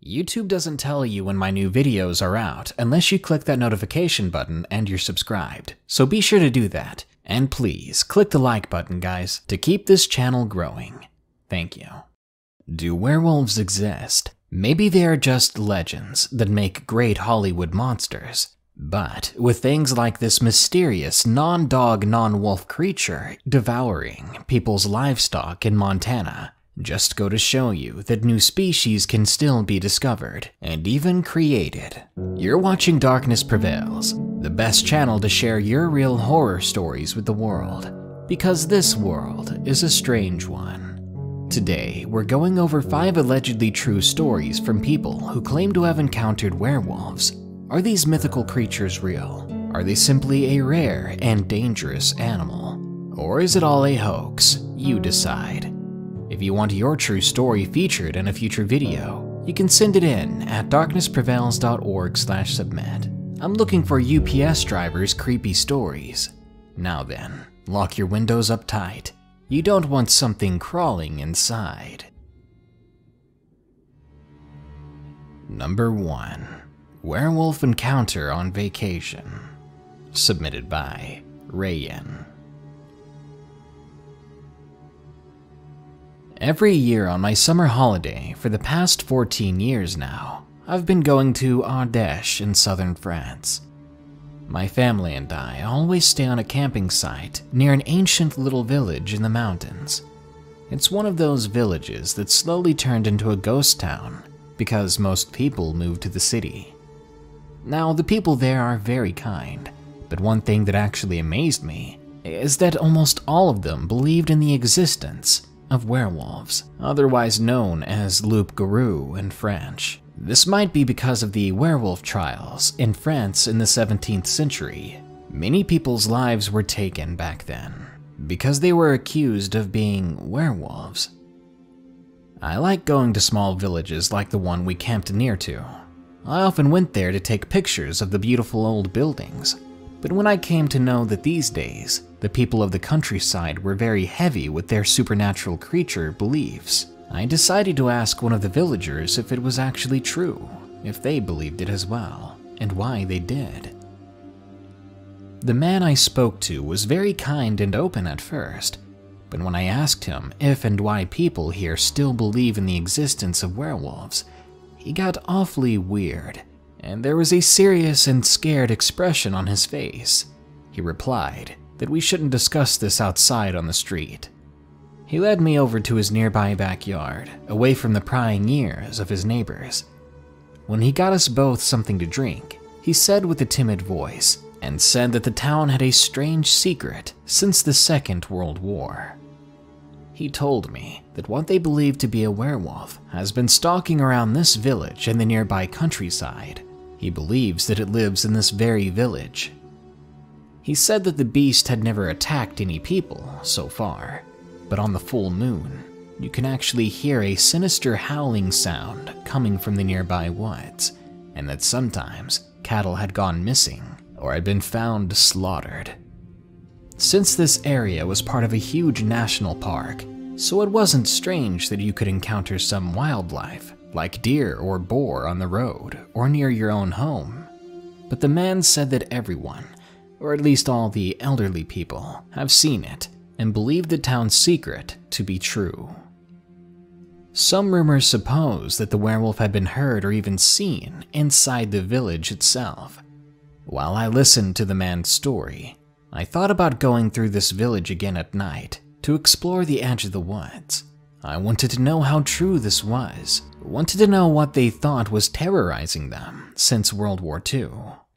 YouTube doesn't tell you when my new videos are out unless you click that notification button and you're subscribed, so be sure to do that. And please, click the like button, guys, to keep this channel growing. Thank you. Do werewolves exist? Maybe they are just legends that make great Hollywood monsters. But with things like this mysterious non-dog, non-wolf creature devouring people's livestock in Montana, just go to show you that new species can still be discovered and even created. You're watching Darkness Prevails, the best channel to share your real horror stories with the world, because this world is a strange one. Today, we're going over 5 allegedly true stories from people who claim to have encountered werewolves. Are these mythical creatures real? Are they simply a rare and dangerous animal? Or is it all a hoax? You decide. If you want your true story featured in a future video, you can send it in at darknessprevails.org/submit. I'm looking for UPS drivers' creepy stories. Now then, lock your windows up tight. You don't want something crawling inside. Number 1. Werewolf Encounter on Vacation. Submitted by Rayan. Every year on my summer holiday for the past 14 years now, I've been going to Ardèche in southern France. My family and I always stay on a camping site near an ancient little village in the mountains. It's one of those villages that slowly turned into a ghost town because most people moved to the city. Now, the people there are very kind, but one thing that actually amazed me is that almost all of them believed in the existence of werewolves, otherwise known as loup-garou in French. This might be because of the werewolf trials in France in the 17th century. Many people's lives were taken back then because they were accused of being werewolves. I like going to small villages like the one we camped near to. I often went there to take pictures of the beautiful old buildings. But when I came to know that these days, the people of the countryside were very heavy with their supernatural creature beliefs, I decided to ask one of the villagers if it was actually true, if they believed it as well, and why they did. The man I spoke to was very kind and open at first, but when I asked him if and why people here still believe in the existence of werewolves, he got awfully weird, and there was a serious and scared expression on his face. He replied that we shouldn't discuss this outside on the street. He led me over to his nearby backyard, away from the prying ears of his neighbors. When he got us both something to drink, he said with a timid voice, and said that the town had a strange secret since the Second World War. He told me that what they believed to be a werewolf has been stalking around this village and the nearby countryside. He believes that it lives in this very village. He said that the beast had never attacked any people so far, but on the full moon, you can actually hear a sinister howling sound coming from the nearby woods, and that sometimes cattle had gone missing or had been found slaughtered. Since this area was part of a huge national park, so it wasn't strange that you could encounter some wildlife, like deer or boar on the road or near your own home. But the man said that everyone, or at least all the elderly people, have seen it and believe the town's secret to be true. Some rumors suppose that the werewolf had been heard or even seen inside the village itself. While I listened to the man's story, I thought about going through this village again at night to explore the edge of the woods. I wanted to know how true this was, wanted to know what they thought was terrorizing them since World War II.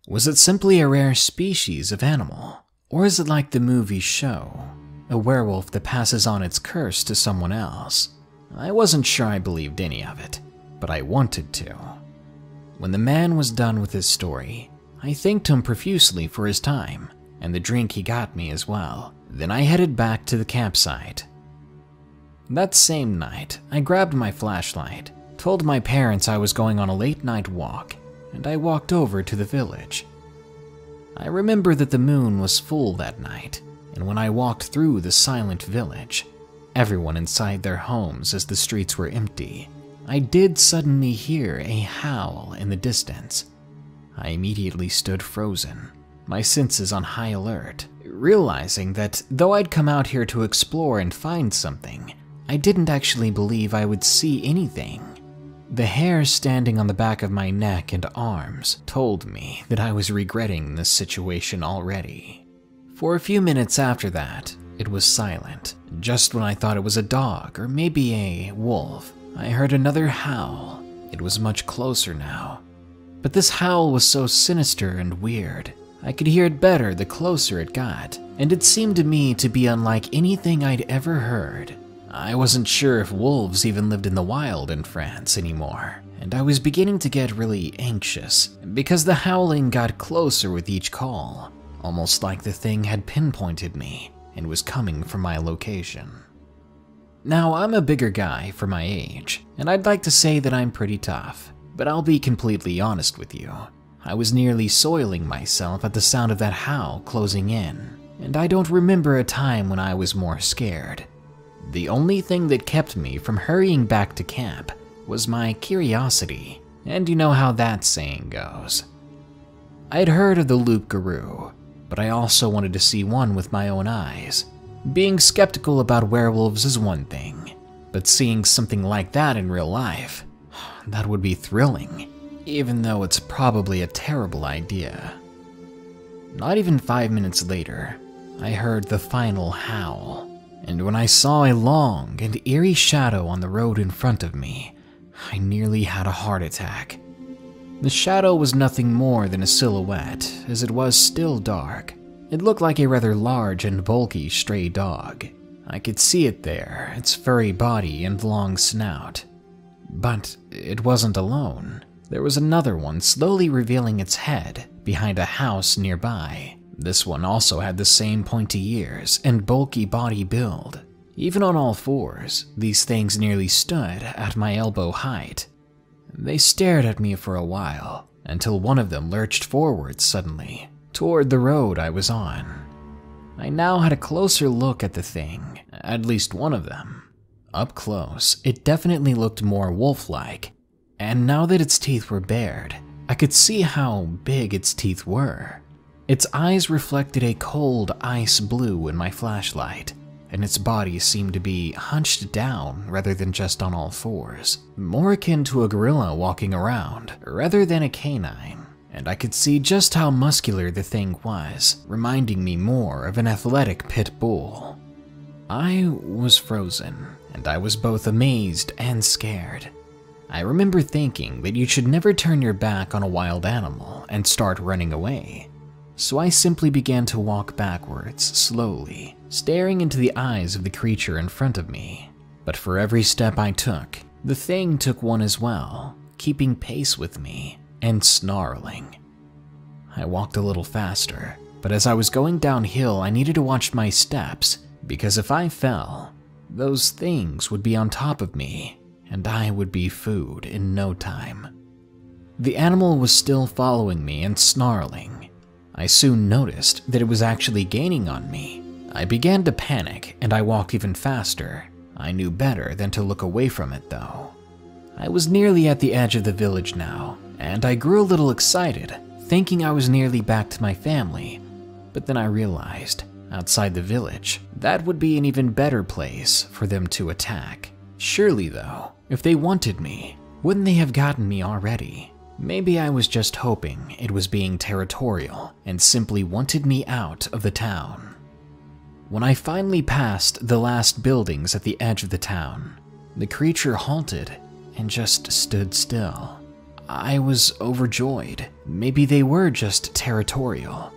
Was it simply a rare species of animal? Or is it like the movie show, a werewolf that passes on its curse to someone else? I wasn't sure I believed any of it, but I wanted to. When the man was done with his story, I thanked him profusely for his time, and the drink he got me as well. Then I headed back to the campsite. That same night, I grabbed my flashlight, told my parents I was going on a late-night walk, and I walked over to the village. I remember that the moon was full that night, and when I walked through the silent village, everyone inside their homes as the streets were empty, I did suddenly hear a howl in the distance. I immediately stood frozen, my senses on high alert, realizing that though I'd come out here to explore and find something, I didn't actually believe I would see anything. The hair standing on the back of my neck and arms told me that I was regretting this situation already. For a few minutes after that, it was silent. Just when I thought it was a dog or maybe a wolf, I heard another howl. It was much closer now. But this howl was so sinister and weird. I could hear it better the closer it got, and it seemed to me to be unlike anything I'd ever heard. I wasn't sure if wolves even lived in the wild in France anymore, and I was beginning to get really anxious because the howling got closer with each call, almost like the thing had pinpointed me and was coming from my location. Now, I'm a bigger guy for my age, and I'd like to say that I'm pretty tough, but I'll be completely honest with you. I was nearly soiling myself at the sound of that howl closing in, and I don't remember a time when I was more scared. The only thing that kept me from hurrying back to camp was my curiosity, and you know how that saying goes. I'd heard of the loup-garou, but I also wanted to see one with my own eyes. Being skeptical about werewolves is one thing, but seeing something like that in real life, that would be thrilling, even though it's probably a terrible idea. Not even 5 minutes later, I heard the final howl, and when I saw a long and eerie shadow on the road in front of me, I nearly had a heart attack. The shadow was nothing more than a silhouette, as it was still dark. It looked like a rather large and bulky stray dog. I could see it there, its furry body and long snout. But it wasn't alone. There was another one slowly revealing its head behind a house nearby. This one also had the same pointy ears and bulky body build. Even on all fours, these things nearly stood at my elbow height. They stared at me for a while, until one of them lurched forward suddenly, toward the road I was on. I now had a closer look at the thing, at least one of them. Up close, it definitely looked more wolf-like, and now that its teeth were bared, I could see how big its teeth were. Its eyes reflected a cold ice blue in my flashlight, and its body seemed to be hunched down rather than just on all fours, more akin to a gorilla walking around rather than a canine. And I could see just how muscular the thing was, reminding me more of an athletic pit bull. I was frozen, and I was both amazed and scared. I remember thinking that you should never turn your back on a wild animal and start running away. So I simply began to walk backwards, slowly, staring into the eyes of the creature in front of me. But for every step I took, the thing took one as well, keeping pace with me and snarling. I walked a little faster, but as I was going downhill, I needed to watch my steps, because if I fell, those things would be on top of me, and I would be food in no time. The animal was still following me and snarling. I soon noticed that it was actually gaining on me. I began to panic, and I walked even faster. I knew better than to look away from it, though. I was nearly at the edge of the village now, and I grew a little excited, thinking I was nearly back to my family. But then I realized, outside the village, that would be an even better place for them to attack. Surely, though, if they wanted me, wouldn't they have gotten me already? Maybe I was just hoping it was being territorial and simply wanted me out of the town. When I finally passed the last buildings at the edge of the town, the creature halted and just stood still. I was overjoyed. Maybe they were just territorial.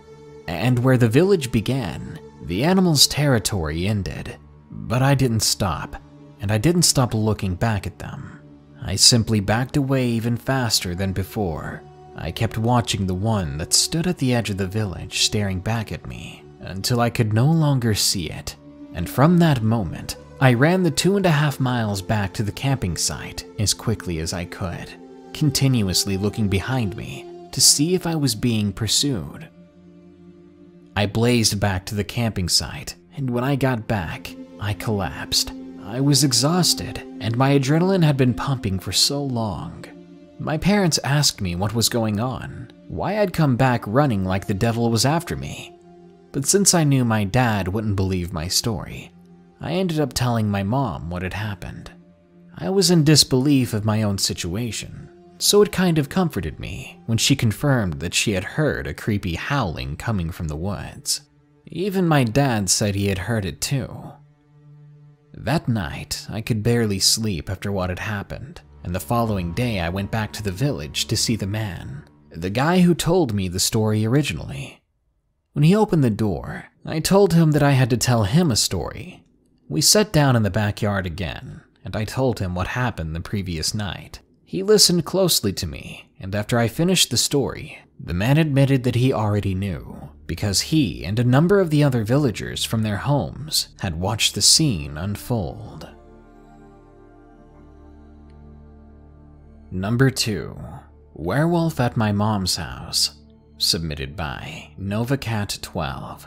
And where the village began, the animal's territory ended. But I didn't stop, and I didn't stop looking back at them. I simply backed away even faster than before. I kept watching the one that stood at the edge of the village staring back at me until I could no longer see it. And from that moment, I ran the 2.5 miles back to the camping site as quickly as I could, continuously looking behind me to see if I was being pursued. I blazed back to the camping site, and when I got back, I collapsed. I was exhausted, and my adrenaline had been pumping for so long. My parents asked me what was going on, why I'd come back running like the devil was after me. But since I knew my dad wouldn't believe my story, I ended up telling my mom what had happened. I was in disbelief of my own situation, so it kind of comforted me when she confirmed that she had heard a creepy howling coming from the woods. Even my dad said he had heard it too. That night, I could barely sleep after what had happened, and the following day I went back to the village to see the man, the guy who told me the story originally. When he opened the door, I told him that I had to tell him a story. We sat down in the backyard again, and I told him what happened the previous night. He listened closely to me, and after I finished the story, the man admitted that he already knew, because he and a number of the other villagers from their homes had watched the scene unfold. Number 2. Werewolf at My Mom's House, submitted by NovaCat12.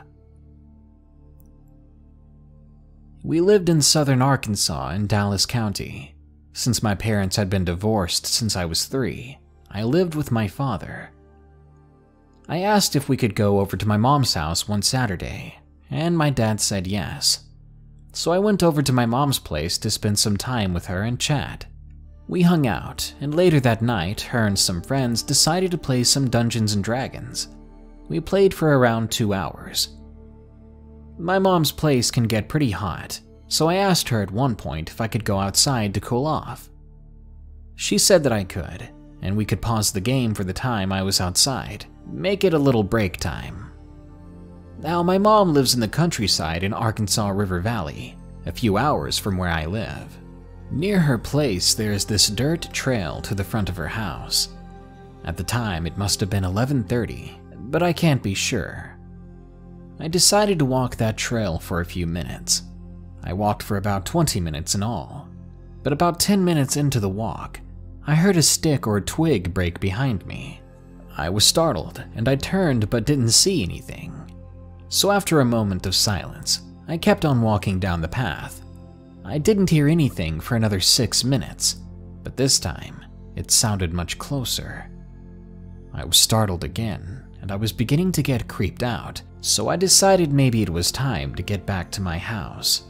We lived in southern Arkansas in Dallas County. Since my parents had been divorced since I was 3, I lived with my father. I asked if we could go over to my mom's house one Saturday, and my dad said yes. So I went over to my mom's place to spend some time with her and chat. We hung out, and later that night, her and some friends decided to play some Dungeons & Dragons. We played for around 2 hours. My mom's place can get pretty hot, so I asked her at one point if I could go outside to cool off. She said that I could, and we could pause the game for the time I was outside, make it a little break time. Now, my mom lives in the countryside in Arkansas River Valley, a few hours from where I live. Near her place, there's this dirt trail to the front of her house. At the time, it must have been 11:30, but I can't be sure. I decided to walk that trail for a few minutes. I walked for about 20 minutes in all, but about 10 minutes into the walk, I heard a stick or a twig break behind me. I was startled, and I turned but didn't see anything. So after a moment of silence, I kept on walking down the path. I didn't hear anything for another 6 minutes, but this time, it sounded much closer. I was startled again, and I was beginning to get creeped out, so I decided maybe it was time to get back to my house.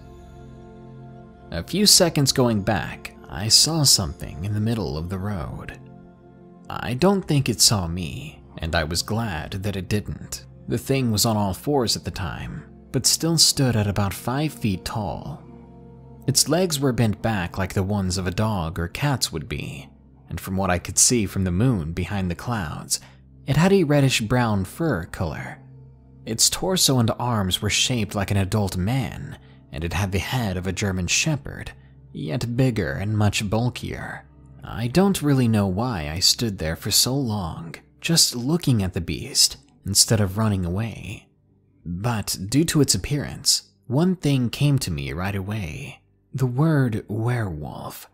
A few seconds going back, I saw something in the middle of the road. I don't think it saw me, and I was glad that it didn't. The thing was on all fours at the time, but still stood at about 5 feet tall. Its legs were bent back like the ones of a dog or cat's would be, and from what I could see from the moon behind the clouds, it had a reddish-brown fur color. Its torso and arms were shaped like an adult man, and it had the head of a German shepherd, yet bigger and much bulkier. I don't really know why I stood there for so long, just looking at the beast, instead of running away. But due to its appearance, one thing came to me right away: the word werewolf.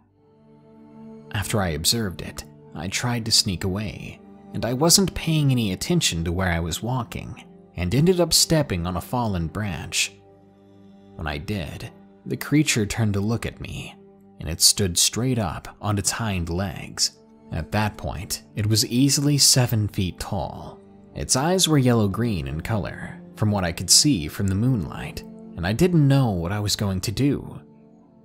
After I observed it, I tried to sneak away, and I wasn't paying any attention to where I was walking, and ended up stepping on a fallen branch. When I did, the creature turned to look at me, and it stood straight up on its hind legs. At that point, it was easily 7 feet tall. Its eyes were yellow-green in color, from what I could see from the moonlight, and I didn't know what I was going to do.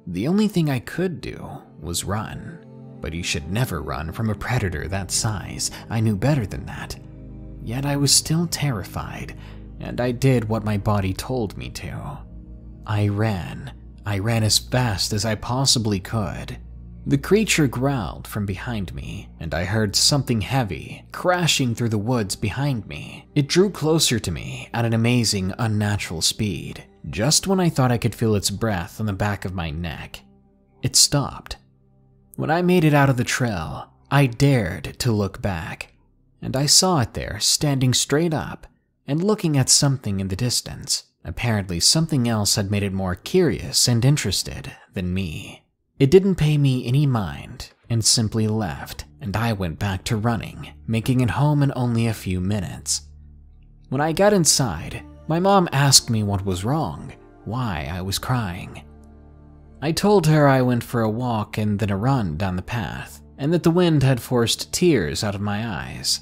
The only thing I could do was run, but you should never run from a predator that size. I knew better than that. Yet I was still terrified, and I did what my body told me to. I ran as fast as I possibly could. The creature growled from behind me, and I heard something heavy crashing through the woods behind me. It drew closer to me at an amazing, unnatural speed. Just when I thought I could feel its breath on the back of my neck, it stopped. When I made it out of the trail, I dared to look back, and I saw it there standing straight up and looking at something in the distance. Apparently something else had made it more curious and interested than me. It didn't pay me any mind and simply left, and I went back to running, making it home in only a few minutes. When I got inside, my mom asked me what was wrong, why I was crying. I told her I went for a walk and then a run down the path, and that the wind had forced tears out of my eyes.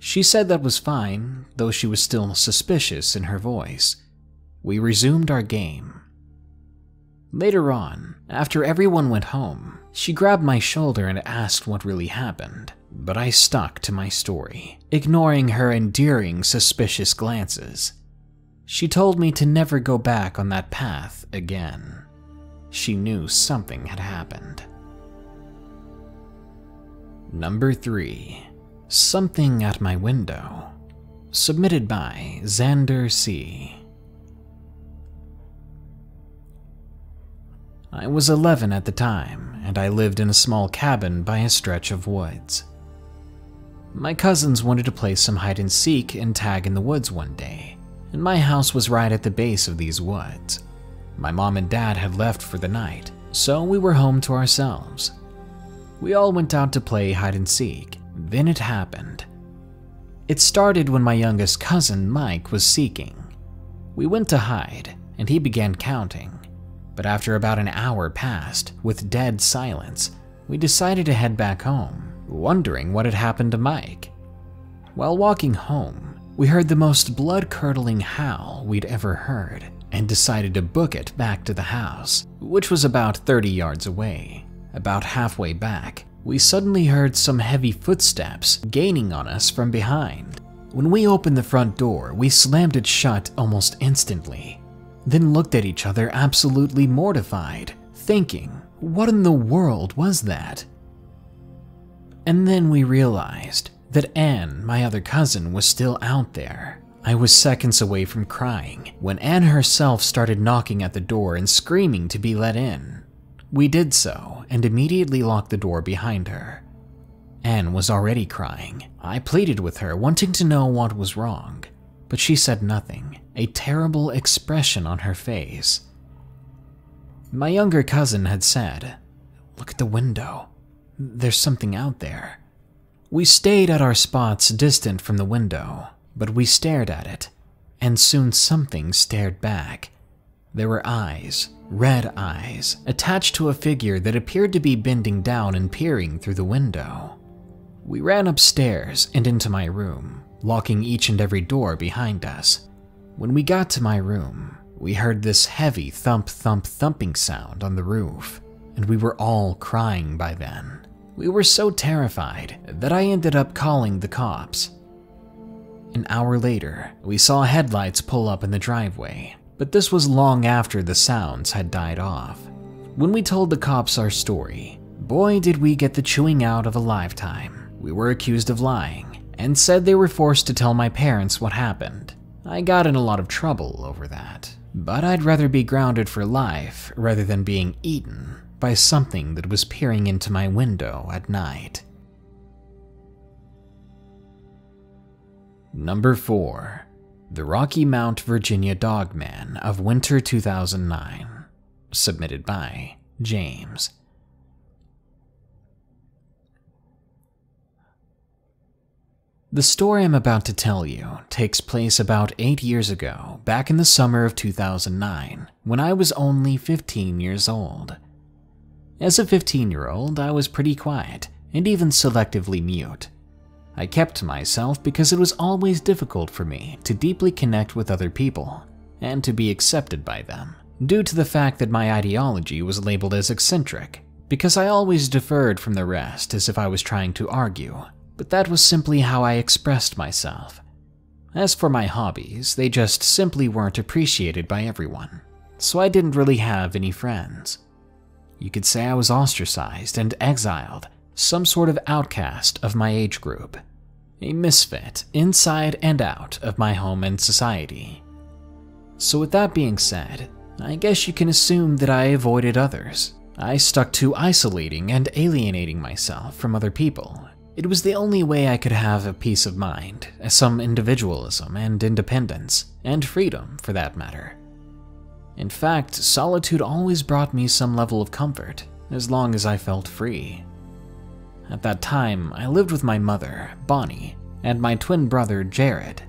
She said that was fine, though she was still suspicious in her voice. We resumed our game. Later on, after everyone went home, she grabbed my shoulder and asked what really happened, but I stuck to my story, ignoring her endearing, suspicious glances. She told me to never go back on that path again. She knew something had happened. Number 3. Something at my window. Submitted by Xander C. I was 11 at the time, and I lived in a small cabin by a stretch of woods. My cousins wanted to play some hide and seek and tag in the woods one day, and my house was right at the base of these woods. My mom and dad had left for the night, so we were home to ourselves. We all went out to play hide and seek. Then it happened. It started when my youngest cousin, Mike, was seeking. We went to hide, and he began counting. But after about an hour passed, with dead silence, we decided to head back home, wondering what had happened to Mike. While walking home, we heard the most blood-curdling howl we'd ever heard, and decided to book it back to the house, which was about 30 yards away. About halfway back, we suddenly heard some heavy footsteps gaining on us from behind. When we opened the front door, we slammed it shut almost instantly, then looked at each other absolutely mortified, thinking, what in the world was that? And then we realized that Anne, my other cousin, was still out there. I was seconds away from crying when Anne herself started knocking at the door and screaming to be let in. We did so and immediately locked the door behind her. Anne was already crying. I pleaded with her, wanting to know what was wrong, but she said nothing, a terrible expression on her face. My younger cousin had said, "Look at the window. There's something out there." We stayed at our spots distant from the window, but we stared at it, and soon something stared back. There were eyes, red eyes, attached to a figure that appeared to be bending down and peering through the window. We ran upstairs and into my room, locking each and every door behind us. When we got to my room, we heard this heavy thumping sound on the roof, and we were all crying by then. We were so terrified that I ended up calling the cops. An hour later, we saw headlights pull up in the driveway, but this was long after the sounds had died off. When we told the cops our story, boy did we get the chewing out of a lifetime. We were accused of lying, and said they were forced to tell my parents what happened. I got in a lot of trouble over that, but I'd rather be grounded for life rather than being eaten by something that was peering into my window at night. Number 4. The Rocky Mount, Virginia Dogman of Winter 2009. Submitted by James. The story I'm about to tell you takes place about 8 years ago, back in the summer of 2009, when I was only 15 years old. As a 15-year-old, I was pretty quiet, and even selectively mute. I kept to myself because it was always difficult for me to deeply connect with other people, and to be accepted by them, due to the fact that my ideology was labeled as eccentric, because I always deferred from the rest as if I was trying to argue, but that was simply how I expressed myself. As for my hobbies, they just simply weren't appreciated by everyone, so I didn't really have any friends. You could say I was ostracized and exiled, some sort of outcast of my age group, a misfit inside and out of my home and society. So with that being said, I guess you can assume that I avoided others. I stuck to isolating and alienating myself from other people. It was the only way I could have a peace of mind, some individualism and independence, and freedom for that matter. In fact, solitude always brought me some level of comfort, as long as I felt free. At that time, I lived with my mother, Bonnie, and my twin brother, Jared.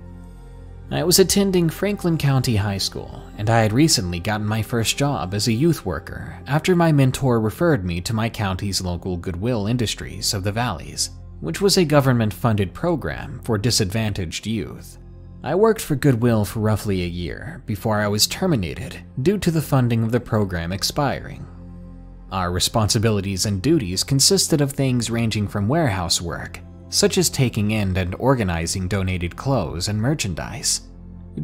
I was attending Franklin County High School, and I had recently gotten my first job as a youth worker after my mentor referred me to my county's local Goodwill Industries of the Valleys, which was a government-funded program for disadvantaged youth. I worked for Goodwill for roughly a year before I was terminated due to the funding of the program expiring. Our responsibilities and duties consisted of things ranging from warehouse work, such as taking in and organizing donated clothes and merchandise,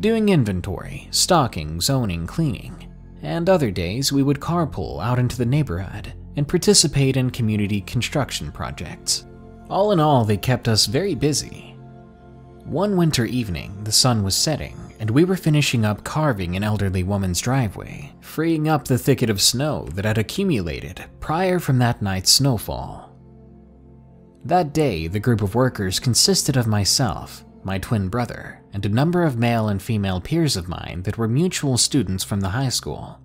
doing inventory, stocking, zoning, cleaning, and other days we would carpool out into the neighborhood and participate in community construction projects. All in all, they kept us very busy. One winter evening, the sun was setting, and we were finishing up carving an elderly woman's driveway, freeing up the thicket of snow that had accumulated prior from that night's snowfall. That day, the group of workers consisted of myself, my twin brother, and a number of male and female peers of mine that were mutual students from the high school.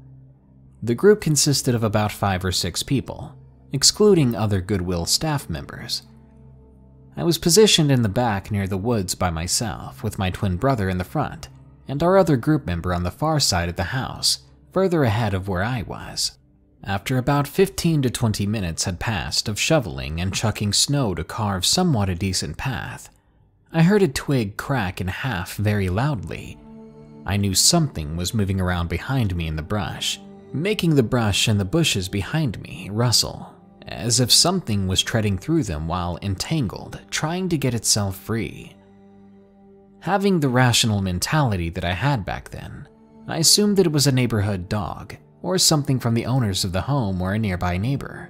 The group consisted of about 5 or 6 people, excluding other Goodwill staff members. I was positioned in the back near the woods by myself, with my twin brother in the front, and our other group member on the far side of the house, further ahead of where I was. After about 15 to 20 minutes had passed of shoveling and chucking snow to carve somewhat a decent path, I heard a twig crack in half very loudly. I knew something was moving around behind me in the brush, making the brush and the bushes behind me rustle, as if something was treading through them while entangled, trying to get itself free. Having the rational mentality that I had back then, I assumed that it was a neighborhood dog, or something from the owners of the home or a nearby neighbor.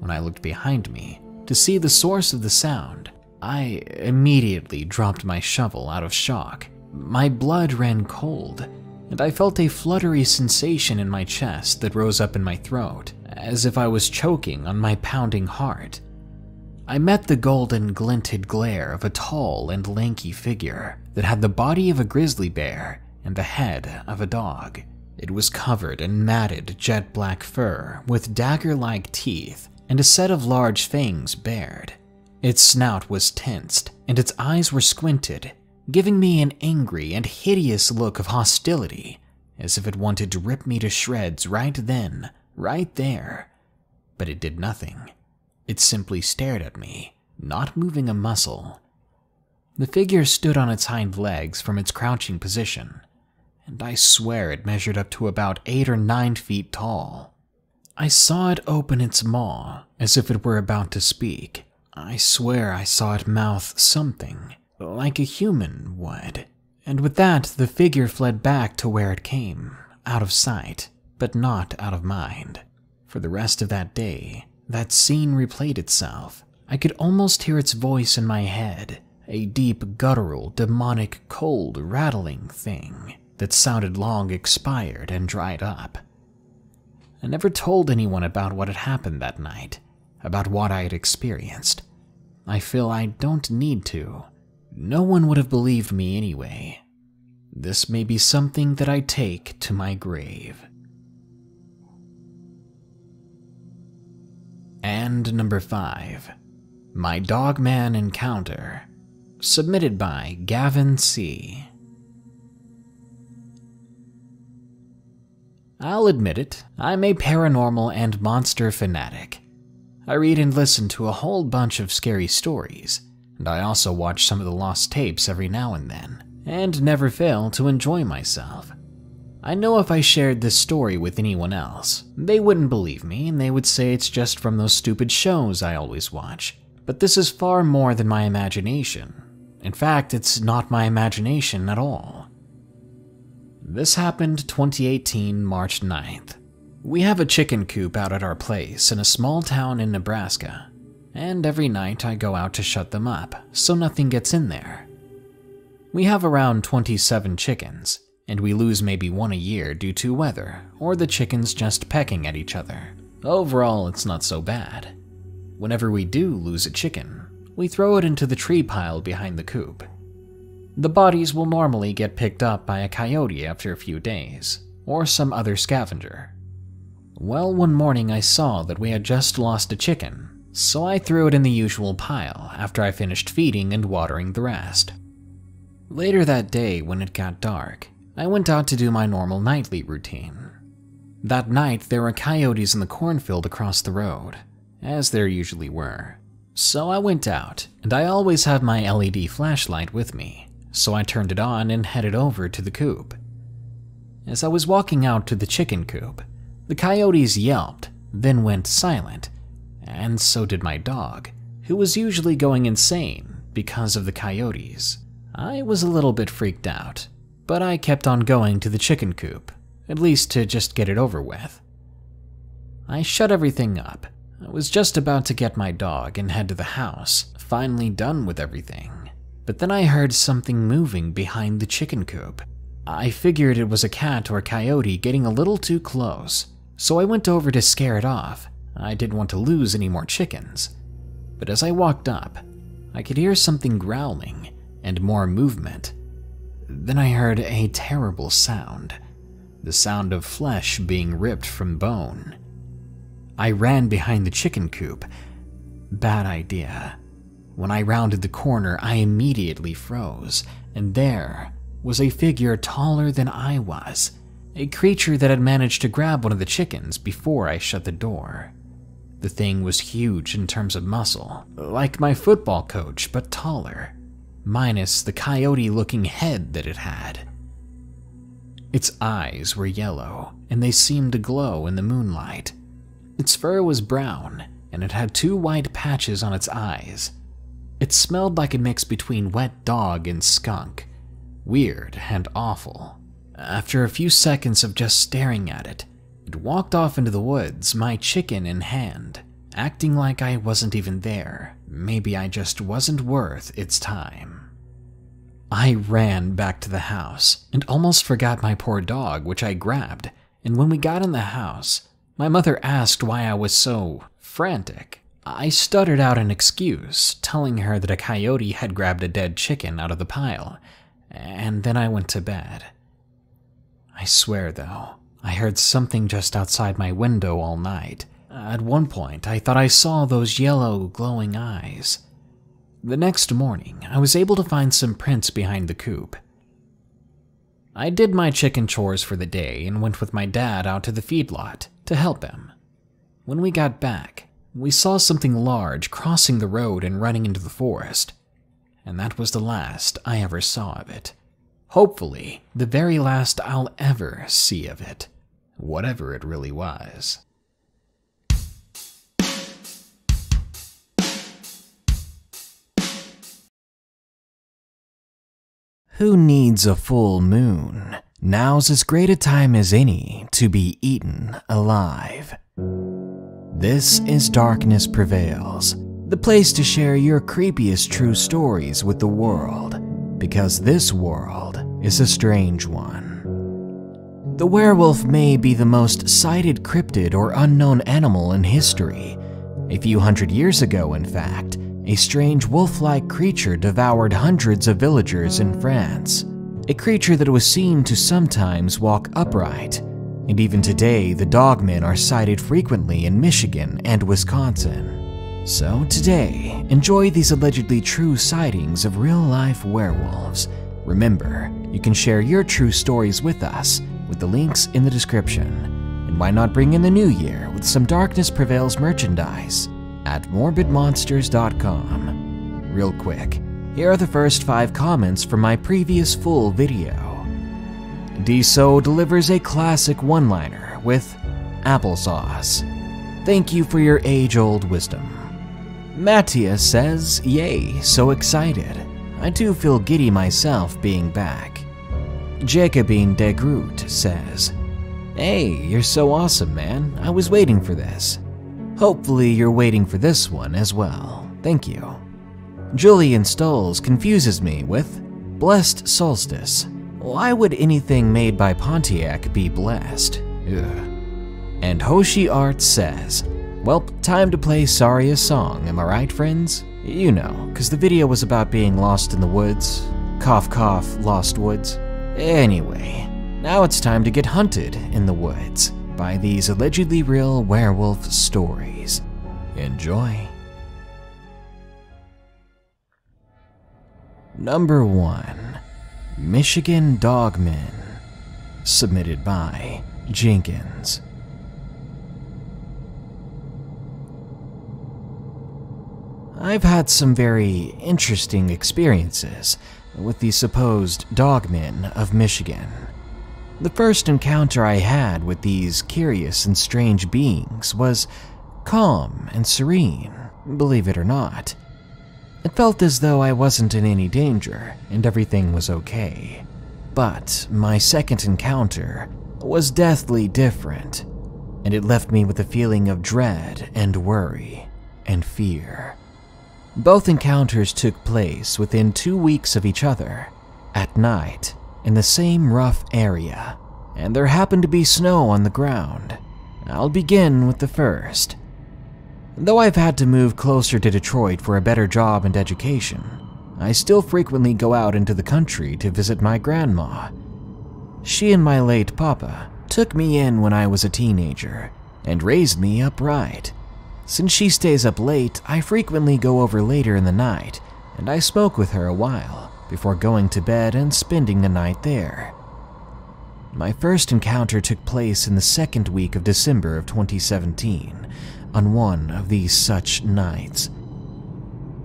When I looked behind me to see the source of the sound, I immediately dropped my shovel out of shock. My blood ran cold, and I felt a fluttery sensation in my chest that rose up in my throat, as if I was choking on my pounding heart. I met the golden glinted glare of a tall and lanky figure that had the body of a grizzly bear and the head of a dog. It was covered in matted jet black fur with dagger-like teeth and a set of large fangs bared. Its snout was tensed and its eyes were squinted, giving me an angry and hideous look of hostility, as if it wanted to rip me to shreds right then, right there. But it did nothing. It simply stared at me, not moving a muscle. The figure stood on its hind legs from its crouching position, and I swear it measured up to about 8 or 9 feet tall. I saw it open its maw as if it were about to speak. I swear I saw it mouth something, like a human would. And with that, the figure fled back to where it came, out of sight, but not out of mind. For the rest of that day, that scene replayed itself. I could almost hear its voice in my head, a deep, guttural, demonic, cold, rattling thing that sounded long expired and dried up. I never told anyone about what had happened that night, about what I had experienced. I feel I don't need to. No one would have believed me anyway. This may be something that I take to my grave. And number 5, My Dogman Encounter, submitted by Gavin C. I'll admit it, I'm a paranormal and monster fanatic. I read and listen to a whole bunch of scary stories, and I also watch some of the lost tapes every now and then, and never fail to enjoy myself. I know if I shared this story with anyone else, they wouldn't believe me and they would say it's just from those stupid shows I always watch. But this is far more than my imagination. In fact, it's not my imagination at all. This happened 2018, March 9th. We have a chicken coop out at our place in a small town in Nebraska, and every night I go out to shut them up so nothing gets in there. We have around 27 chickens, and we lose maybe 1 a year due to weather or the chickens just pecking at each other. Overall, it's not so bad. Whenever we do lose a chicken, we throw it into the tree pile behind the coop. The bodies will normally get picked up by a coyote after a few days, or some other scavenger. Well, one morning I saw that we had just lost a chicken, so I threw it in the usual pile after I finished feeding and watering the rest. Later that day, when it got dark, I went out to do my normal nightly routine. That night, there were coyotes in the cornfield across the road, as there usually were. So I went out, and I always have my LED flashlight with me, so I turned it on and headed over to the coop. As I was walking out to the chicken coop, the coyotes yelped, then went silent, and so did my dog, who was usually going insane because of the coyotes. I was a little bit freaked out, but I kept on going to the chicken coop, at least to just get it over with. I shut everything up. I was just about to get my dog and head to the house, finally done with everything. But then I heard something moving behind the chicken coop. I figured it was a cat or coyote getting a little too close, so I went over to scare it off. I didn't want to lose any more chickens. But as I walked up, I could hear something growling and more movement. Then I heard a terrible sound, the sound of flesh being ripped from bone. I ran behind the chicken coop. Bad idea. When I rounded the corner, I immediately froze, and there was a figure taller than I was, a creature that had managed to grab one of the chickens before I shut the door. The thing was huge in terms of muscle, like my football coach, but taller, minus the coyote-looking head that it had. Its eyes were yellow, and they seemed to glow in the moonlight. Its fur was brown, and it had 2 white patches on its eyes. It smelled like a mix between wet dog and skunk. Weird and awful. After a few seconds of just staring at it, it walked off into the woods, my chicken in hand, acting like I wasn't even there. Maybe I just wasn't worth its time. I ran back to the house and almost forgot my poor dog, which I grabbed, and when we got in the house, my mother asked why I was so frantic. I stuttered out an excuse, telling her that a coyote had grabbed a dead chicken out of the pile, and then I went to bed. I swear, though, I heard something just outside my window all night. At one point, I thought I saw those yellow, glowing eyes. The next morning, I was able to find some prints behind the coop. I did my chicken chores for the day and went with my dad out to the feedlot to help him. When we got back, we saw something large crossing the road and running into the forest, and that was the last I ever saw of it. Hopefully, the very last I'll ever see of it, whatever it really was. Who needs a full moon? Now's as great a time as any to be eaten alive. This is Darkness Prevails, the place to share your creepiest true stories with the world, because this world is a strange one. The werewolf may be the most cited cryptid or unknown animal in history. A few hundred years ago, in fact, a strange wolf-like creature devoured hundreds of villagers in France. A creature that was seen to sometimes walk upright. And even today, the dogmen are sighted frequently in Michigan and Wisconsin. So today, enjoy these allegedly true sightings of real-life werewolves. Remember, you can share your true stories with us with the links in the description. And why not bring in the new year with some Darkness Prevails merchandise at morbidmonsters.com. Real quick, here are the first 5 comments from my previous full video. DSO delivers a classic one-liner with applesauce. Thank you for your age-old wisdom. Matthias says, yay, so excited. I do feel giddy myself being back. Jacobine de Groot says, hey, you're so awesome, man. I was waiting for this. Hopefully you're waiting for this one as well. Thank you. Julian Stolz confuses me with Blessed Solstice. Why would anything made by Pontiac be blessed? Ugh. And Hoshi Art says, well, time to play Saria's song, am I right, friends? You know, cause the video was about being lost in the woods. Cough cough, lost woods. Anyway, now it's time to get hunted in the woods by these allegedly real werewolf stories. Enjoy. Number 1. Michigan Dogman, submitted by Jenkins. I've had some very interesting experiences with the supposed dogmen of Michigan. The first encounter I had with these curious and strange beings was calm and serene, believe it or not. It felt as though I wasn't in any danger and everything was okay. But my second encounter was deathly different, and it left me with a feeling of dread and worry and fear. Both encounters took place within 2 weeks of each other, at night, in the same rough area, and there happened to be snow on the ground. I'll begin with the first. Though I've had to move closer to Detroit for a better job and education, I still frequently go out into the country to visit my grandma. She and my late papa took me in when I was a teenager and raised me upright. Since she stays up late, I frequently go over later in the night, and I smoke with her a while before going to bed and spending the night there. My first encounter took place in the second week of December of 2017, on one of these such nights.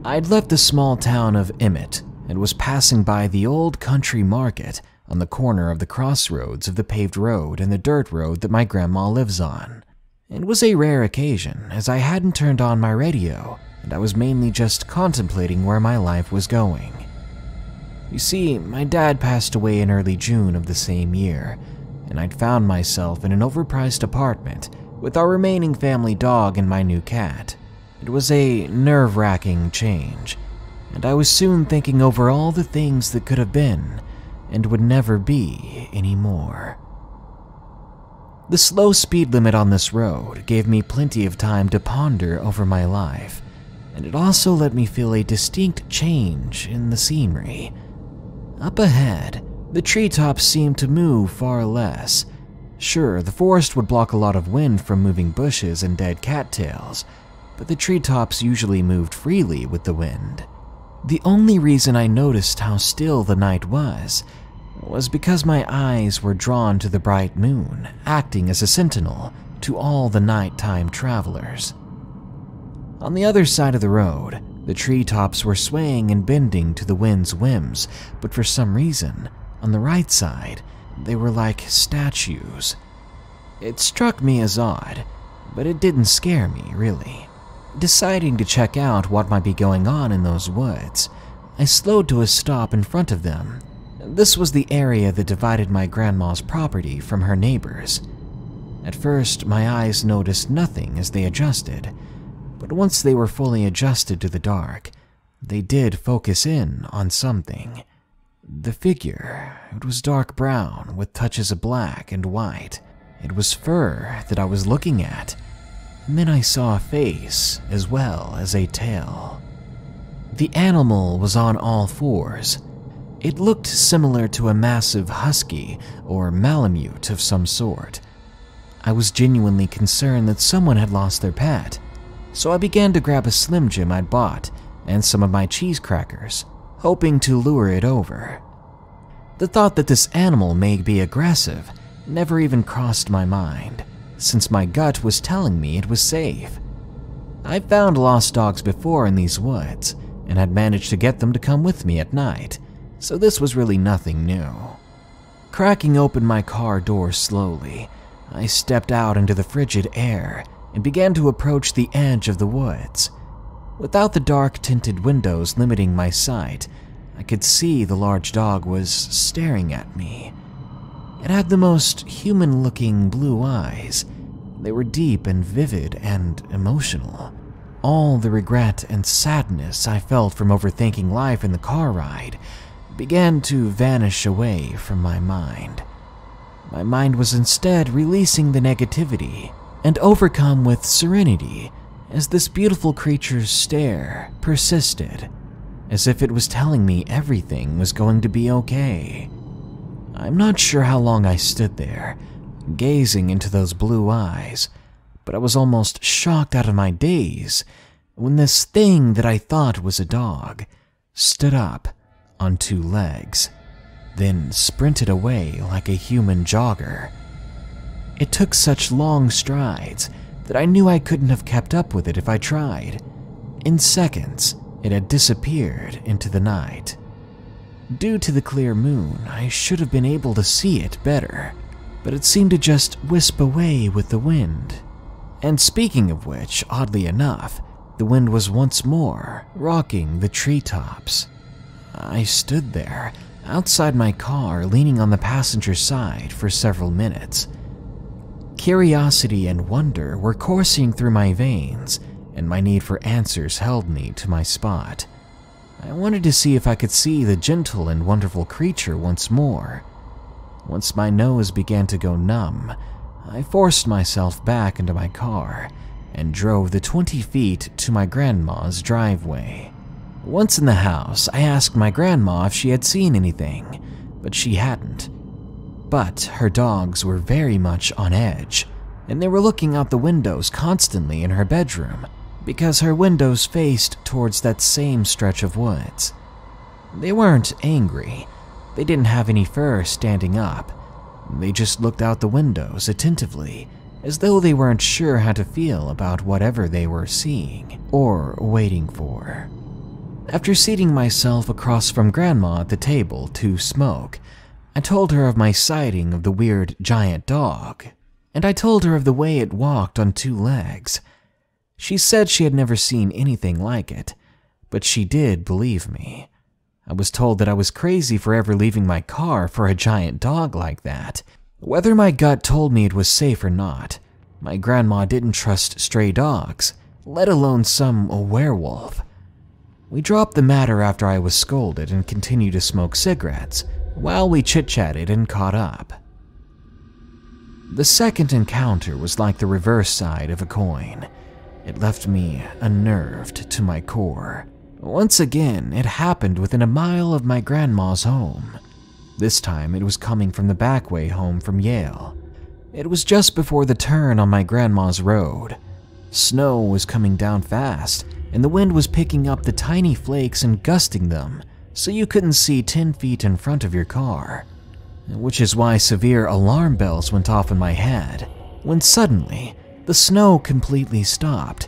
I'd left the small town of Emmett and was passing by the old country market on the corner of the crossroads of the paved road and the dirt road that my grandma lives on. It was a rare occasion, as I hadn't turned on my radio, and I was mainly just contemplating where my life was going. You see, my dad passed away in early June of the same year, and I'd found myself in an overpriced apartment with our remaining family dog and my new cat. It was a nerve-wracking change, and I was soon thinking over all the things that could have been and would never be anymore. The slow speed limit on this road gave me plenty of time to ponder over my life, and it also let me feel a distinct change in the scenery. Up ahead, the treetops seemed to move far less. Sure, the forest would block a lot of wind from moving bushes and dead cattails, but the treetops usually moved freely with the wind. The only reason I noticed how still the night was because my eyes were drawn to the bright moon, acting as a sentinel to all the nighttime travelers. On the other side of the road, the treetops were swaying and bending to the wind's whims, but for some reason, on the right side, they were like statues. It struck me as odd, but it didn't scare me, really. Deciding to check out what might be going on in those woods, I slowed to a stop in front of them. This was the area that divided my grandma's property from her neighbors. At first, my eyes noticed nothing as they adjusted, but once they were fully adjusted to the dark, they did focus in on something. The figure, it was dark brown with touches of black and white. It was fur that I was looking at, and then I saw a face as well as a tail. The animal was on all fours. It looked similar to a massive husky or malamute of some sort. I was genuinely concerned that someone had lost their pet, so I began to grab a Slim Jim I'd bought and some of my cheese crackers, hoping to lure it over. The thought that this animal may be aggressive never even crossed my mind, since my gut was telling me it was safe. I've found lost dogs before in these woods and had managed to get them to come with me at night, so this was really nothing new. Cracking open my car door slowly, I stepped out into the frigid air and began to approach the edge of the woods. Without the dark tinted windows limiting my sight, I could see the large dog was staring at me. It had the most human-looking blue eyes. They were deep and vivid and emotional. All the regret and sadness I felt from overthinking life in the car ride began to vanish away from my mind. My mind was instead releasing the negativity and overcome with serenity as this beautiful creature's stare persisted, as if it was telling me everything was going to be okay. I'm not sure how long I stood there, gazing into those blue eyes, but I was almost shocked out of my daze when this thing that I thought was a dog stood up on 2 legs. then sprinted away like a human jogger. It took such long strides that I knew I couldn't have kept up with it if I tried. In seconds, it had disappeared into the night. Due to the clear moon, I should have been able to see it better, but it seemed to just wisp away with the wind. And speaking of which, oddly enough, the wind was once more rocking the treetops. I stood there, outside my car, leaning on the passenger side for several minutes. Curiosity and wonder were coursing through my veins, and my need for answers held me to my spot. I wanted to see if I could see the gentle and wonderful creature once more. Once my nose began to go numb, I forced myself back into my car and drove the 20 feet to my grandma's driveway. Once in the house, I asked my grandma if she had seen anything, but she hadn't. But her dogs were very much on edge, and they were looking out the windows constantly in her bedroom because her windows faced towards that same stretch of woods. They weren't angry. They didn't have any fur standing up. They just looked out the windows attentively, as though they weren't sure how to feel about whatever they were seeing or waiting for. After seating myself across from Grandma at the table to smoke, I told her of my sighting of the weird giant dog, and I told her of the way it walked on 2 legs. She said she had never seen anything like it, but she did believe me. I was told that I was crazy for ever leaving my car for a giant dog like that. Whether my gut told me it was safe or not, my grandma didn't trust stray dogs, let alone some werewolf. We dropped the matter after I was scolded and continued to smoke cigarettes while we chit-chatted and caught up. The second encounter was like the reverse side of a coin. It left me unnerved to my core. Once again, it happened within a mile of my grandma's home. This time, it was coming from the back way home from Yale. It was just before the turn on my grandma's road. Snow was coming down fast, and the wind was picking up the tiny flakes and gusting them, so you couldn't see 10 feet in front of your car. Which is why severe alarm bells went off in my head, when suddenly, the snow completely stopped.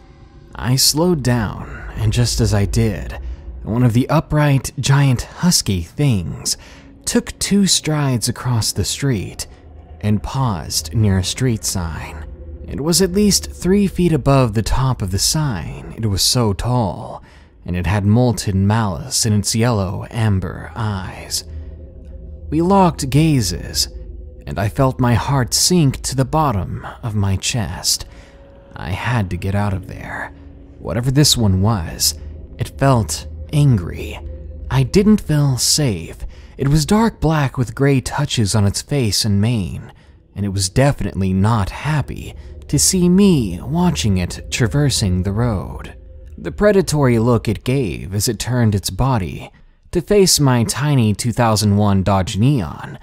I slowed down, and just as I did, one of the upright, giant husky things took 2 strides across the street and paused near a street sign. It was at least 3 feet above the top of the sign. It was so tall, and it had molten malice in its yellow amber eyes. We locked gazes, and I felt my heart sink to the bottom of my chest. I had to get out of there. Whatever this one was, it felt angry. I didn't feel safe. It was dark black with gray touches on its face and mane, and it was definitely not happy to see me watching it traversing the road. The predatory look it gave as it turned its body to face my tiny 2001 Dodge Neon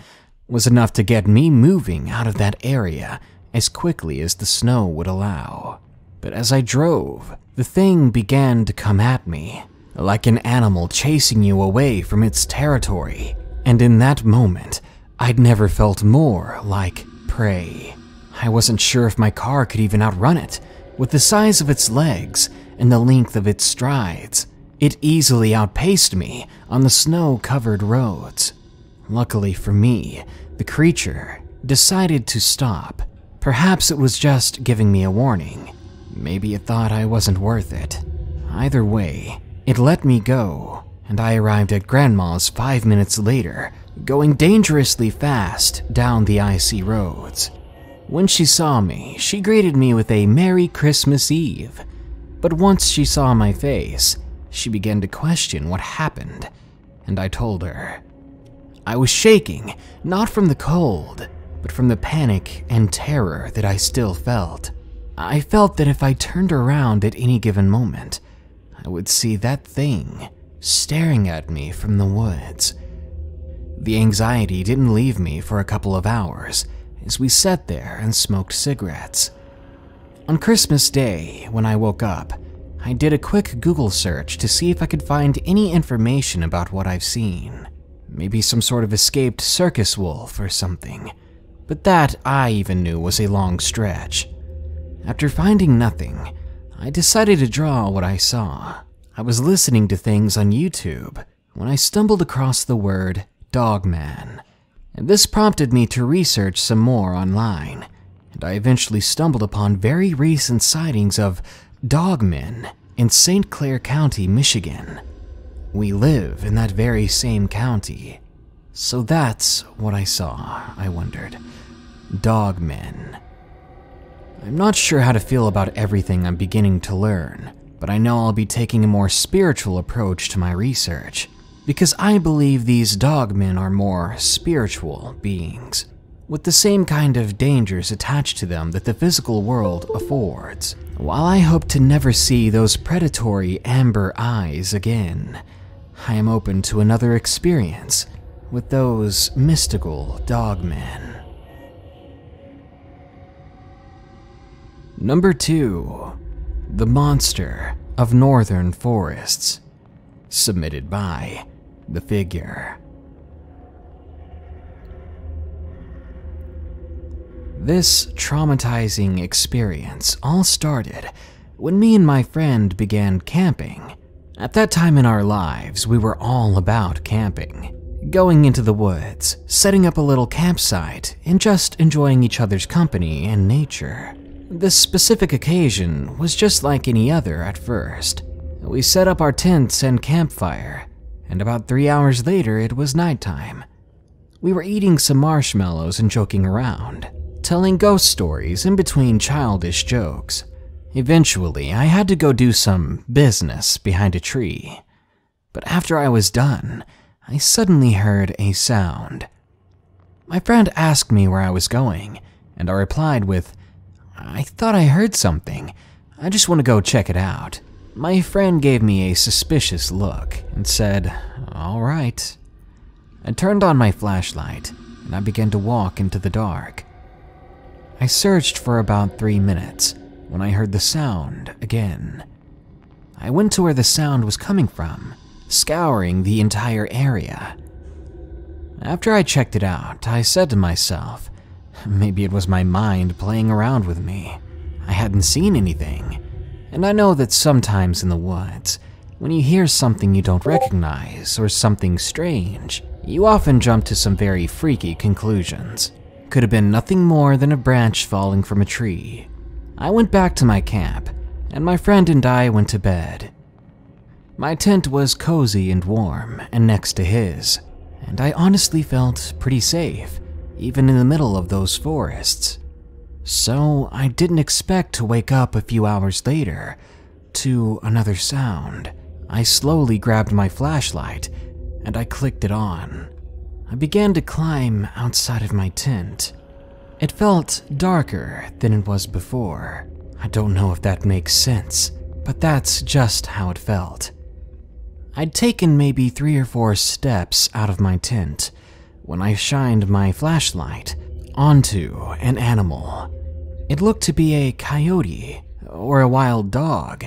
was enough to get me moving out of that area as quickly as the snow would allow. But as I drove, the thing began to come at me, like an animal chasing you away from its territory, and in that moment, I'd never felt more like prey. I wasn't sure if my car could even outrun it. With the size of its legs and the length of its strides, it easily outpaced me on the snow-covered roads. Luckily for me, the creature decided to stop. Perhaps it was just giving me a warning. Maybe it thought I wasn't worth it. Either way, it let me go, and I arrived at Grandma's 5 minutes later, going dangerously fast down the icy roads. When she saw me, she greeted me with a Merry Christmas Eve. But once she saw my face, she began to question what happened, and I told her. I was shaking, not from the cold, but from the panic and terror that I still felt. I felt that if I turned around at any given moment, I would see that thing staring at me from the woods. The anxiety didn't leave me for a couple of hours as we sat there and smoked cigarettes. On Christmas Day, when I woke up, I did a quick Google search to see if I could find any information about what I've seen. maybe some sort of escaped circus wolf or something, but that I even knew was a long stretch. After finding nothing, I decided to draw what I saw. I was listening to things on YouTube when I stumbled across the word Dogman, and this prompted me to research some more online, and I eventually stumbled upon very recent sightings of dogmen in St. Clair County, Michigan. We live in that very same county, so that's what I saw, I wondered. Dogmen. I'm not sure how to feel about everything I'm beginning to learn, but I know I'll be taking a more spiritual approach to my research, because I believe these dogmen are more spiritual beings, with the same kind of dangers attached to them that the physical world affords. While I hope to never see those predatory amber eyes again, I am open to another experience with those mystical dogmen. Number 2. The Monster of Northern Forests. Submitted by The Figure. This traumatizing experience all started when me and my friend began camping. At that time in our lives, we were all about camping. Going into the woods, setting up a little campsite, and just enjoying each other's company and nature. This specific occasion was just like any other at first. We set up our tents and campfire, and about 3 hours later it was nighttime. We were eating some marshmallows and joking around, telling ghost stories in between childish jokes. Eventually, I had to go do some business behind a tree. But after I was done, I suddenly heard a sound. My friend asked me where I was going, and I replied with, "I thought I heard something. I just want to go check it out." My friend gave me a suspicious look and said, "All right." I turned on my flashlight, and I began to walk into the dark. I searched for about 3 minutes when I heard the sound again. I went to where the sound was coming from, scouring the entire area. After I checked it out, I said to myself, maybe it was my mind playing around with me. I hadn't seen anything, and I know that sometimes in the woods, when you hear something you don't recognize or something strange, you often jump to some very freaky conclusions. Could have been nothing more than a branch falling from a tree. I went back to my camp, and my friend and I went to bed. My tent was cozy and warm and next to his, and I honestly felt pretty safe, even in the middle of those forests. So I didn't expect to wake up a few hours later to another sound. I slowly grabbed my flashlight and I clicked it on. I began to climb outside of my tent. It felt darker than it was before. I don't know if that makes sense, but that's just how it felt. I'd taken maybe 3 or 4 steps out of my tent when I shined my flashlight onto an animal. It looked to be a coyote or a wild dog.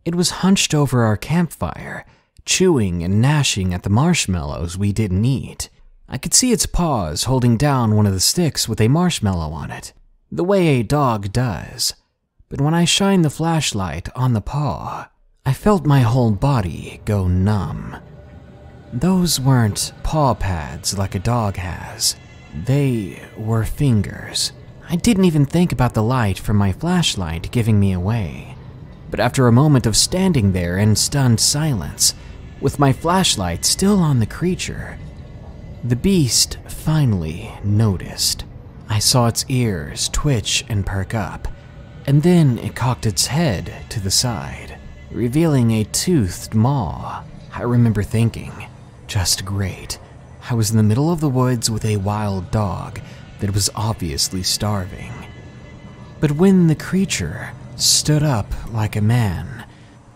It was hunched over our campfire, chewing and gnashing at the marshmallows we didn't eat. I could see its paws holding down one of the sticks with a marshmallow on it, the way a dog does. But when I shined the flashlight on the paw, I felt my whole body go numb. Those weren't paw pads like a dog has. They were fingers. I didn't even think about the light from my flashlight giving me away. But after a moment of standing there in stunned silence, with my flashlight still on the creature, the beast finally noticed. I saw its ears twitch and perk up, and then it cocked its head to the side, revealing a toothed maw. I remember thinking, just great. I was in the middle of the woods with a wild dog that was obviously starving. But when the creature stood up like a man,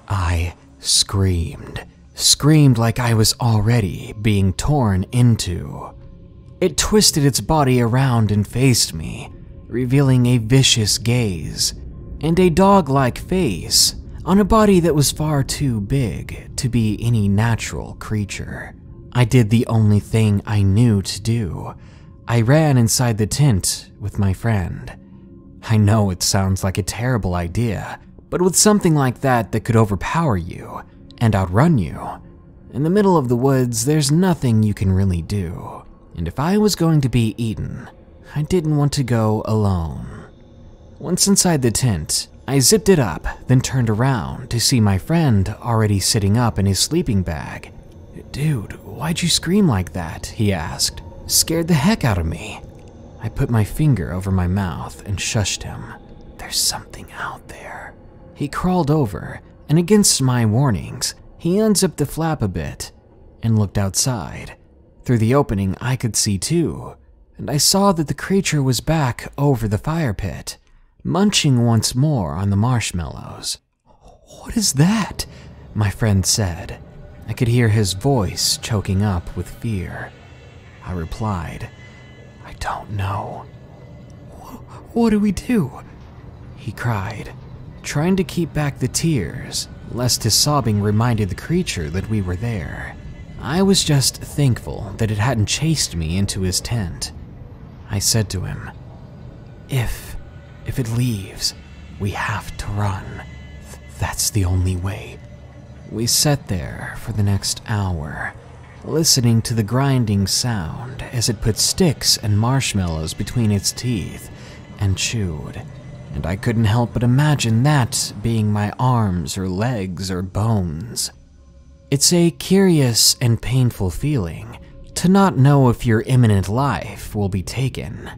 I screamed like I was already being torn into. It twisted its body around and faced me, revealing a vicious gaze and a dog-like face on a body that was far too big to be any natural creature. I did the only thing I knew to do. I ran inside the tent with my friend. I know it sounds like a terrible idea, but with something like that could overpower you and outrun you, in the middle of the woods, there's nothing you can really do. And if I was going to be eaten, I didn't want to go alone. Once inside the tent, I zipped it up, then turned around to see my friend already sitting up in his sleeping bag. "Dude, why'd you scream like that?" he asked. "Scared the heck out of me." I put my finger over my mouth and shushed him. "There's something out there." He crawled over, and against my warnings, he unzipped the flap a bit and looked outside. Through the opening, I could see too, and I saw that the creature was back over the fire pit, munching once more on the marshmallows. "What is that?" my friend said. I could hear his voice choking up with fear. I replied, "I don't know." "What do we do?" he cried, trying to keep back the tears, lest his sobbing reminded the creature that we were there. I was just thankful that it hadn't chased me into his tent. I said to him, If it leaves, we have to run. That's the only way." We sat there for the next hour, listening to the grinding sound as it put sticks and marshmallows between its teeth and chewed, and I couldn't help but imagine that being my arms or legs or bones. It's a curious and painful feeling to not know if your imminent life will be taken,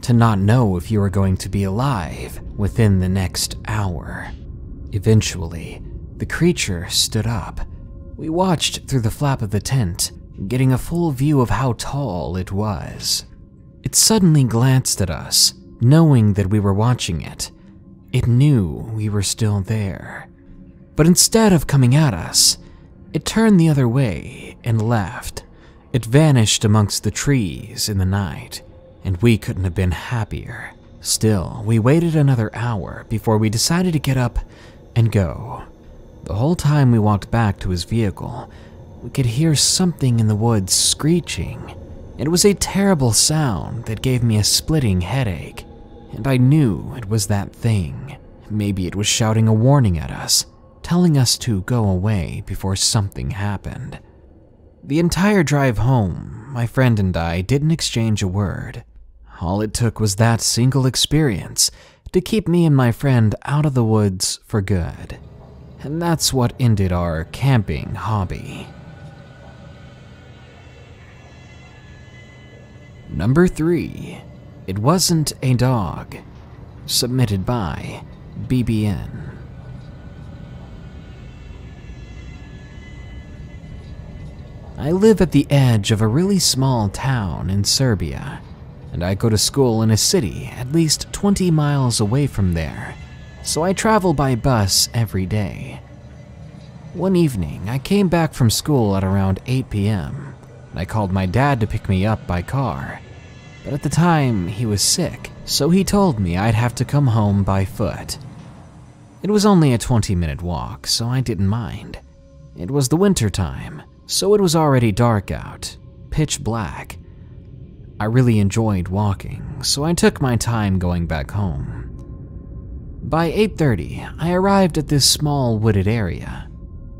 to not know if you are going to be alive within the next hour. Eventually, the creature stood up. We watched through the flap of the tent, getting a full view of how tall it was. It suddenly glanced at us, knowing that we were watching it. It knew we were still there. But instead of coming at us, it turned the other way and left. It vanished amongst the trees in the night, and we couldn't have been happier. Still, we waited another hour before we decided to get up and go. The whole time we walked back to his vehicle, we could hear something in the woods screeching. It was a terrible sound that gave me a splitting headache, and I knew it was that thing. Maybe it was shouting a warning at us, telling us to go away before something happened. The entire drive home, my friend and I didn't exchange a word. All it took was that single experience to keep me and my friend out of the woods for good. And that's what ended our camping hobby. Number 3. It Wasn't a Dog. Submitted by BBN. I live at the edge of a really small town in Serbia, and I go to school in a city at least 20 miles away from there, so I travel by bus every day. One evening, I came back from school at around 8 p.m., and I called my dad to pick me up by car, but at the time he was sick, so he told me I'd have to come home by foot. It was only a 20-minute walk, so I didn't mind. It was the winter time, so it was already dark out, pitch black. I really enjoyed walking, so I took my time going back home. By 8:30, I arrived at this small wooded area.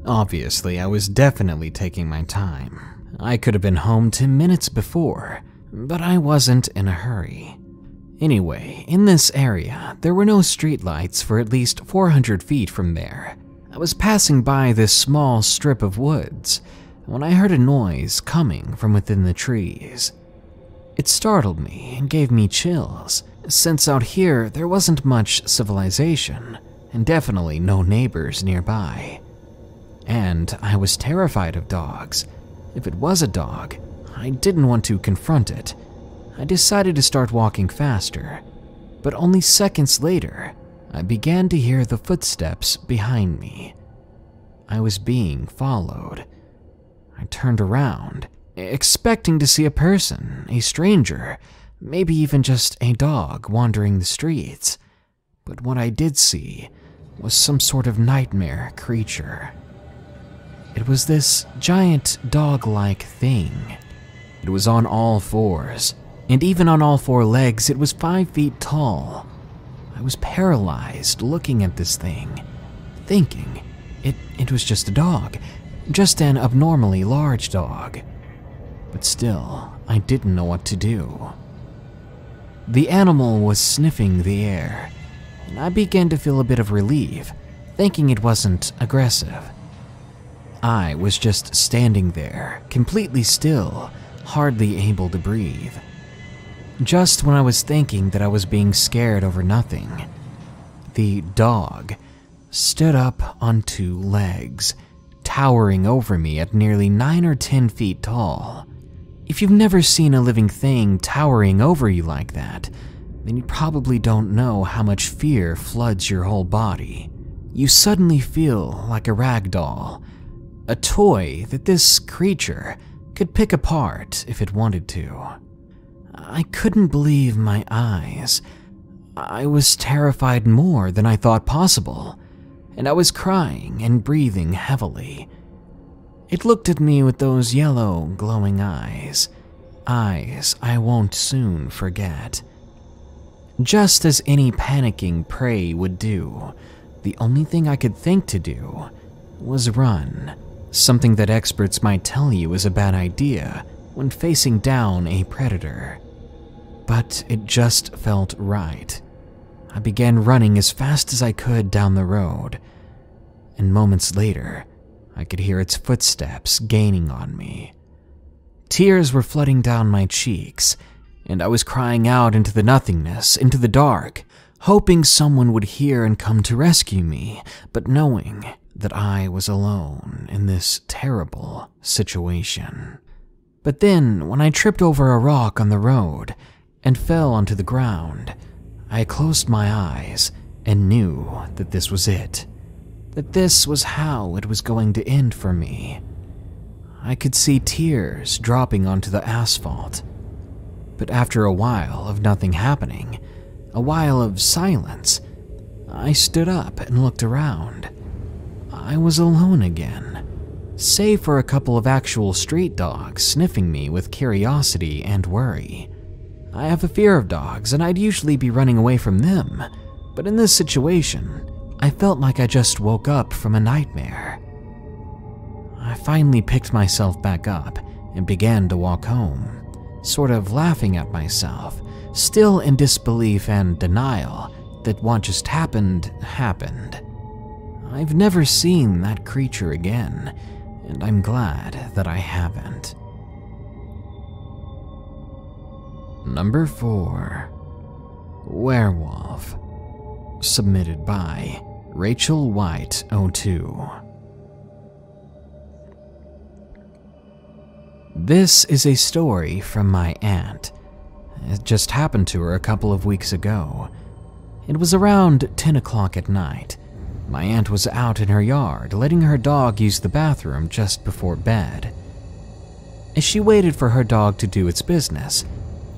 Obviously, I was definitely taking my time. I could have been home 10 minutes before, but I wasn't in a hurry. Anyway, in this area, there were no streetlights for at least 400 feet from there. I was passing by this small strip of woods when I heard a noise coming from within the trees. It startled me and gave me chills, since out here there wasn't much civilization, and definitely no neighbors nearby. And I was terrified of dogs. If it was a dog, I didn't want to confront it. I decided to start walking faster, but only seconds later, I began to hear the footsteps behind me. I was being followed. I turned around, expecting to see a person, a stranger, maybe even just a dog wandering the streets. But what I did see was some sort of nightmare creature. It was this giant dog-like thing. It was on all fours, and even on all four legs, it was 5 feet tall. I was paralyzed looking at this thing, thinking it was just a dog, just an abnormally large dog. But still, I didn't know what to do. The animal was sniffing the air, and I began to feel a bit of relief, thinking it wasn't aggressive. I was just standing there, completely still, hardly able to breathe. Just when I was thinking that I was being scared over nothing, the dog stood up on 2 legs, towering over me at nearly 9 or 10 feet tall. If you've never seen a living thing towering over you like that, then you probably don't know how much fear floods your whole body. You suddenly feel like a rag doll, a toy that this creature could pick apart if it wanted to. I couldn't believe my eyes. I was terrified more than I thought possible, and I was crying and breathing heavily. It looked at me with those yellow, glowing eyes I won't soon forget. Just as any panicking prey would do, the only thing I could think to do was run, something that experts might tell you is a bad idea when facing down a predator. But it just felt right. I began running as fast as I could down the road, and moments later, I could hear its footsteps gaining on me. Tears were flooding down my cheeks, and I was crying out into the nothingness, into the dark, hoping someone would hear and come to rescue me, but knowing that I was alone in this terrible situation. But then, when I tripped over a rock on the road and fell onto the ground, I closed my eyes and knew that this was it. That this was how it was going to end for me. I could see tears dropping onto the asphalt. But after a while of nothing happening, a while of silence, I stood up and looked around. I was alone again, save for a couple of actual street dogs sniffing me with curiosity and worry. I have a fear of dogs, and I'd usually be running away from them, but in this situation, I felt like I just woke up from a nightmare. I finally picked myself back up and began to walk home, sort of laughing at myself, still in disbelief and denial that what just happened. I've never seen that creature again, and I'm glad that I haven't. Number 4. Werewolf. Submitted by Rachel White 02. This is a story from my aunt. It just happened to her a couple of weeks ago. It was around 10 o'clock at night. My aunt was out in her yard, letting her dog use the bathroom just before bed. As she waited for her dog to do its business,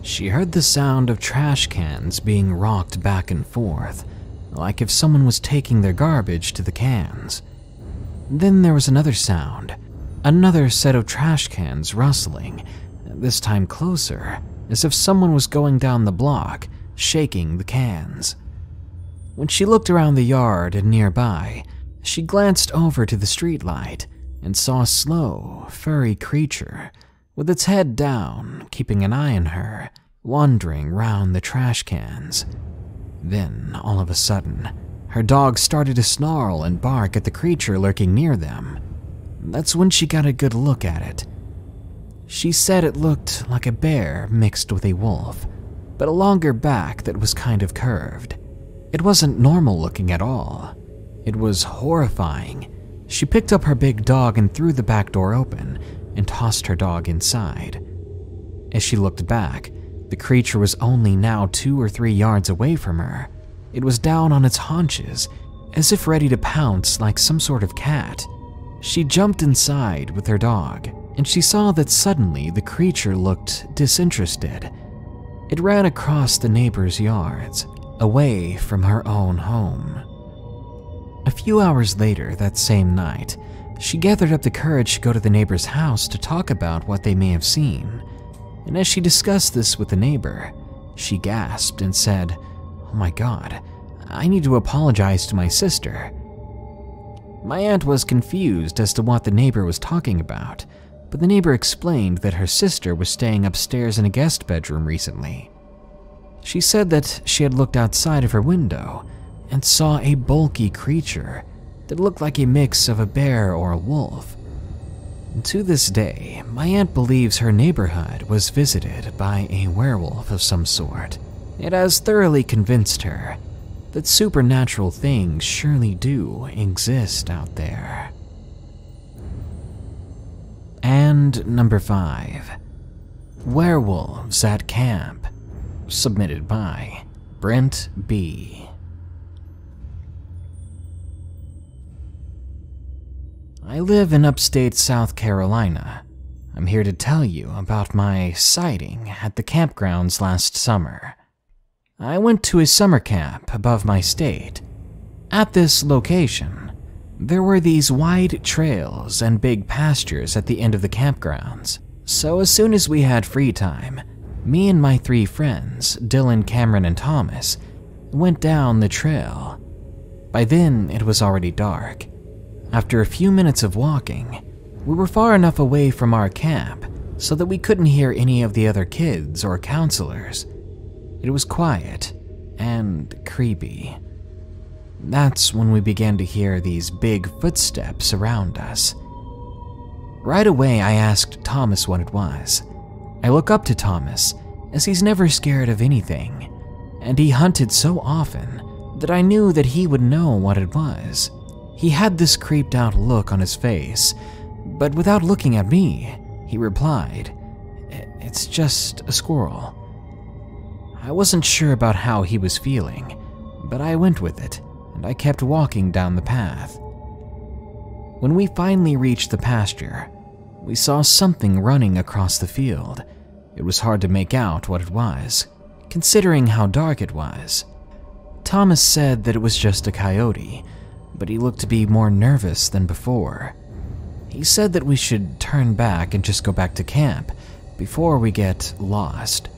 she heard the sound of trash cans being rocked back and forth, like if someone was taking their garbage to the cans. Then there was another sound, another set of trash cans rustling, this time closer, as if someone was going down the block, shaking the cans. When she looked around the yard and nearby, she glanced over to the streetlight and saw a slow, furry creature with its head down, keeping an eye on her, wandering round the trash cans. Then, all of a sudden, her dog started to snarl and bark at the creature lurking near them. That's when she got a good look at it. She said it looked like a bear mixed with a wolf, but a longer back that was kind of curved. It wasn't normal looking at all. It was horrifying. She picked up her big dog and threw the back door open and tossed her dog inside. As she looked back, the creature was only now 2 or 3 yards away from her. It was down on its haunches, as if ready to pounce like some sort of cat. She jumped inside with her dog, and she saw that suddenly the creature looked disinterested. It ran across the neighbors' yards, away from her own home. A few hours later that same night, She gathered up the courage to go to the neighbor's house to talk about what they may have seen. And as she discussed this with the neighbor, she gasped and said, "Oh my God, I need to apologize to my sister." My aunt was confused as to what the neighbor was talking about, but the neighbor explained that her sister was staying upstairs in a guest bedroom recently. She said that she had looked outside of her window and saw a bulky creature that looked like a mix of a bear or a wolf. To this day, my aunt believes her neighborhood was visited by a werewolf of some sort. It has thoroughly convinced her that supernatural things surely do exist out there. And number 5, Werewolves at Camp, submitted by Brent B. I live in upstate South Carolina. I'm here to tell you about my sighting at the campgrounds last summer. I went to a summer camp above my state. At this location, there were these wide trails and big pastures at the end of the campgrounds. So as soon as we had free time, me and my 3 friends, Dylan, Cameron, and Thomas, went down the trail. By then, it was already dark. After a few minutes of walking, we were far enough away from our camp so that we couldn't hear any of the other kids or counselors. It was quiet and creepy. That's when we began to hear these big footsteps around us. Right away, I asked Thomas what it was. I look up to Thomas, as he's never scared of anything, and he hunted so often that I knew that he would know what it was. He had this creeped out look on his face, but without looking at me, he replied, "It's just a squirrel." I wasn't sure about how he was feeling, but I went with it, and I kept walking down the path. When we finally reached the pasture, we saw something running across the field. It was hard to make out what it was, considering how dark it was. Thomas said that it was just a coyote, but he looked to be more nervous than before. He said that we should turn back and just go back to camp before we get lost.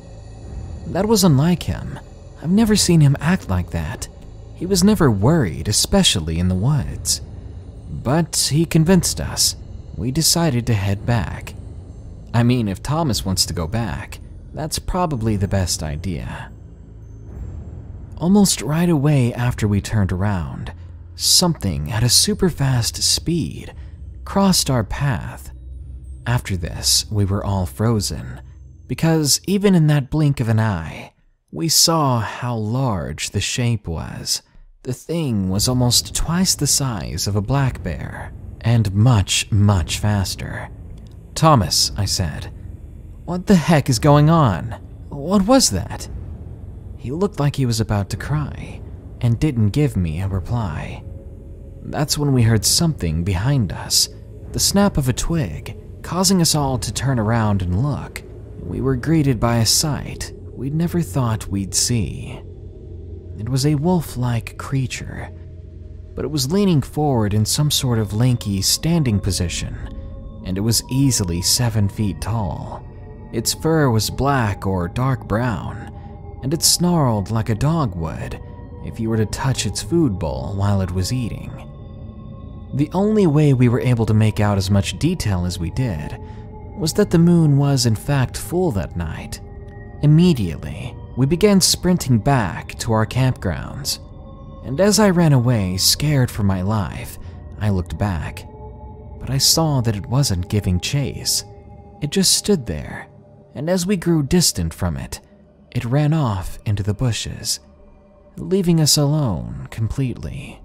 That was unlike him. I've never seen him act like that. He was never worried, especially in the woods. But he convinced us. We decided to head back. I mean, if Thomas wants to go back, that's probably the best idea. Almost right away after we turned around, something at a super fast speed crossed our path. After this, we were all frozen, because even in that blink of an eye, we saw how large the shape was. The thing was almost twice the size of a black bear, and much, much faster. "Thomas," I said, "what the heck is going on? What was that?" He looked like he was about to cry, and didn't give me a reply. That's when we heard something behind us, the snap of a twig, causing us all to turn around and look. We were greeted by a sight we'd never thought we'd see. It was a wolf-like creature, but it was leaning forward in some sort of lanky standing position, and it was easily 7 feet tall. Its fur was black or dark brown, and it snarled like a dog would if you were to touch its food bowl while it was eating. The only way we were able to make out as much detail as we did was that the moon was in fact full that night. Immediately, we began sprinting back to our campgrounds, and as I ran away, scared for my life, I looked back, but I saw that it wasn't giving chase. It just stood there, and as we grew distant from it, it ran off into the bushes, leaving us alone completely.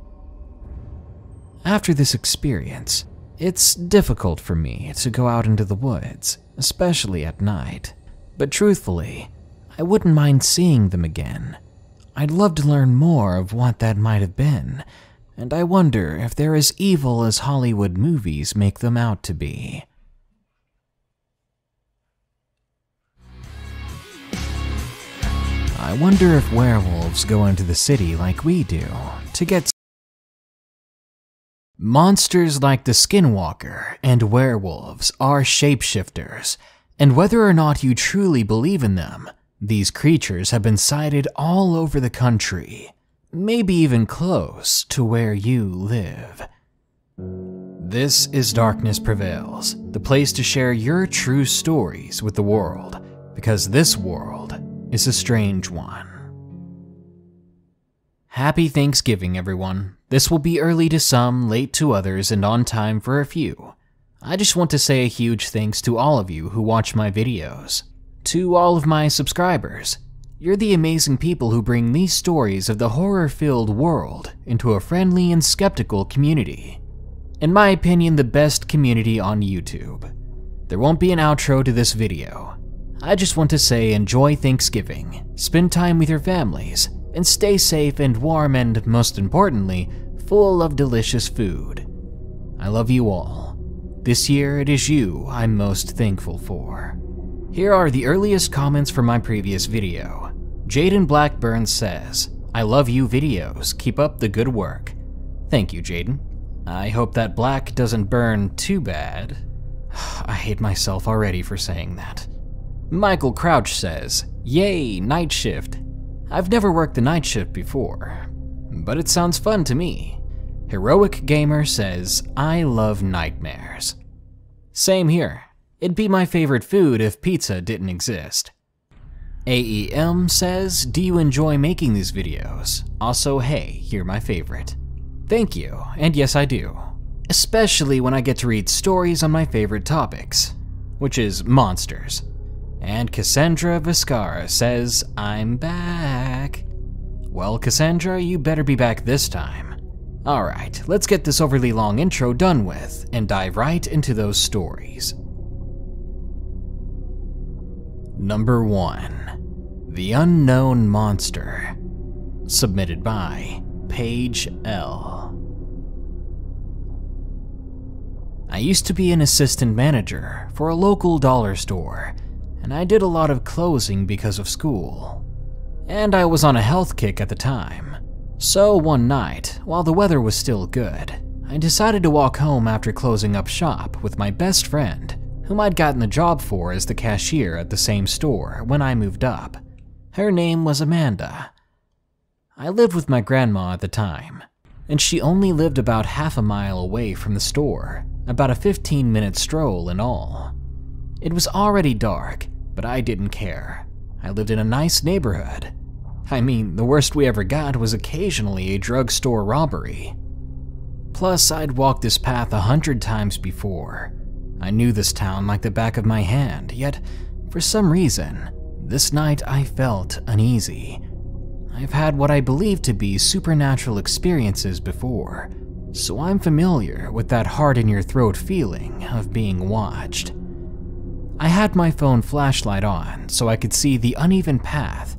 After this experience, it's difficult for me to go out into the woods, especially at night. But truthfully, I wouldn't mind seeing them again. I'd love to learn more of what that might have been, and I wonder if they're as evil as Hollywood movies make them out to be. I wonder if werewolves go into the city like we do to get Monsters like the Skinwalker and werewolves are shapeshifters, and whether or not you truly believe in them, these creatures have been sighted all over the country, maybe even close to where you live. This is Darkness Prevails, the place to share your true stories with the world, because this world is a strange one. Happy Thanksgiving, everyone. This will be early to some, late to others, and on time for a few. I just want to say a huge thanks to all of you who watch my videos. To all of my subscribers, you're the amazing people who bring these stories of the horror-filled world into a friendly and skeptical community. In my opinion, the best community on YouTube. There won't be an outro to this video. I just want to say enjoy Thanksgiving, spend time with your families, and stay safe and warm and, most importantly, full of delicious food. I love you all. This year, it is you I'm most thankful for. Here are the earliest comments from my previous video. Jaden Blackburn says, "I love you videos, keep up the good work." Thank you, Jaden. I hope that black doesn't burn too bad. I hate myself already for saying that. Michael Crouch says, "Yay, night shift. I've never worked the night shift before, but it sounds fun to me." Heroic Gamer says, "I love nightmares." Same here. It'd be my favorite food if pizza didn't exist. AEM says, "Do you enjoy making these videos? Also, hey, you're my favorite." Thank you, and yes I do. Especially when I get to read stories on my favorite topics, which is monsters. And Cassandra Viscara says, "I'm back." Well, Cassandra, you better be back this time. Alright, let's get this overly long intro done with and dive right into those stories. Number 1. The Unknown Monster. Submitted by Paige L. I used to be an assistant manager for a local dollar store, and I did a lot of closing because of school. And I was on a health kick at the time. So one night, while the weather was still good, I decided to walk home after closing up shop with my best friend, whom I'd gotten the job for as the cashier at the same store when I moved up. Her name was Amanda. I lived with my grandma at the time, and she only lived about half a mile away from the store, about a 15-minute stroll in all. It was already dark, but I didn't care. I lived in a nice neighborhood. I mean, the worst we ever got was occasionally a drugstore robbery. Plus, I'd walked this path 100 times before. I knew this town like the back of my hand, yet, for some reason, this night I felt uneasy. I've had what I believe to be supernatural experiences before, so I'm familiar with that heart-in-your-throat feeling of being watched. I had my phone flashlight on so I could see the uneven path,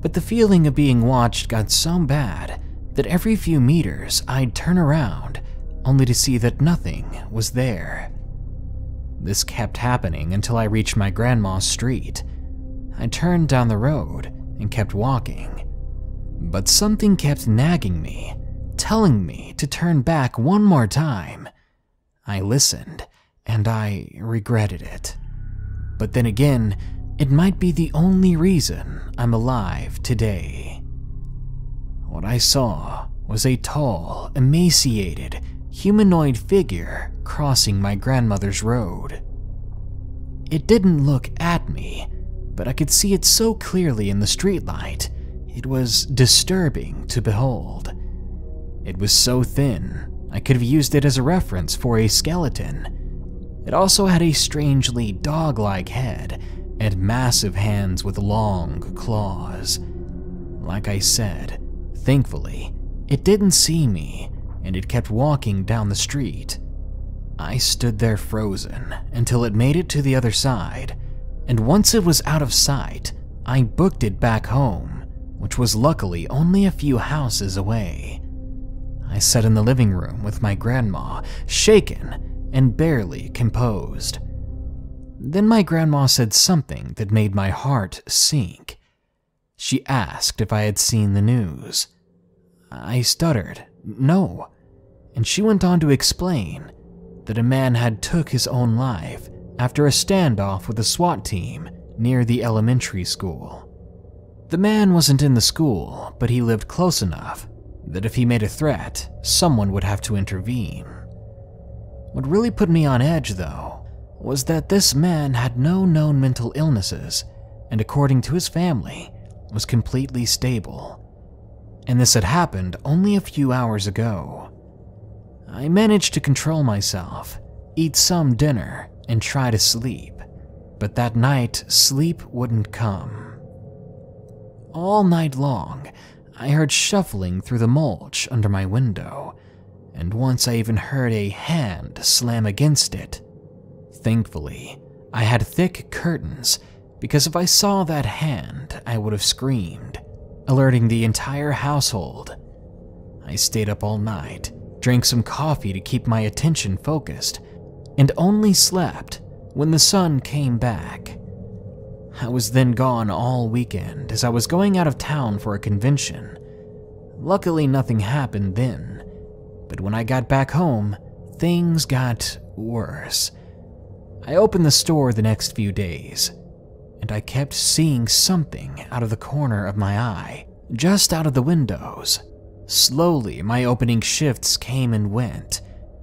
but the feeling of being watched got so bad that every few meters I'd turn around only to see that nothing was there. This kept happening until I reached my grandma's street. I turned down the road and kept walking, but something kept nagging me, telling me to turn back one more time. I listened, and I regretted it. But then again, it might be the only reason I'm alive today. What I saw was a tall, emaciated, humanoid figure crossing my grandmother's road. It didn't look at me, but I could see it so clearly in the streetlight, it was disturbing to behold. It was so thin, I could have used it as a reference for a skeleton. It also had a strangely dog-like head and massive hands with long claws. Like I said, thankfully, it didn't see me, and it kept walking down the street. I stood there frozen until it made it to the other side, and once it was out of sight, I booked it back home, which was luckily only a few houses away. I sat in the living room with my grandma, shaken and barely composed. Then my grandma said something that made my heart sink. She asked if I had seen the news. I stuttered, no, and she went on to explain that a man had took his own life after a standoff with a SWAT team near the elementary school. The man wasn't in the school, but he lived close enough that if he made a threat, someone would have to intervene. What really put me on edge, though, was that this man had no known mental illnesses, and according to his family, was completely stable. And this had happened only a few hours ago. I managed to control myself, eat some dinner, and try to sleep, but that night, sleep wouldn't come. All night long, I heard shuffling through the mulch under my window, and once I even heard a hand slam against it. Thankfully, I had thick curtains, because if I saw that hand, I would have screamed, alerting the entire household. I stayed up all night, drank some coffee to keep my attention focused, and only slept when the sun came back. I was then gone all weekend as I was going out of town for a convention. Luckily, nothing happened then, but when I got back home, things got worse. I opened the store the next few days, and I kept seeing something out of the corner of my eye, just out of the windows. Slowly, my opening shifts came and went,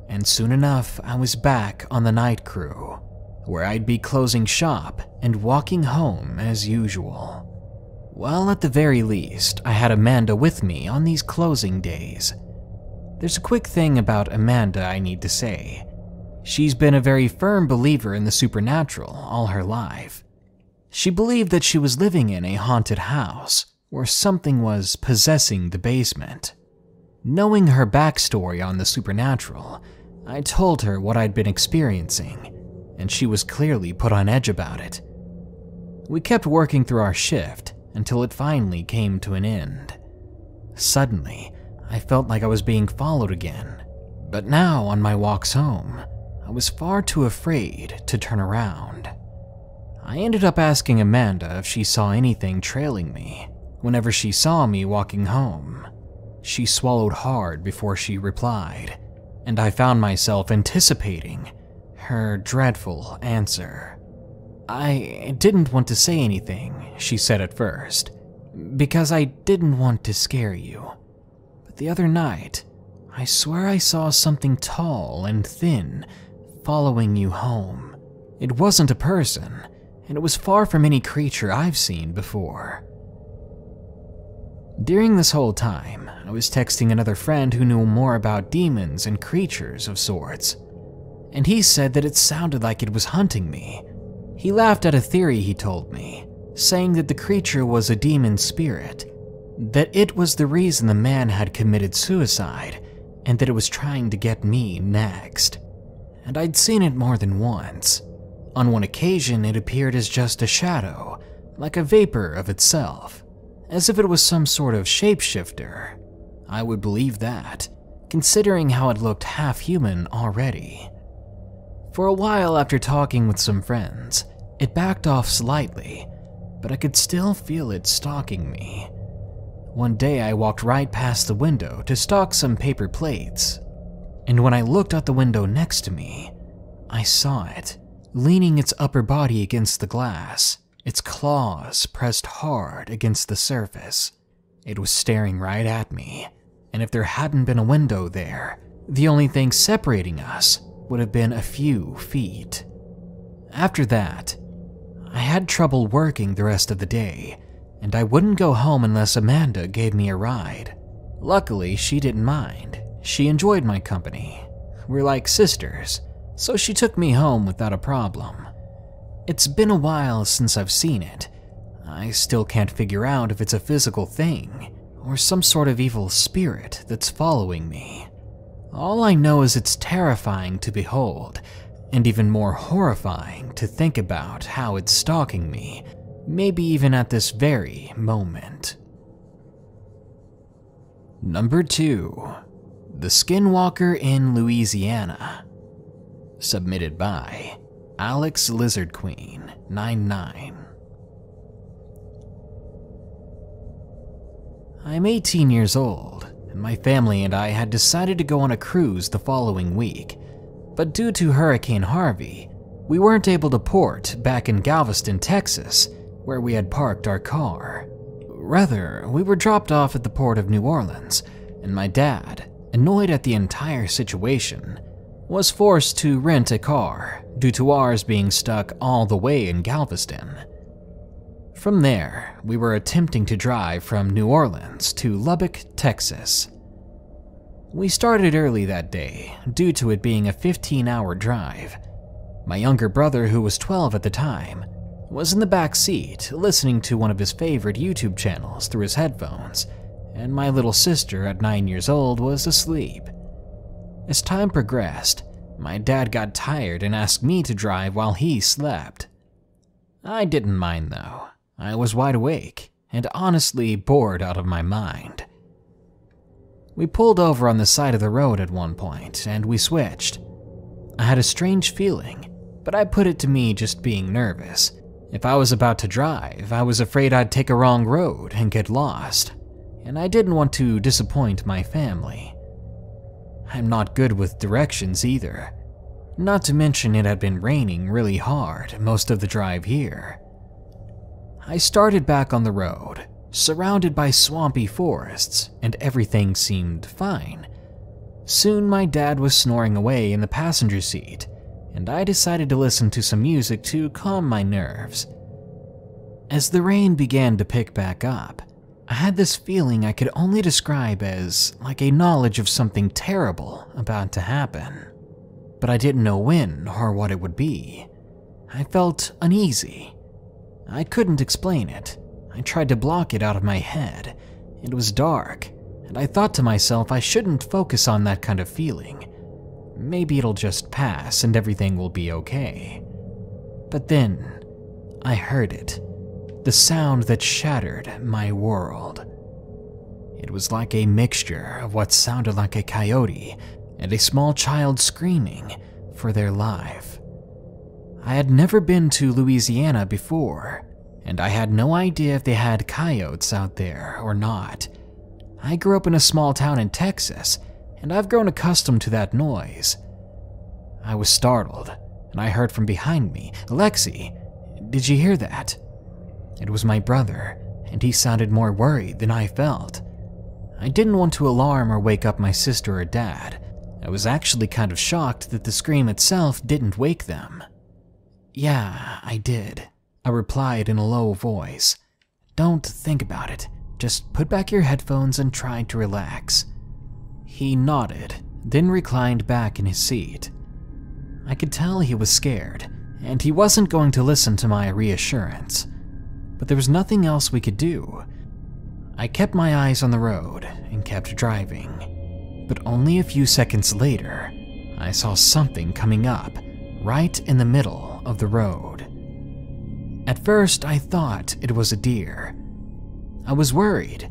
and soon enough, I was back on the night crew, where I'd be closing shop and walking home as usual. Well, at the very least, I had Amanda with me on these closing days. There's a quick thing about Amanda I need to say. She's been a very firm believer in the supernatural all her life. She believed that she was living in a haunted house where something was possessing the basement. Knowing her backstory on the supernatural, I told her what I'd been experiencing, and she was clearly put on edge about it. We kept working through our shift until it finally came to an end. Suddenly, I felt like I was being followed again, but now on my walks home, I was far too afraid to turn around. I ended up asking Amanda if she saw anything trailing me whenever she saw me walking home. She swallowed hard before she replied, and I found myself anticipating her dreadful answer. "I didn't want to say anything," she said at first, "because I didn't want to scare you. But the other night, I swear I saw something tall and thin following you home. It wasn't a person, and it was far from any creature I've seen before." During this whole time, I was texting another friend who knew more about demons and creatures of sorts, and he said that it sounded like it was hunting me. He laughed at a theory he told me, saying that the creature was a demon spirit, that it was the reason the man had committed suicide, and that it was trying to get me next. And I'd seen it more than once. On one occasion, it appeared as just a shadow, like a vapor of itself, as if it was some sort of shapeshifter. I would believe that, considering how it looked half-human already. For a while after talking with some friends, it backed off slightly, but I could still feel it stalking me. One day I walked right past the window to stock some paper plates, and when I looked out the window next to me, I saw it, leaning its upper body against the glass, its claws pressed hard against the surface. It was staring right at me, and if there hadn't been a window there, the only thing separating us would have been a few feet. After that, I had trouble working the rest of the day, and I wouldn't go home unless Amanda gave me a ride. Luckily, she didn't mind. She enjoyed my company. We're like sisters, so she took me home without a problem. It's been a while since I've seen it. I still can't figure out if it's a physical thing or some sort of evil spirit that's following me. All I know is it's terrifying to behold, and even more horrifying to think about how it's stalking me, maybe even at this very moment. Number 2. The Skinwalker in Louisiana. Submitted by Alex Lizard Queen 99. I'm 18 years old, and my family and I had decided to go on a cruise the following week. But due to Hurricane Harvey, we weren't able to port back in Galveston, Texas, where we had parked our car. Rather, we were dropped off at the port of New Orleans, and my dad, annoyed at the entire situation, was forced to rent a car due to ours being stuck all the way in Galveston. From there, we were attempting to drive from New Orleans to Lubbock, Texas. We started early that day due to it being a 15-hour drive. My younger brother, who was 12 at the time, was in the back seat listening to one of his favorite YouTube channels through his headphones, and my little sister at 9 years old was asleep. As time progressed, my dad got tired and asked me to drive while he slept. I didn't mind though. I was wide awake and honestly bored out of my mind. We pulled over on the side of the road at one point and we switched. I had a strange feeling, but I put it to me just being nervous. If I was about to drive, I was afraid I'd take a wrong road and get lost, and I didn't want to disappoint my family. I'm not good with directions either, not to mention it had been raining really hard most of the drive here. I started back on the road, surrounded by swampy forests, and everything seemed fine. Soon my dad was snoring away in the passenger seat, and I decided to listen to some music to calm my nerves. As the rain began to pick back up, I had this feeling I could only describe as like a knowledge of something terrible about to happen. But I didn't know when or what it would be. I felt uneasy. I couldn't explain it. I tried to block it out of my head. It was dark, and I thought to myself I shouldn't focus on that kind of feeling. Maybe it'll just pass and everything will be okay. But then, I heard it. The sound that shattered my world. It was like a mixture of what sounded like a coyote and a small child screaming for their life. I had never been to Louisiana before, and I had no idea if they had coyotes out there or not. I grew up in a small town in Texas, and I've grown accustomed to that noise. I was startled, and I heard from behind me, "Lexi, did you hear that?" It was my brother, and he sounded more worried than I felt. I didn't want to alarm or wake up my sister or dad. I was actually kind of shocked that the scream itself didn't wake them. "Yeah, I did," I replied in a low voice. "Don't think about it. Just put back your headphones and try to relax." He nodded, then reclined back in his seat. I could tell he was scared, and he wasn't going to listen to my reassurance. But there was nothing else we could do. I kept my eyes on the road and kept driving. But only a few seconds later, I saw something coming up right in the middle of the road. At first, I thought it was a deer. I was worried.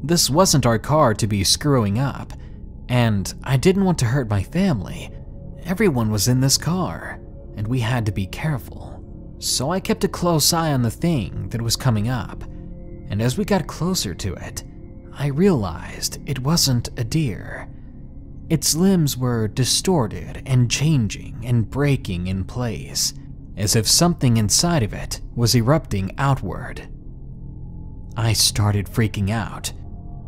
This wasn't our car to be screwing up, and I didn't want to hurt my family. Everyone was in this car, and we had to be careful. So I kept a close eye on the thing that was coming up, and as we got closer to it, I realized it wasn't a deer. Its limbs were distorted and changing and breaking in place, as if something inside of it was erupting outward. I started freaking out,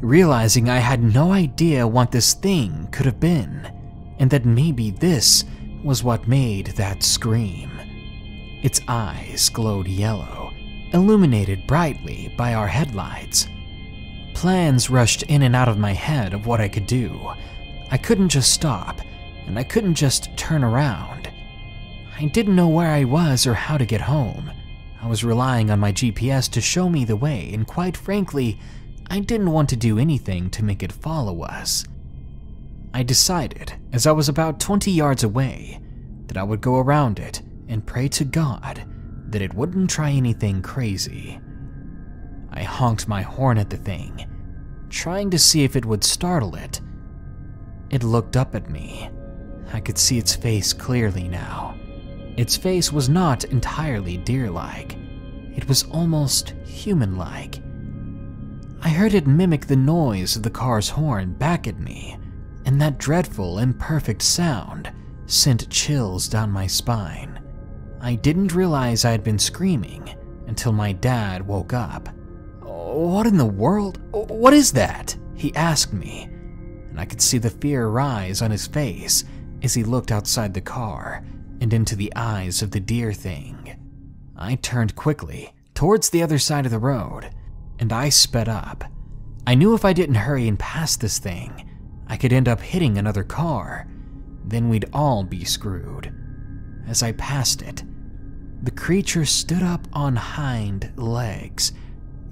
realizing I had no idea what this thing could have been, and that maybe this was what made that scream. Its eyes glowed yellow, illuminated brightly by our headlights. Plans rushed in and out of my head of what I could do. I couldn't just stop, and I couldn't just turn around. I didn't know where I was or how to get home. I was relying on my GPS to show me the way, and quite frankly, I didn't want to do anything to make it follow us. I decided, as I was about 20 yards away, that I would go around it and pray to God that it wouldn't try anything crazy. I honked my horn at the thing, trying to see if it would startle it. It looked up at me. I could see its face clearly now. Its face was not entirely deer-like. It was almost human-like. I heard it mimic the noise of the car's horn back at me, and that dreadful, imperfect sound sent chills down my spine. I didn't realize I had been screaming until my dad woke up. "What in the world? What is that?" he asked me, and I could see the fear rise on his face as he looked outside the car and into the eyes of the dear thing. I turned quickly towards the other side of the road, and I sped up. I knew if I didn't hurry and pass this thing, I could end up hitting another car. Then we'd all be screwed. As I passed it, the creature stood up on hind legs.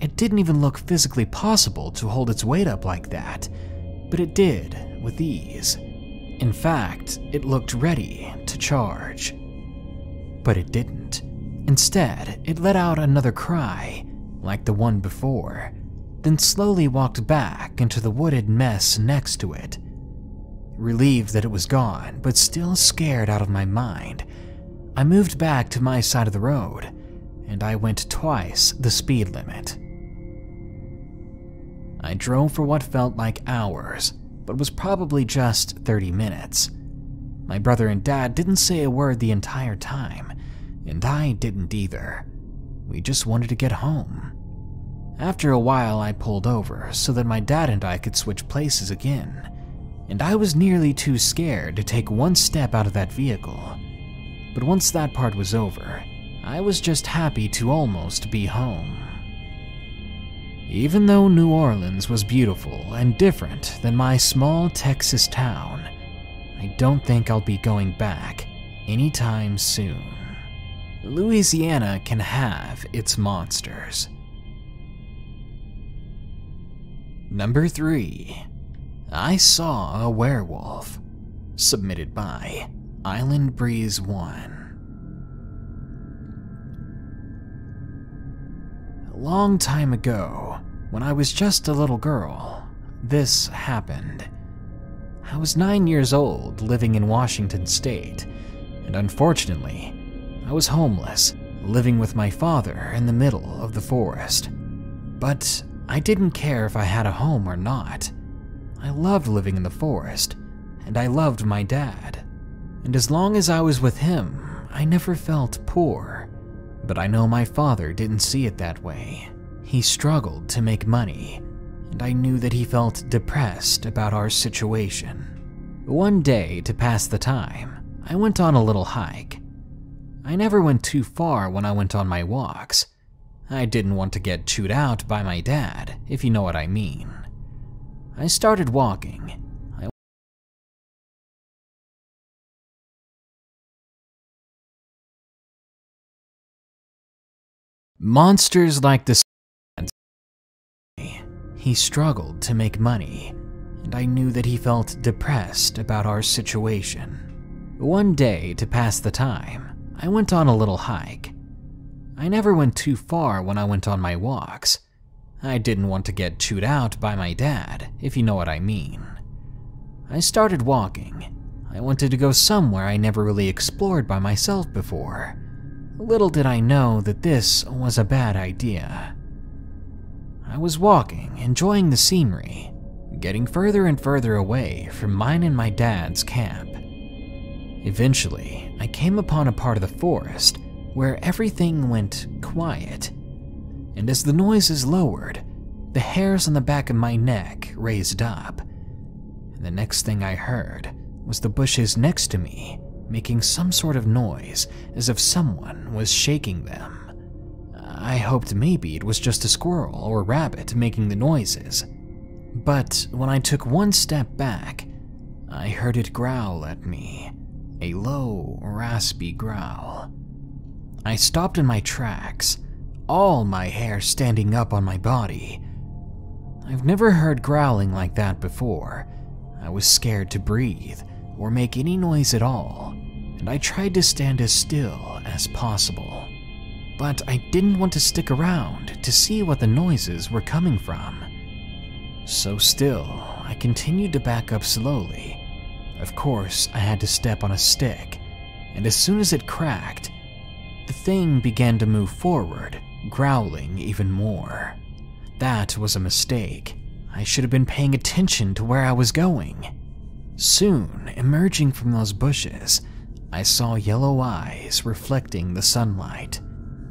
It didn't even look physically possible to hold its weight up like that, but it did with ease. In fact, it looked ready to charge. But it didn't. Instead, it let out another cry, like the one before, then slowly walked back into the wooded mess next to it. Relieved that it was gone, but still scared out of my mind, I moved back to my side of the road, and I went twice the speed limit. I drove for what felt like hours, but was probably just 30 minutes. My brother and dad didn't say a word the entire time, and I didn't either. We just wanted to get home. After a while, I pulled over so that my dad and I could switch places again, and I was nearly too scared to take one step out of that vehicle. But once that part was over, I was just happy to almost be home. Even though New Orleans was beautiful and different than my small Texas town, I don't think I'll be going back anytime soon. Louisiana can have its monsters. Number 3. I saw a werewolf. Submitted by Island Breeze 1. A long time ago, when I was just a little girl, this happened. I was 9 years old, living in Washington State, and unfortunately, I was homeless, living with my father in the middle of the forest. But I didn't care if I had a home or not. I loved living in the forest, and I loved my dad. And as long as I was with him, I never felt poor. But I know my father didn't see it that way. He struggled to make money, and I knew that he felt depressed about our situation. One day, to pass the time, I went on a little hike. I never went too far when I went on my walks. I didn't want to get chewed out by my dad, if you know what I mean. I started walking. Monsters like the he struggled to make money, and I knew that he felt depressed about our situation. One day, to pass the time, I went on a little hike. I never went too far when I went on my walks. I didn't want to get chewed out by my dad, if you know what I mean. I started walking. I wanted to go somewhere I never really explored by myself before. Little did I know that this was a bad idea. I was walking, enjoying the scenery, getting further and further away from mine and my dad's camp. Eventually, I came upon a part of the forest where everything went quiet, and as the noises lowered, the hairs on the back of my neck raised up, and the next thing I heard was the bushes next to me making some sort of noise as if someone was shaking them. I hoped maybe it was just a squirrel or rabbit making the noises, but when I took one step back, I heard it growl at me, a low, raspy growl. I stopped in my tracks, all my hair standing up on my body. I've never heard growling like that before. I was scared to breathe or make any noise at all, and I tried to stand as still as possible. But I didn't want to stick around to see what the noises were coming from. So still, I continued to back up slowly. Of course, I had to step on a stick, and as soon as it cracked, the thing began to move forward, growling even more. That was a mistake. I should have been paying attention to where I was going. Soon, emerging from those bushes, I saw yellow eyes reflecting the sunlight.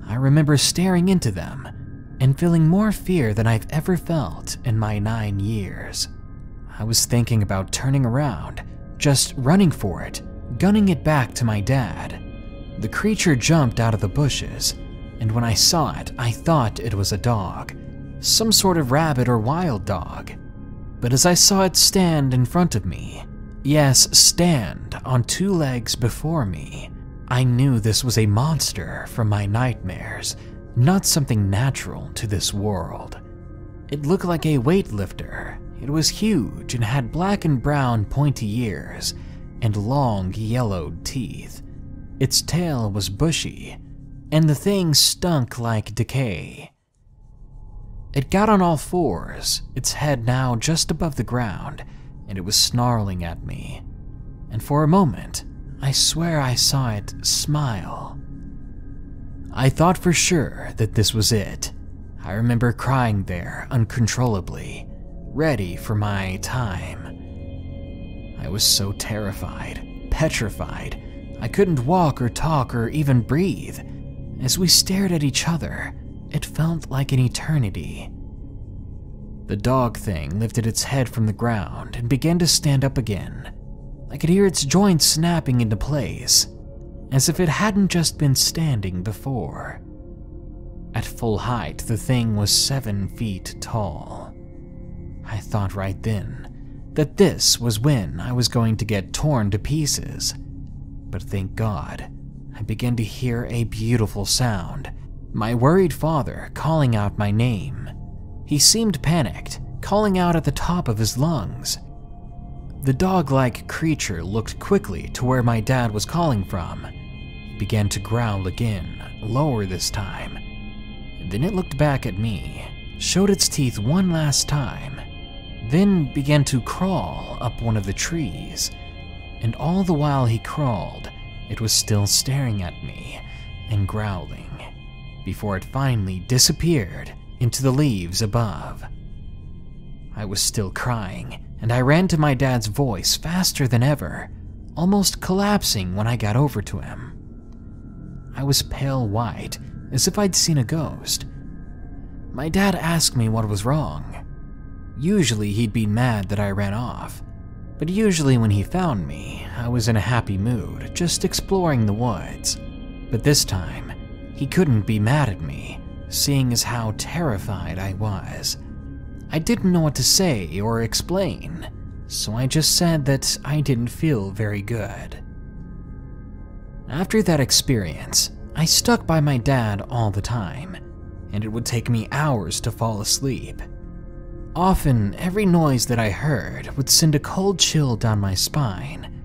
I remember staring into them and feeling more fear than I've ever felt in my 9 years. I was thinking about turning around, just running for it, gunning it back to my dad. The creature jumped out of the bushes, and when I saw it, I thought it was a dog, some sort of rabbit or wild dog. But as I saw it stand in front of me, yes, stand on 2 legs before me, I knew this was a monster from my nightmares, not something natural to this world. It looked like a weightlifter. It was huge and had black and brown pointy ears and long yellowed teeth. Its tail was bushy, and the thing stunk like decay. It got on all fours, its head now just above the ground, and it was snarling at me. And for a moment, I swear I saw it smile. I thought for sure that this was it. I remember crying there uncontrollably, ready for my time. I was so terrified, petrified. I couldn't walk or talk or even breathe. As we stared at each other, it felt like an eternity. The dog thing lifted its head from the ground and began to stand up again. I could hear its joints snapping into place, as if it hadn't just been standing before. At full height, the thing was 7 feet tall. I thought right then that this was when I was going to get torn to pieces. But thank God, I began to hear a beautiful sound, my worried father calling out my name. He seemed panicked, calling out at the top of his lungs. The dog-like creature looked quickly to where my dad was calling from. It began to growl again, lower this time. Then it looked back at me, showed its teeth one last time, then began to crawl up one of the trees. And all the while he crawled, it was still staring at me and growling, before it finally disappeared into the leaves above. I was still crying, and I ran to my dad's voice faster than ever, almost collapsing when I got over to him. I was pale white, as if I'd seen a ghost. My dad asked me what was wrong. Usually he'd be mad that I ran off, but usually when he found me, I was in a happy mood, just exploring the woods. But this time, he couldn't be mad at me, seeing as how terrified I was. I didn't know what to say or explain, so I just said that I didn't feel very good. After that experience, I stuck by my dad all the time, and it would take me hours to fall asleep. Often, every noise that I heard would send a cold chill down my spine.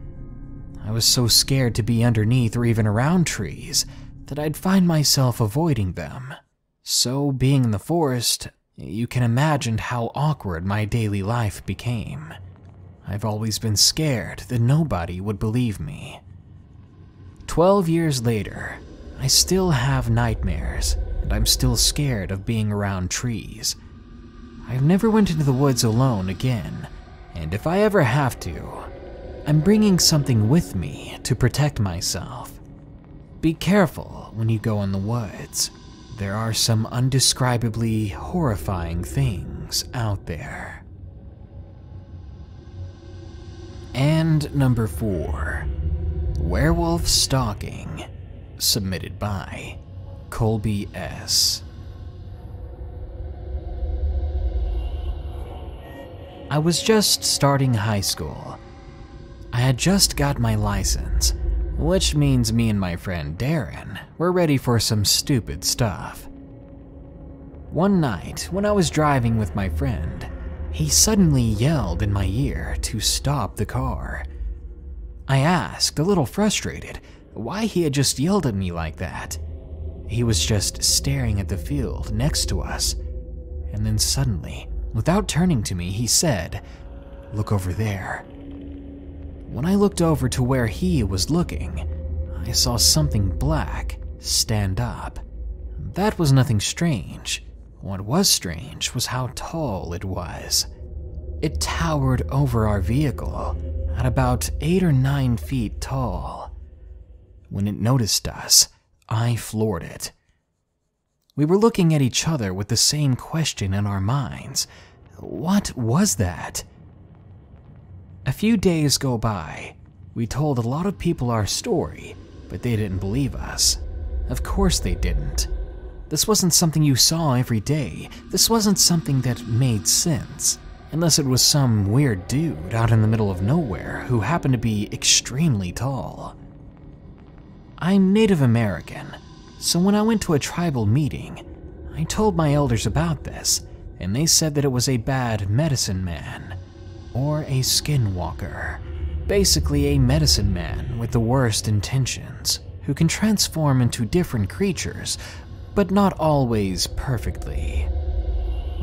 I was so scared to be underneath or even around trees that I'd find myself avoiding them. So, being in the forest, you can imagine how awkward my daily life became. I've always been scared that nobody would believe me. 12 years later, I still have nightmares, and I'm still scared of being around trees. I've never went into the woods alone again, and if I ever have to, I'm bringing something with me to protect myself. Be careful when you go in the woods. There are some undescribably horrifying things out there. And number 4, Werewolf Stalking, submitted by Colby S. I was just starting high school. I had just got my license, which means me and my friend Darren were ready for some stupid stuff. One night, when I was driving with my friend, he suddenly yelled in my ear to stop the car. I asked, a little frustrated, why he had just yelled at me like that. He was just staring at the field next to us, and then suddenly, without turning to me, he said, "Look over there." When I looked over to where he was looking, I saw something black stand up. That was nothing strange. What was strange was how tall it was. It towered over our vehicle at about 8 or 9 feet tall. When it noticed us, I floored it. We were looking at each other with the same question in our minds. What was that? A few days go by. We told a lot of people our story, but they didn't believe us. Of course they didn't. This wasn't something you saw every day. This wasn't something that made sense, unless it was some weird dude out in the middle of nowhere who happened to be extremely tall. I'm Native American, so when I went to a tribal meeting, I told my elders about this, and they said that it was a bad medicine man, or a skinwalker. Basically a medicine man with the worst intentions, who can transform into different creatures, but not always perfectly.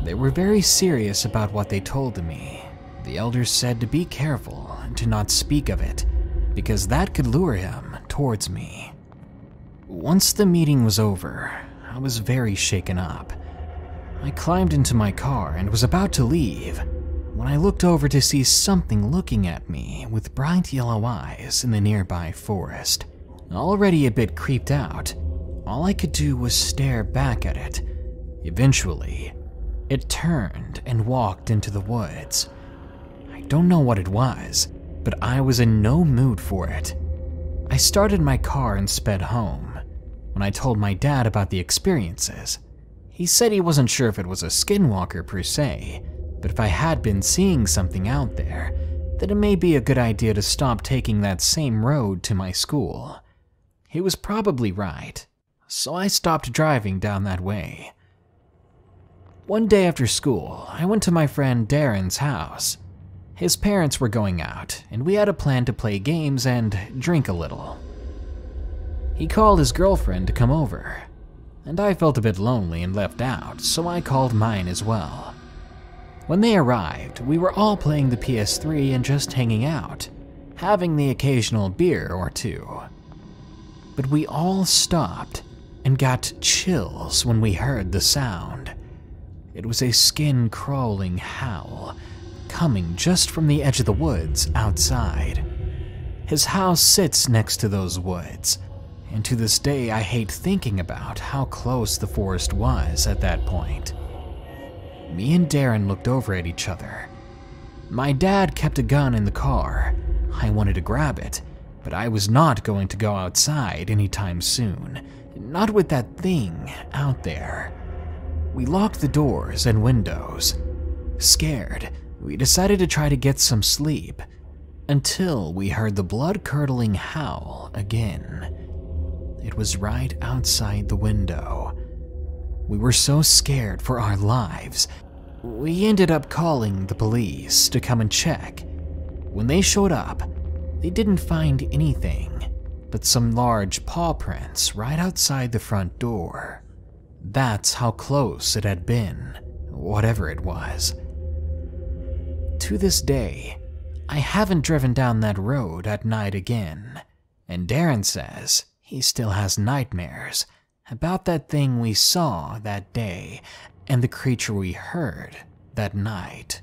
They were very serious about what they told to me. The elders said to be careful and to not speak of it, because that could lure him towards me. Once the meeting was over, I was very shaken up. I climbed into my car and was about to leave when I looked over to see something looking at me with bright yellow eyes in the nearby forest. Already a bit creeped out, all I could do was stare back at it. Eventually, it turned and walked into the woods. I don't know what it was, but I was in no mood for it. I started my car and sped home. When I told my dad about the experiences, he said he wasn't sure if it was a skinwalker per se, but if I had been seeing something out there, that it may be a good idea to stop taking that same road to my school. He was probably right, so I stopped driving down that way. One day after school, I went to my friend Darren's house. His parents were going out, and we had a plan to play games and drink a little. He called his girlfriend to come over, and I felt a bit lonely and left out, so I called mine as well. When they arrived, we were all playing the PS3 and just hanging out, having the occasional beer or two. But we all stopped and got chills when we heard the sound. It was a skin-crawling howl, coming just from the edge of the woods outside. His house sits next to those woods, and to this day I hate thinking about how close the forest was at that point. Me and Darren looked over at each other. My dad kept a gun in the car. I wanted to grab it, but I was not going to go outside anytime soon, not with that thing out there. We locked the doors and windows. Scared, we decided to try to get some sleep, until we heard the blood-curdling howl again. It was right outside the window. We were so scared for our lives, we ended up calling the police to come and check. When they showed up, they didn't find anything but some large paw prints right outside the front door. That's how close it had been, whatever it was. To this day, I haven't driven down that road at night again, and Darren says he still has nightmares about that thing we saw that day and the creature we heard that night.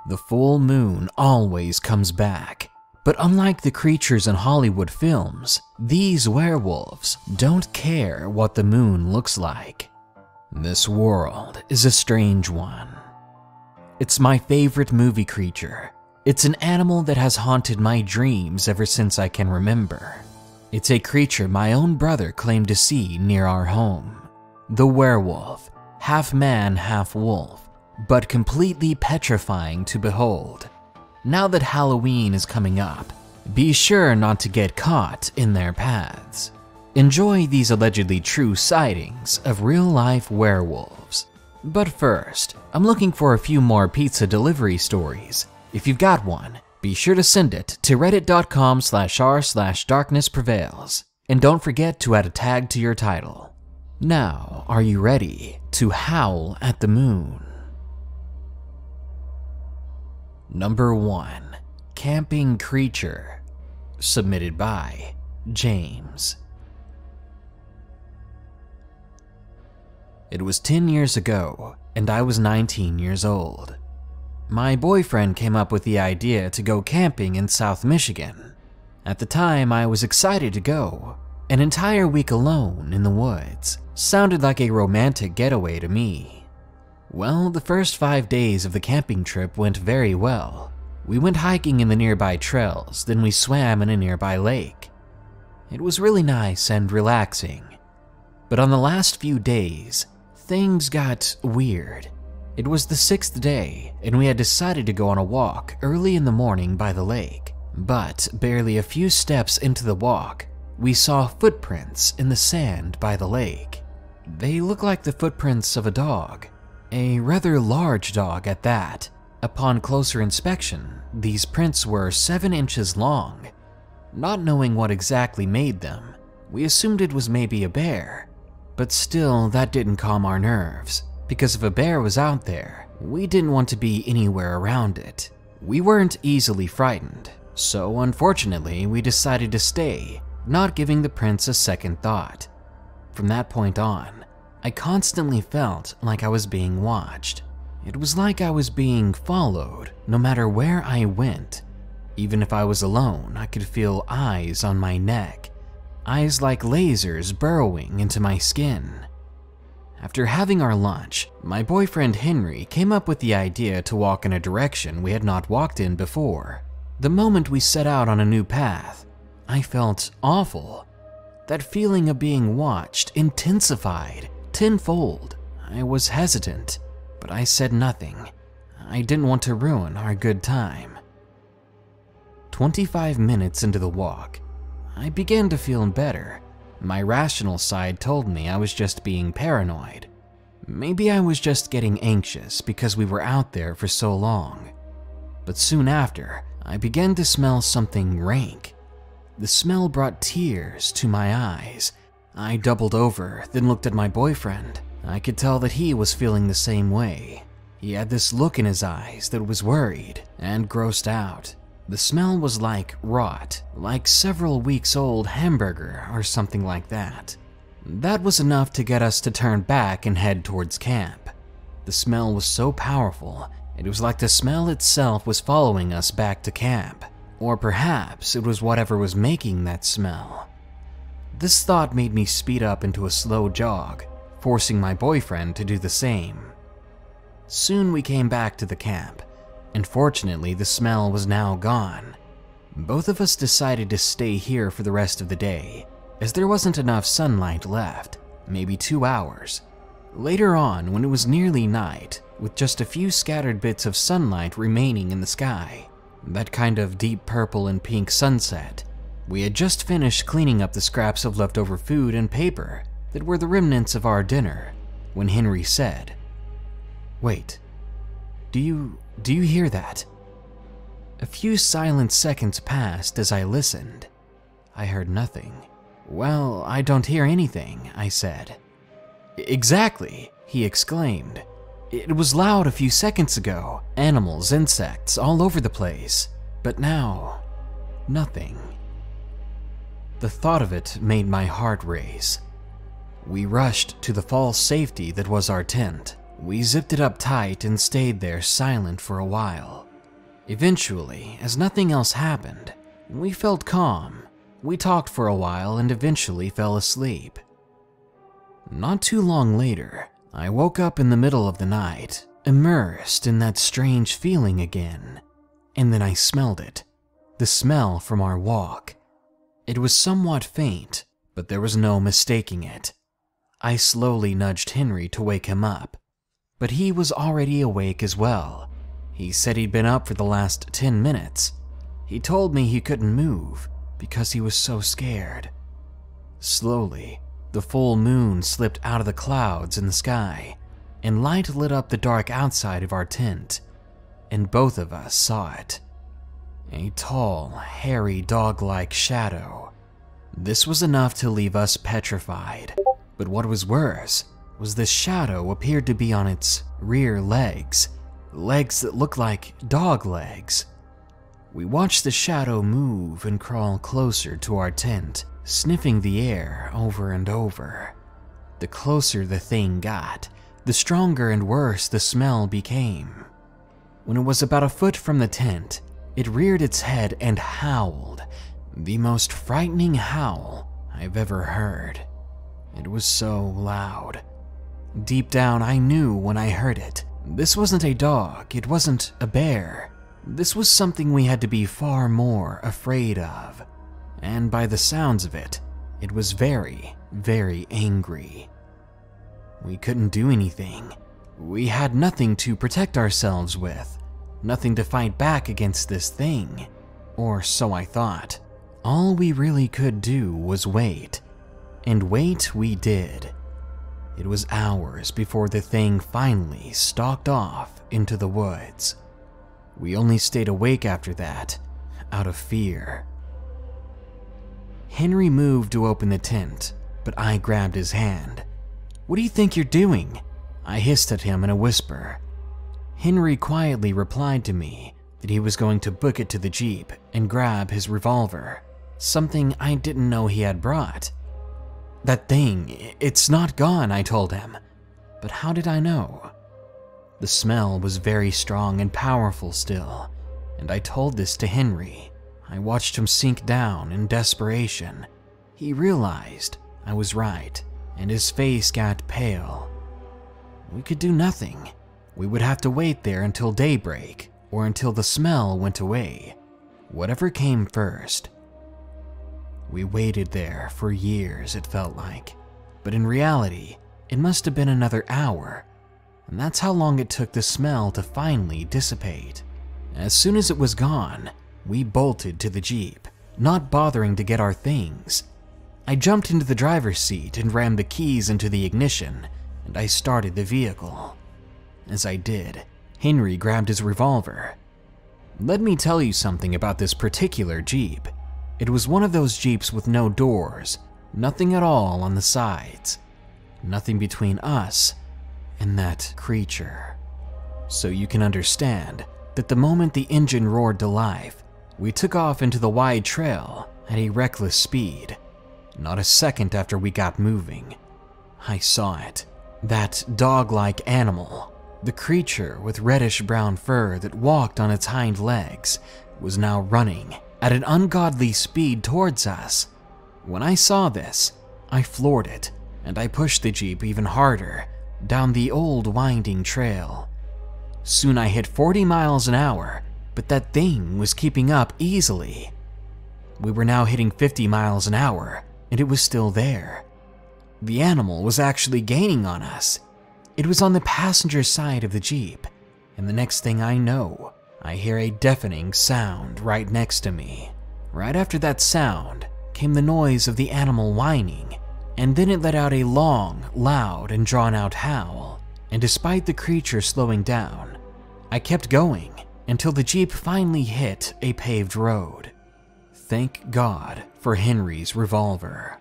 The full moon always comes back, but unlike the creatures in Hollywood films, these werewolves don't care what the moon looks like. This world is a strange one. It's my favorite movie creature. It's an animal that has haunted my dreams ever since I can remember. It's a creature my own brother claimed to see near our home. The werewolf, half man, half wolf, but completely petrifying to behold. Now that Halloween is coming up, be sure not to get caught in their paths. enjoy these allegedly true sightings of real-life werewolves. But first, I'm looking for a few more pizza delivery stories. If you've got one, be sure to send it to reddit.com/r/darknessprevails. And don't forget to add a tag to your title. Now, are you ready to howl at the moon? Number 1. Camping Creature. Submitted by James. It was 10 years ago, and I was 19 years old. My boyfriend came up with the idea to go camping in South Michigan. At the time, I was excited to go. An entire week alone in the woods sounded like a romantic getaway to me. Well, the first 5 days of the camping trip went very well. We went hiking in the nearby trails, then we swam in a nearby lake. It was really nice and relaxing. But on the last few days, things got weird. It was the 6th day, and we had decided to go on a walk early in the morning by the lake. But barely a few steps into the walk, we saw footprints in the sand by the lake. They looked like the footprints of a dog, a rather large dog at that. Upon closer inspection, these prints were 7 inches long. Not knowing what exactly made them, we assumed it was maybe a bear. But still, that didn't calm our nerves, because if a bear was out there, we didn't want to be anywhere around it. We weren't easily frightened, so unfortunately we decided to stay, not giving the prints a second thought. From that point on, I constantly felt like I was being watched. It was like I was being followed no matter where I went. Even if I was alone, I could feel eyes on my neck. Eyes like lasers burrowing into my skin. After having our lunch, my boyfriend Henry came up with the idea to walk in a direction we had not walked in before. The moment we set out on a new path, I felt awful. That feeling of being watched intensified tenfold. I was hesitant, but I said nothing. I didn't want to ruin our good time. 25 minutes into the walk, I began to feel better. My rational side told me I was just being paranoid. Maybe I was just getting anxious because we were out there for so long. But soon after, I began to smell something rank. The smell brought tears to my eyes. I doubled over, then looked at my boyfriend. I could tell that he was feeling the same way. He had this look in his eyes that was worried and grossed out. The smell was like rot, like several weeks old hamburger or something like that. That was enough to get us to turn back and head towards camp. The smell was so powerful, it was like the smell itself was following us back to camp. Or perhaps it was whatever was making that smell. This thought made me speed up into a slow jog, forcing my boyfriend to do the same. Soon we came back to the camp, and fortunately the smell was now gone. Both of us decided to stay here for the rest of the day, as there wasn't enough sunlight left, maybe 2 hours. Later on, when it was nearly night, with just a few scattered bits of sunlight remaining in the sky, that kind of deep purple and pink sunset, we had just finished cleaning up the scraps of leftover food and paper that were the remnants of our dinner, when Henry said, "Wait, do you hear that?" A few silent seconds passed as I listened. I heard nothing. "Well, I don't hear anything," I said. "Exactly," he exclaimed. "It was loud a few seconds ago, animals, insects, all over the place. But now, nothing." The thought of it made my heart race. We rushed to the false safety that was our tent. We zipped it up tight and stayed there silent for a while. Eventually, as nothing else happened, we felt calm. We talked for a while and eventually fell asleep. Not too long later, I woke up in the middle of the night, immersed in that strange feeling again. And then I smelled it. The smell from our walk. It was somewhat faint, but there was no mistaking it. I slowly nudged Henry to wake him up, but he was already awake as well. He said he'd been up for the last 10 minutes. He told me he couldn't move because he was so scared. Slowly, the full moon slipped out of the clouds in the sky, and light lit up the dark outside of our tent, and both of us saw it. A tall, hairy, dog-like shadow. This was enough to leave us petrified, but what was worse was this shadow appeared to be on its rear legs, legs that looked like dog legs. We watched the shadow move and crawl closer to our tent, sniffing the air over and over. The closer the thing got, the stronger and worse the smell became. When it was about a foot from the tent, it reared its head and howled, the most frightening howl I've ever heard. It was so loud. Deep down, I knew when I heard it. This wasn't a dog, it wasn't a bear. This was something we had to be far more afraid of. And by the sounds of it, it was very, very angry. We couldn't do anything. We had nothing to protect ourselves with, nothing to fight back against this thing, or so I thought. All we really could do was wait, and wait we did. It was hours before the thing finally stalked off into the woods. We only stayed awake after that, out of fear. Henry moved to open the tent, but I grabbed his hand. "What do you think you're doing?" I hissed at him in a whisper. Henry quietly replied to me that he was going to book it to the Jeep and grab his revolver, something I didn't know he had brought. "That thing, it's not gone," I told him, but how did I know? The smell was very strong and powerful still, and I told this to Henry. I watched him sink down in desperation. He realized I was right, and his face got pale. We could do nothing. We would have to wait there until daybreak, or until the smell went away, whatever came first. We waited there for years, it felt like, but in reality, it must have been another hour, and that's how long it took the smell to finally dissipate. As soon as it was gone, we bolted to the Jeep, not bothering to get our things. I jumped into the driver's seat and rammed the keys into the ignition, and I started the vehicle. As I did, Henry grabbed his revolver. Let me tell you something about this particular Jeep. It was one of those Jeeps with no doors, nothing at all on the sides, nothing between us and that creature. So you can understand that the moment the engine roared to life, we took off into the wide trail at a reckless speed. Not a second after we got moving, I saw it. That dog-like animal, the creature with reddish-brown fur that walked on its hind legs, was now running at an ungodly speed towards us. When I saw this, I floored it, and I pushed the Jeep even harder down the old winding trail. Soon I hit 40 miles an hour, but that thing was keeping up easily. We were now hitting 50 miles an hour, and it was still there. The animal was actually gaining on us. It was on the passenger side of the Jeep, and the next thing I know, I hear a deafening sound right next to me. Right after that sound came the noise of the animal whining, and then it let out a long, loud, and drawn-out howl. And despite the creature slowing down, I kept going until the Jeep finally hit a paved road. Thank God for Henry's revolver.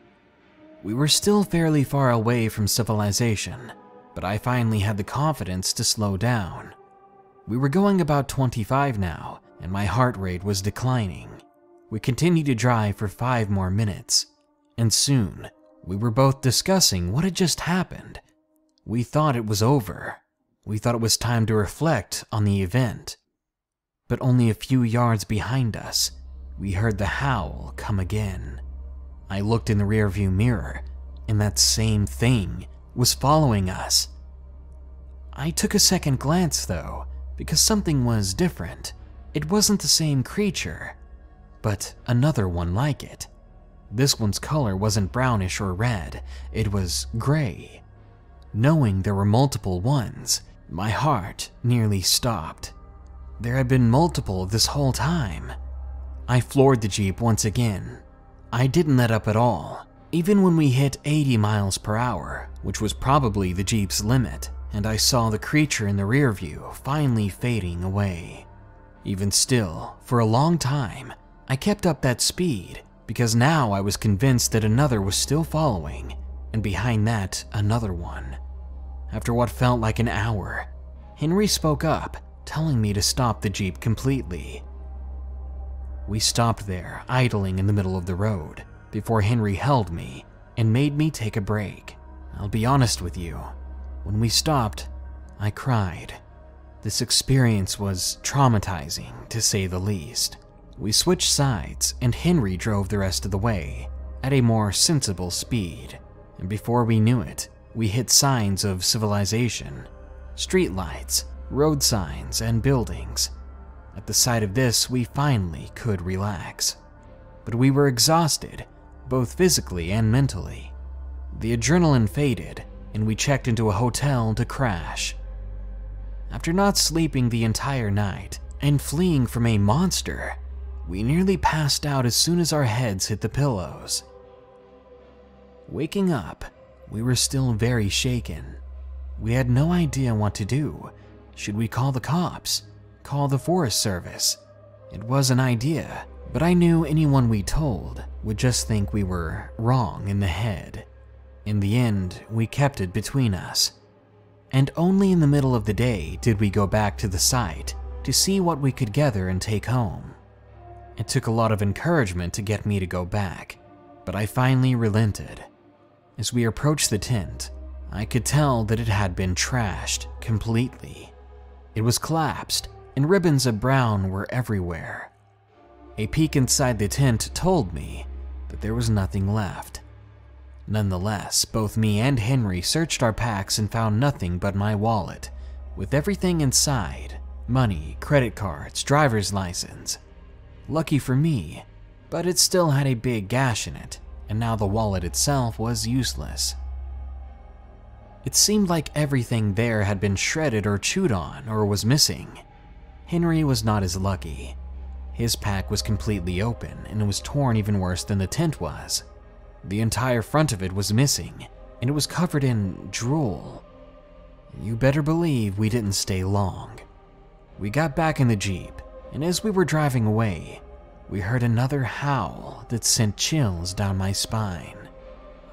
We were still fairly far away from civilization, but I finally had the confidence to slow down. We were going about 25 now, and my heart rate was declining. We continued to drive for 5 more minutes, and soon we were both discussing what had just happened. We thought it was over. We thought it was time to reflect on the event. But only a few yards behind us, we heard the howl come again. I looked in the rearview mirror, and that same thing was following us. I took a second glance though, because something was different. It wasn't the same creature, but another one like it. This one's color wasn't brownish or red, it was gray. Knowing there were multiple ones, my heart nearly stopped. There had been multiple this whole time. I floored the Jeep once again. I didn't let up at all, Even when we hit 80 miles per hour, which was probably the Jeep's limit, and I saw the creature in the rear view finally fading away. Even still, for a long time, I kept up that speed because now I was convinced that another was still following, and behind that, another one. After what felt like an hour, Henry spoke up, telling me to stop the Jeep completely. We stopped there, idling in the middle of the road, before Henry held me and made me take a break. I'll be honest with you, when we stopped, I cried. This experience was traumatizing, to say the least. We switched sides, and Henry drove the rest of the way, at a more sensible speed, and before we knew it, we hit signs of civilization, streetlights, road signs, and buildings. At the sight of this, we finally could relax. But we were exhausted, both physically and mentally. The adrenaline faded, and we checked into a hotel to crash. After not sleeping the entire night and fleeing from a monster, we nearly passed out as soon as our heads hit the pillows. Waking up, we were still very shaken. We had no idea what to do. Should we call the cops? Call the Forest Service? It was an idea, but I knew anyone we told would just think we were wrong in the head. In the end, we kept it between us. And only in the middle of the day did we go back to the site to see what we could gather and take home. It took a lot of encouragement to get me to go back, but I finally relented. As we approached the tent, I could tell that it had been trashed completely. It was collapsed, and ribbons of brown were everywhere. A peek inside the tent told me that there was nothing left. Nonetheless, both me and Henry searched our packs and found nothing but my wallet, with everything inside: money, credit cards, driver's license. Lucky for me, but it still had a big gash in it, and now the wallet itself was useless. It seemed like everything there had been shredded or chewed on or was missing. Henry was not as lucky. His pack was completely open, and it was torn even worse than the tent was. The entire front of it was missing, and it was covered in drool. You better believe we didn't stay long. We got back in the Jeep, and as we were driving away, we heard another howl that sent chills down my spine.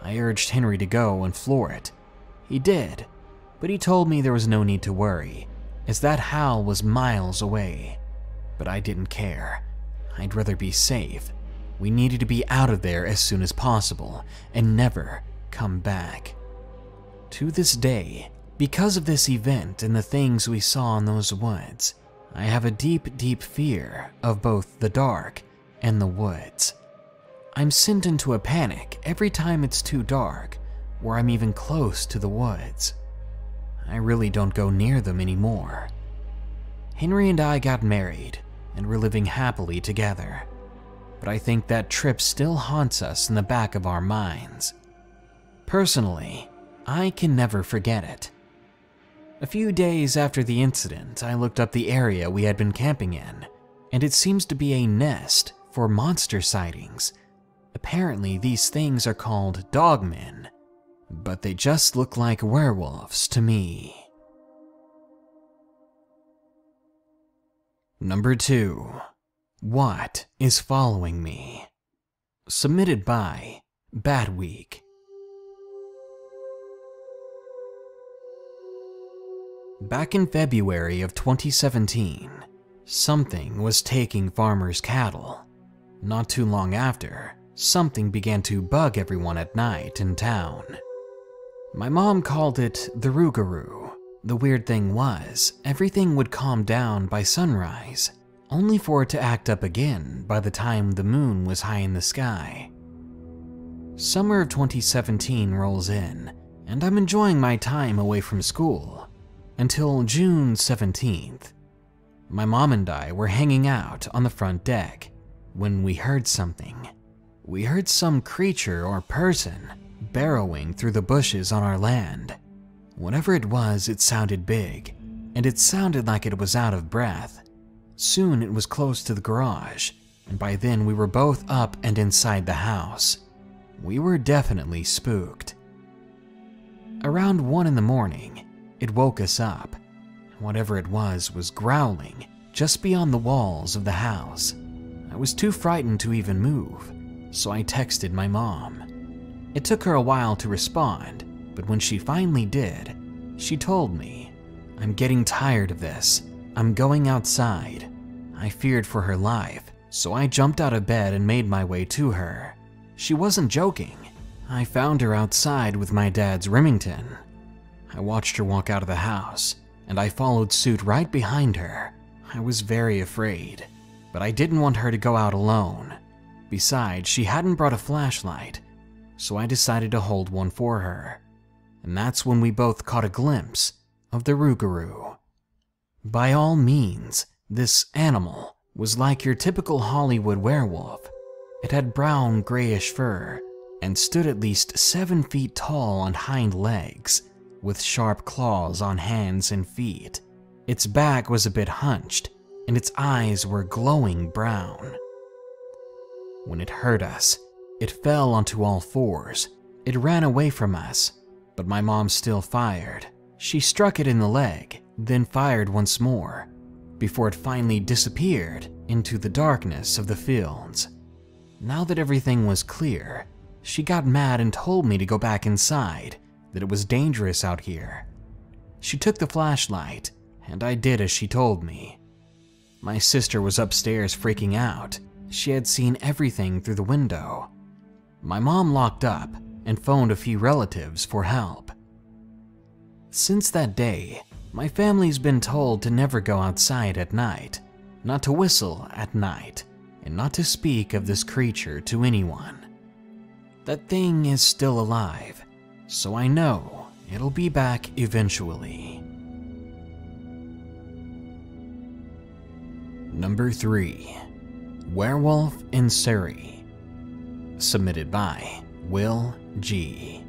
I urged Henry to go and floor it. He did, but he told me there was no need to worry, as that howl was miles away. But I didn't care. I'd rather be safe. We needed to be out of there as soon as possible and never come back. To this day, because of this event and the things we saw in those woods, I have a deep, deep fear of both the dark and the woods. I'm sent into a panic every time it's too dark or I'm even close to the woods. I really don't go near them anymore. Henry and I got married and we're living happily together, but I think that trip still haunts us in the back of our minds. Personally, I can never forget it. A few days after the incident, I looked up the area we had been camping in, and it seems to be a nest for monster sightings. Apparently, these things are called dogmen, but they just look like werewolves to me. Number 2. What is following me? Submitted by Bad Week. Back in February of 2017, something was taking farmers' cattle. Not too long after, something began to bug everyone at night in town. My mom called it the Rougarou. The weird thing was, everything would calm down by sunrise, only for it to act up again by the time the moon was high in the sky. Summer of 2017 rolls in, and I'm enjoying my time away from school. Until June 17th. My mom and I were hanging out on the front deck when we heard something. We heard some creature or person burrowing through the bushes on our land. Whatever it was, it sounded big, and it sounded like it was out of breath. Soon it was close to the garage, and by then we were both up and inside the house. we were definitely spooked. Around 1 in the morning, it woke us up. Whatever it was growling just beyond the walls of the house. I was too frightened to even move, so I texted my mom. It took her a while to respond, but when she finally did, she told me, "I'm getting tired of this. I'm going outside." I feared for her life, so I jumped out of bed and made my way to her. She wasn't joking. I found her outside with my dad's Remington. I watched her walk out of the house, and I followed suit right behind her. I was very afraid, but I didn't want her to go out alone. Besides, she hadn't brought a flashlight, so I decided to hold one for her. And that's when we both caught a glimpse of the Rougarou. By all means, this animal was like your typical Hollywood werewolf. It had brown, grayish fur and stood at least 7 feet tall on hind legs, with sharp claws on hands and feet. Its back was a bit hunched, and its eyes were glowing brown. When it heard us, it fell onto all fours. It ran away from us, but my mom still fired. She struck it in the leg, then fired once more, before it finally disappeared into the darkness of the fields. Now that everything was clear, she got mad and told me to go back inside, that it was dangerous out here. She took the flashlight, and I did as she told me. My sister was upstairs freaking out. She had seen everything through the window. My mom locked up and phoned a few relatives for help. Since that day, my family's been told to never go outside at night, not to whistle at night, and not to speak of this creature to anyone. That thing is still alive, so I know it'll be back eventually. Number 3. Werewolf in Surrey. Submitted by Will G.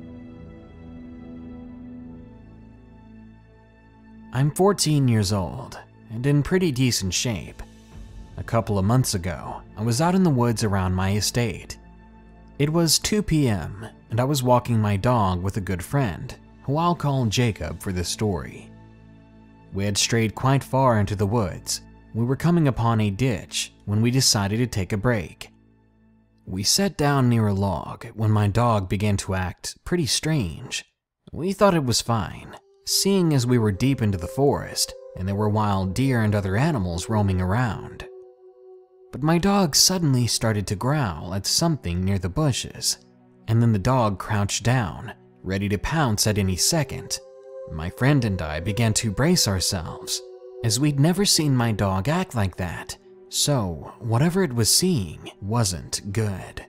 I'm 14 years old and in pretty decent shape. A couple of months ago, I was out in the woods around my estate. It was 2 p.m. and I was walking my dog with a good friend, who I'll call Jacob for this story. We had strayed quite far into the woods. We were coming upon a ditch when we decided to take a break. We sat down near a log when my dog began to act pretty strange. We thought it was fine, seeing as we were deep into the forest and there were wild deer and other animals roaming around. But my dog suddenly started to growl at something near the bushes, and then the dog crouched down, ready to pounce at any second. My friend and I began to brace ourselves, as we'd never seen my dog act like that, so whatever it was seeing wasn't good.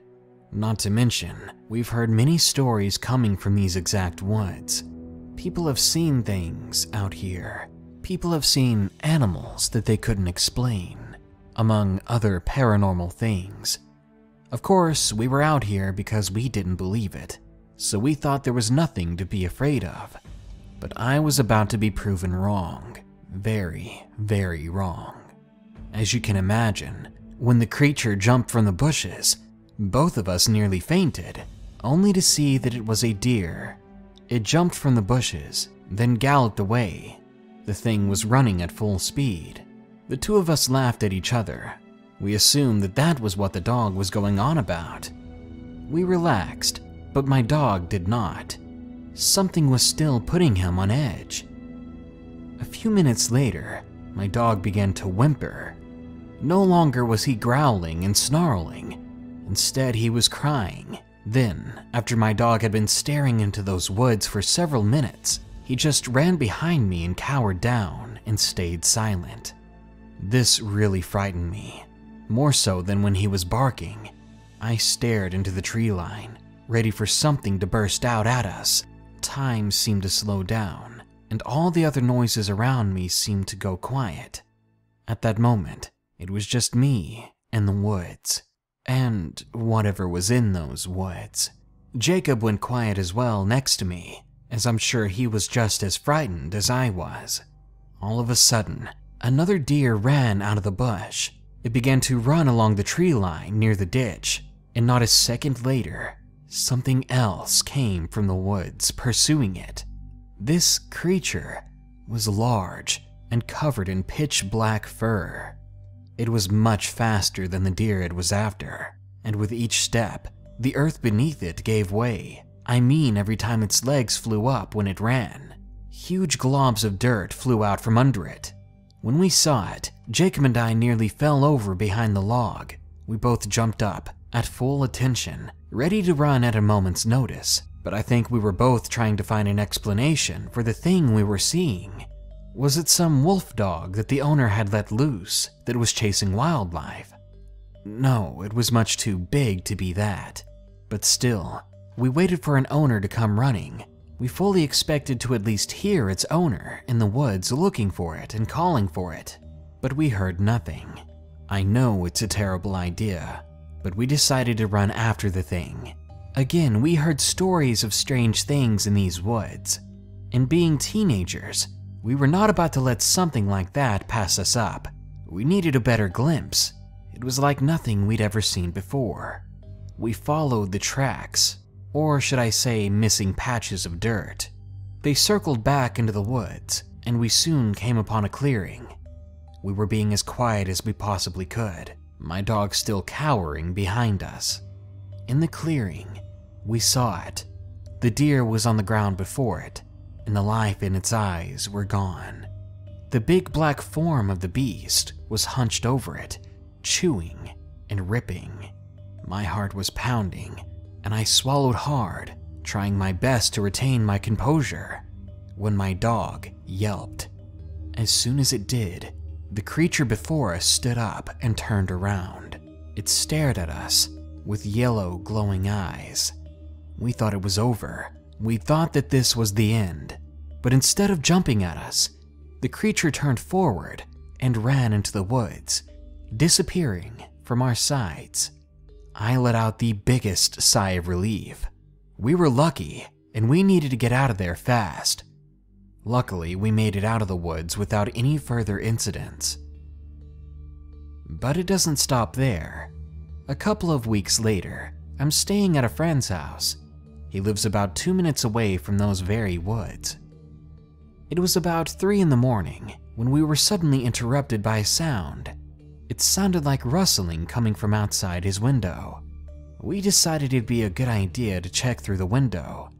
Not to mention, we've heard many stories coming from these exact woods. People have seen things out here. People have seen animals that they couldn't explain, among other paranormal things. Of course, we were out here because we didn't believe it, so we thought there was nothing to be afraid of. But I was about to be proven wrong. Very, very wrong. As you can imagine, when the creature jumped from the bushes, both of us nearly fainted, only to see that it was a deer. It jumped from the bushes, then galloped away. The thing was running at full speed. The two of us laughed at each other. We assumed that that was what the dog was going on about. We relaxed, but my dog did not. Something was still putting him on edge. A few minutes later, my dog began to whimper. No longer was he growling and snarling. Instead, he was crying. Then, after my dog had been staring into those woods for several minutes, he just ran behind me and cowered down and stayed silent. This really frightened me, more so than when he was barking. I stared into the tree line, ready for something to burst out at us. Time seemed to slow down, and all the other noises around me seemed to go quiet. At that moment, it was just me and the woods, and whatever was in those woods. Jacob went quiet as well next to me, as I'm sure he was just as frightened as I was. All of a sudden, another deer ran out of the bush. It began to run along the tree line near the ditch, and not a second later, something else came from the woods, pursuing it. This creature was large and covered in pitch black fur. It was much faster than the deer it was after, and with each step, the earth beneath it gave way. I mean, every time its legs flew up when it ran, huge globs of dirt flew out from under it. When we saw it, Jacob and I nearly fell over behind the log. We both jumped up, at full attention, ready to run at a moment's notice, but I think we were both trying to find an explanation for the thing we were seeing. Was it some wolf dog that the owner had let loose that was chasing wildlife? No, it was much too big to be that. But still, we waited for an owner to come running. We fully expected to at least hear its owner in the woods looking for it and calling for it, but we heard nothing. I know it's a terrible idea, but we decided to run after the thing. Again, we heard stories of strange things in these woods, and being teenagers, we were not about to let something like that pass us up. We needed a better glimpse. It was like nothing we'd ever seen before. We followed the tracks, or should I say missing patches of dirt. They circled back into the woods, and we soon came upon a clearing. We were being as quiet as we possibly could, my dog still cowering behind us. In the clearing, we saw it. The deer was on the ground before it, and the life in its eyes were gone. The big black form of the beast was hunched over it, chewing and ripping. My heart was pounding, and I swallowed hard, trying my best to retain my composure, when my dog yelped. As soon as it did, the creature before us stood up and turned around. It stared at us with yellow, glowing eyes. We thought it was over. We thought that this was the end, but instead of jumping at us, the creature turned forward and ran into the woods, disappearing from our sights. I let out the biggest sigh of relief. We were lucky, and we needed to get out of there fast. Luckily, we made it out of the woods without any further incidents. But it doesn't stop there. A couple of weeks later, I'm staying at a friend's house. He lives about 2 minutes away from those very woods. It was about 3 in the morning when we were suddenly interrupted by a sound. It sounded like rustling coming from outside his window. We decided it'd be a good idea to check through the window.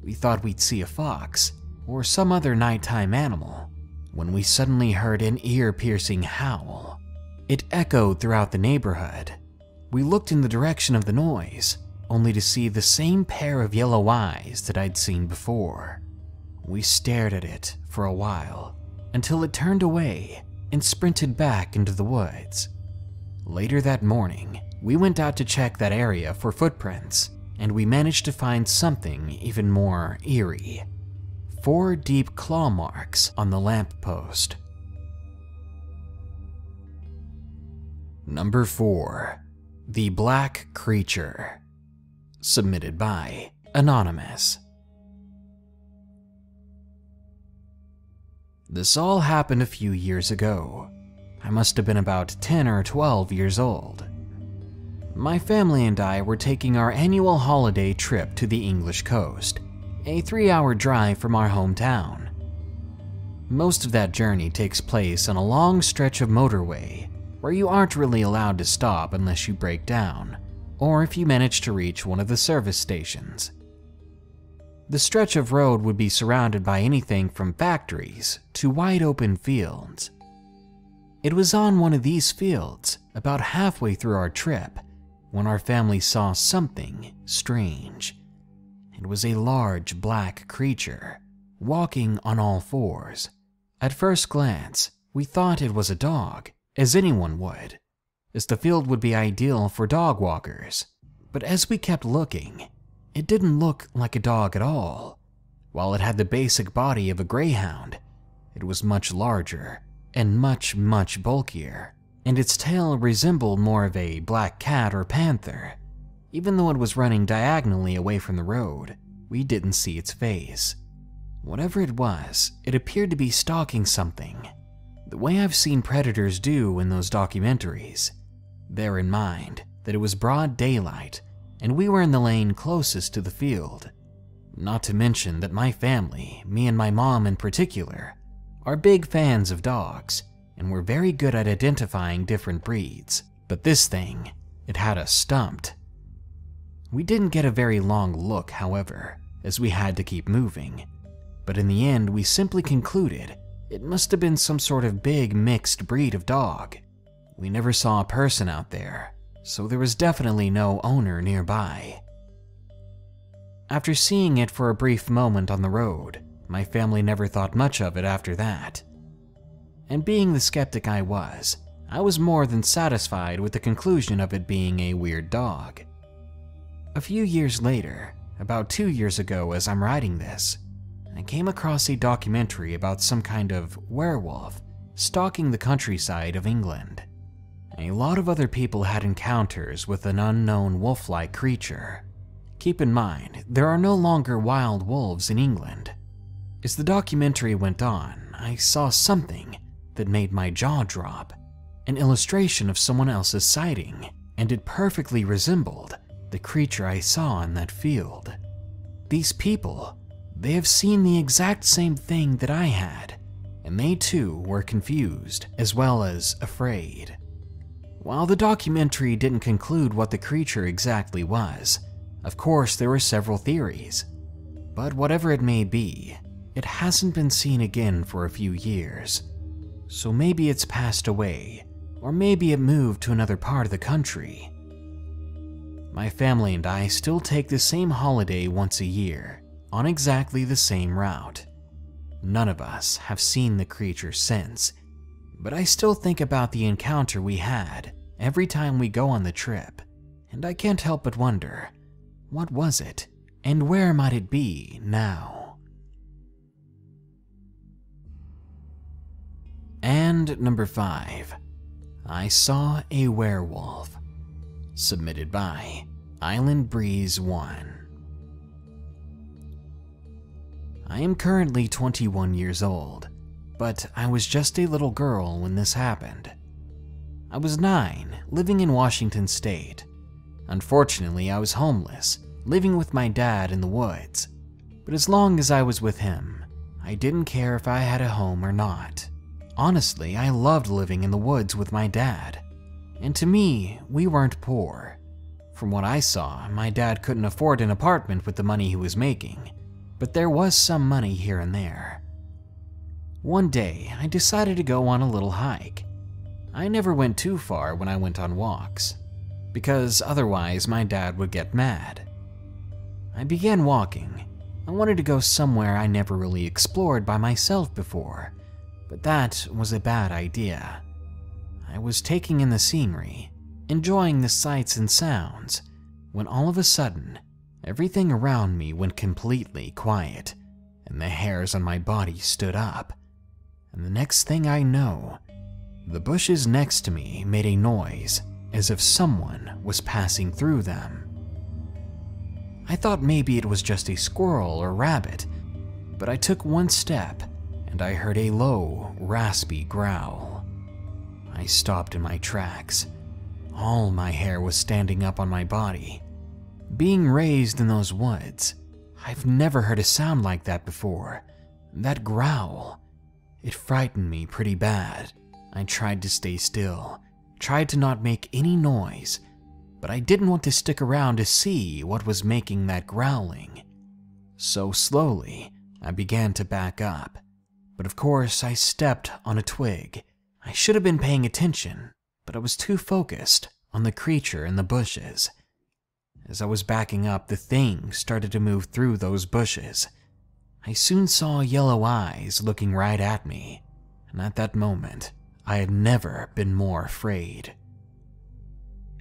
We thought we'd see a fox or some other nighttime animal, when we suddenly heard an ear-piercing howl. It echoed throughout the neighborhood. We looked in the direction of the noise, only to see the same pair of yellow eyes that I'd seen before. We stared at it for a while, until it turned away and sprinted back into the woods. Later that morning, we went out to check that area for footprints, and we managed to find something even more eerie. 4 deep claw marks on the lamppost. Number 4. The Black Creature. Submitted by Anonymous. This all happened a few years ago. I must have been about 10 or 12 years old. My family and I were taking our annual holiday trip to the English coast, a 3-hour drive from our hometown. Most of that journey takes place on a long stretch of motorway where you aren't really allowed to stop unless you break down, or if you manage to reach one of the service stations. The stretch of road would be surrounded by anything from factories to wide open fields. It was on one of these fields, about halfway through our trip, when our family saw something strange. It was a large black creature, walking on all fours. At first glance, we thought it was a dog, as anyone would, as the field would be ideal for dog walkers. But as we kept looking, it didn't look like a dog at all. While it had the basic body of a greyhound, it was much larger and much bulkier, and its tail resembled more of a black cat or panther. Even though it was running diagonally away from the road, we didn't see its face. Whatever it was, it appeared to be stalking something, the way I've seen predators do in those documentaries. Bear in mind that it was broad daylight, and we were in the lane closest to the field. Not to mention that my family, me and my mom in particular, are big fans of dogs, and we're very good at identifying different breeds. But this thing, it had us stumped. We didn't get a very long look, however, as we had to keep moving. But in the end, we simply concluded it must have been some sort of big mixed breed of dog. We never saw a person out there, so there was definitely no owner nearby. After seeing it for a brief moment on the road, my family never thought much of it after that. And being the skeptic I was more than satisfied with the conclusion of it being a weird dog. A few years later, about 2 years ago as I'm writing this, I came across a documentary about some kind of werewolf stalking the countryside of England. A lot of other people had encounters with an unknown wolf-like creature. Keep in mind, there are no longer wild wolves in England. As the documentary went on, I saw something that made my jaw drop. An illustration of someone else's sighting, and it perfectly resembled the creature I saw in that field. These people, they have seen the exact same thing that I had, and they too were confused as well as afraid. While the documentary didn't conclude what the creature exactly was, of course there were several theories. But whatever it may be, it hasn't been seen again for a few years. So maybe it's passed away, or maybe it moved to another part of the country. My family and I still take the same holiday once a year, on exactly the same route. None of us have seen the creature since, but I still think about the encounter we had every time we go on the trip, and I can't help but wonder, what was it, and where might it be now? And number 5, I saw a werewolf. Submitted by Island Breeze 1. I am currently 21 years old, but I was just a little girl when this happened. I was 9, living in Washington State. Unfortunately, I was homeless, living with my dad in the woods. But as long as I was with him, I didn't care if I had a home or not. Honestly, I loved living in the woods with my dad. And to me, we weren't poor. From what I saw, my dad couldn't afford an apartment with the money he was making, but there was some money here and there. One day, I decided to go on a little hike. I never went too far when I went on walks, because otherwise my dad would get mad. I began walking. I wanted to go somewhere I never really explored by myself before, but that was a bad idea. I was taking in the scenery, enjoying the sights and sounds, when all of a sudden, everything around me went completely quiet, and the hairs on my body stood up. And the next thing I know, the bushes next to me made a noise as if someone was passing through them. I thought maybe it was just a squirrel or rabbit, but I took one step and I heard a low, raspy growl. I stopped in my tracks. All my hair was standing up on my body. Being raised in those woods, I've never heard a sound like that before. That growl, it frightened me pretty bad. I tried to stay still, tried to not make any noise, but I didn't want to stick around to see what was making that growling. So slowly, I began to back up. But of course, I stepped on a twig. I should have been paying attention, but I was too focused on the creature in the bushes. As I was backing up, the thing started to move through those bushes. I soon saw yellow eyes looking right at me, and at that moment, I had never been more afraid.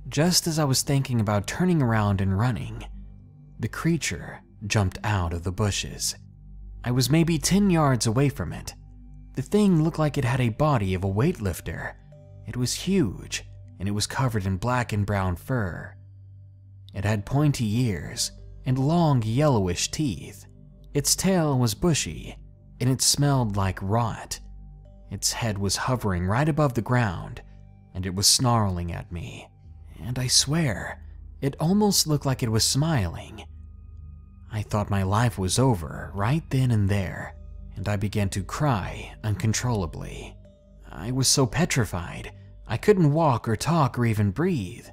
Just as I was thinking about turning around and running, the creature jumped out of the bushes. I was maybe 10 yards away from it. The thing looked like it had a body of a weightlifter. It was huge, and it was covered in black and brown fur. It had pointy ears and long yellowish teeth. Its tail was bushy, and it smelled like rot. Its head was hovering right above the ground, and it was snarling at me. And I swear, It almost looked like it was smiling. I thought my life was over right then and there, and I began to cry uncontrollably. I was so petrified, I couldn't walk or talk or even breathe.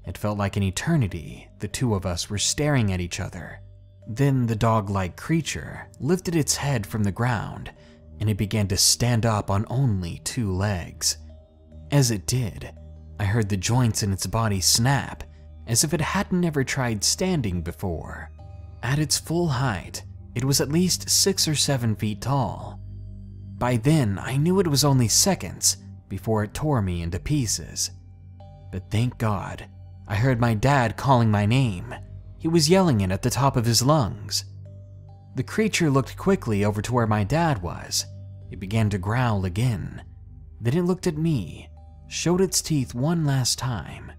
It felt like an eternity the two of us were staring at each other. Then the dog-like creature lifted its head from the ground, and it began to stand up on only 2 legs. As it did, I heard the joints in its body snap, as if it hadn't ever tried standing before. At its full height, it was at least 6 or 7 feet tall. By then, I knew it was only seconds before it tore me into pieces. But thank God, I heard my dad calling my name. He was yelling it at the top of his lungs. The creature looked quickly over to where my dad was. It began to growl again. Then it looked at me, showed its teeth one last time.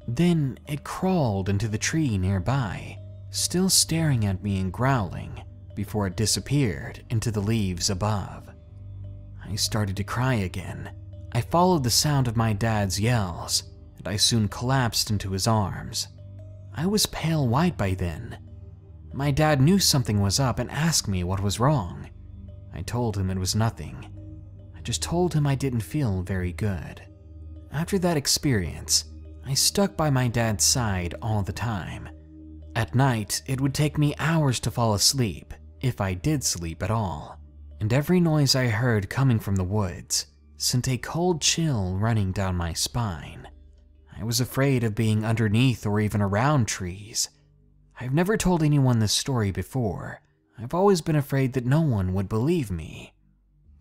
Then it crawled into the tree nearby, still staring at me and growling, before it disappeared into the leaves above. I started to cry again. I followed the sound of my dad's yells, and I soon collapsed into his arms. I was pale white by then. My dad knew something was up and asked me what was wrong. I told him it was nothing. I just told him I didn't feel very good. After that experience, I stuck by my dad's side all the time. At night, it would take me hours to fall asleep, if I did sleep at all, and every noise I heard coming from the woods sent a cold chill running down my spine. I was afraid of being underneath or even around trees. I've never told anyone this story before. I've always been afraid that no one would believe me.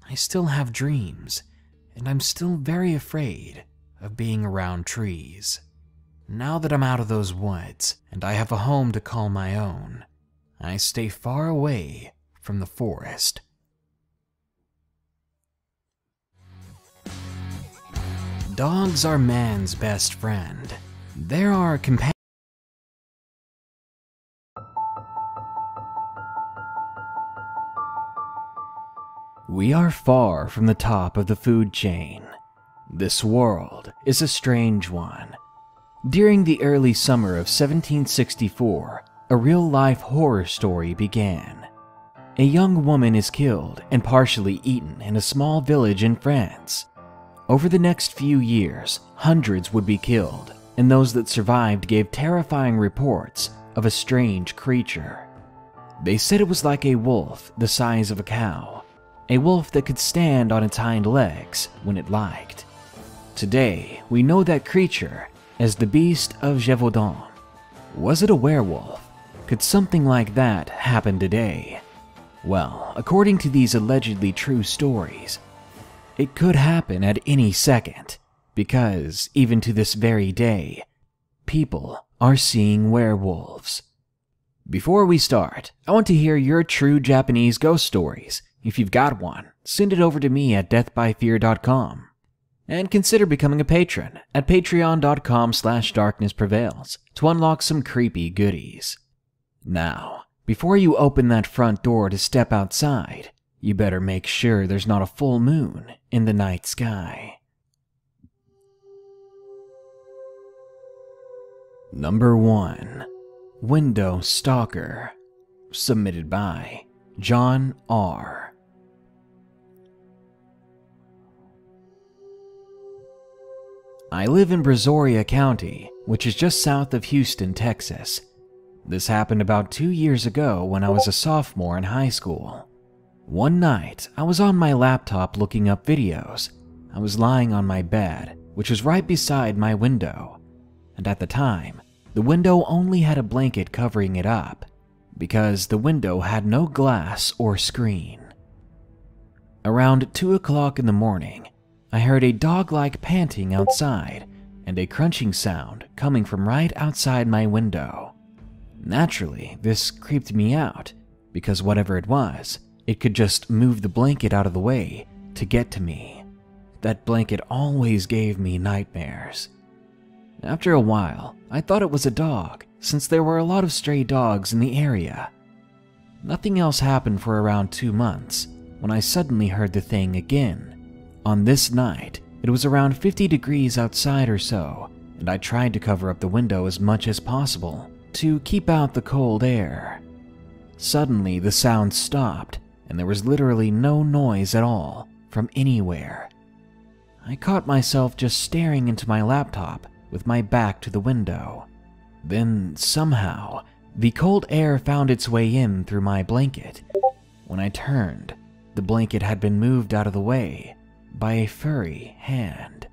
I still have dreams, and I'm still very afraid of being around trees. Now that I'm out of those woods and I have a home to call my own, I stay far away from the forest. Dogs are man's best friend. There are companions. We are far from the top of the food chain. This world is a strange one. During the early summer of 1764, a real-life horror story began. A young woman is killed and partially eaten in a small village in France. Over the next few years, hundreds would be killed, and those that survived gave terrifying reports of a strange creature. They said it was like a wolf the size of a cow, a wolf that could stand on its hind legs when it liked. Today, we know that creature as the Beast of Gévaudan. Was it a werewolf? Could something like that happen today? Well, according to these allegedly true stories, it could happen at any second, because even to this very day, people are seeing werewolves. Before we start, I want to hear your true Japanese ghost stories. If you've got one, send it over to me at deathbyfear.com. And consider becoming a patron at patreon.com/darknessprevails to unlock some creepy goodies. Now, before you open that front door to step outside, you better make sure there's not a full moon in the night sky. Number 1. Window Stalker. Submitted by John R. I live in Brazoria County, which is just south of Houston, Texas. This happened about 2 years ago when I was a sophomore in high school. One night, I was on my laptop looking up videos. I was lying on my bed, which was right beside my window. And at the time, the window only had a blanket covering it up, because the window had no glass or screen. Around 2 o'clock in the morning, I heard a dog-like panting outside and a crunching sound coming from right outside my window. Naturally, this creeped me out, because whatever it was, it could just move the blanket out of the way to get to me. That blanket always gave me nightmares. After a while, I thought it was a dog, since there were a lot of stray dogs in the area. Nothing else happened for around 2 months, when I suddenly heard the thing again. On this night, it was around 50 degrees outside or so, and I tried to cover up the window as much as possible to keep out the cold air. Suddenly, the sound stopped, and there was literally no noise at all from anywhere. I caught myself just staring into my laptop with my back to the window. Then, somehow, the cold air found its way in through my blanket. When I turned, the blanket had been moved out of the way by a furry hand.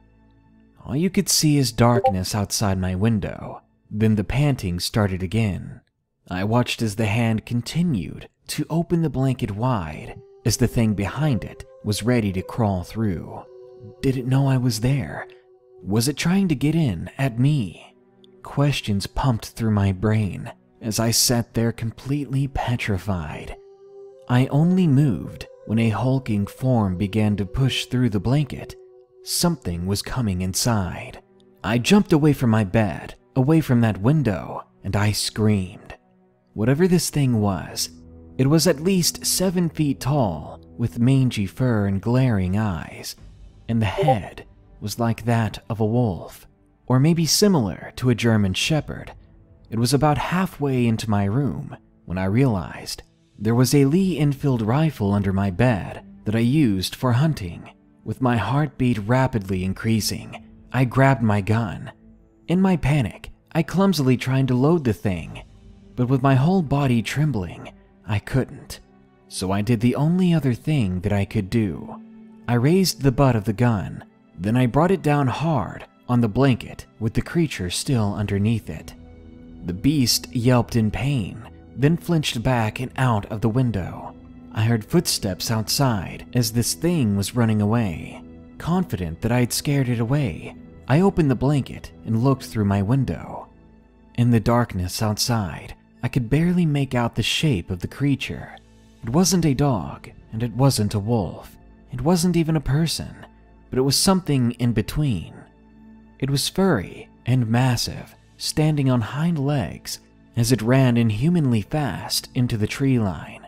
All you could see is darkness outside my window. Then the panting started again. I watched as the hand continued to open the blanket wide as the thing behind it was ready to crawl through. Did it know I was there? Was it trying to get in at me? Questions pumped through my brain as I sat there completely petrified. I only moved when a hulking form began to push through the blanket. Something was coming inside. I jumped away from my bed, away from that window, and I screamed. Whatever this thing was, it was at least 7 feet tall, with mangy fur and glaring eyes, and the head was like that of a wolf, or maybe similar to a German shepherd. It was about halfway into my room when I realized there was a Lee-Enfield rifle under my bed that I used for hunting. With my heartbeat rapidly increasing, I grabbed my gun. In my panic, I clumsily tried to load the thing, but with my whole body trembling, I couldn't. So I did the only other thing that I could do. I raised the butt of the gun, then I brought it down hard on the blanket with the creature still underneath it. The beast yelped in pain, then flinched back and out of the window. I heard footsteps outside as this thing was running away. Confident that I had scared it away, I opened the blanket and looked through my window. In the darkness outside, I could barely make out the shape of the creature. It wasn't a dog, and it wasn't a wolf. It wasn't even a person, but it was something in between. It was furry and massive, standing on hind legs as it ran inhumanly fast into the tree line.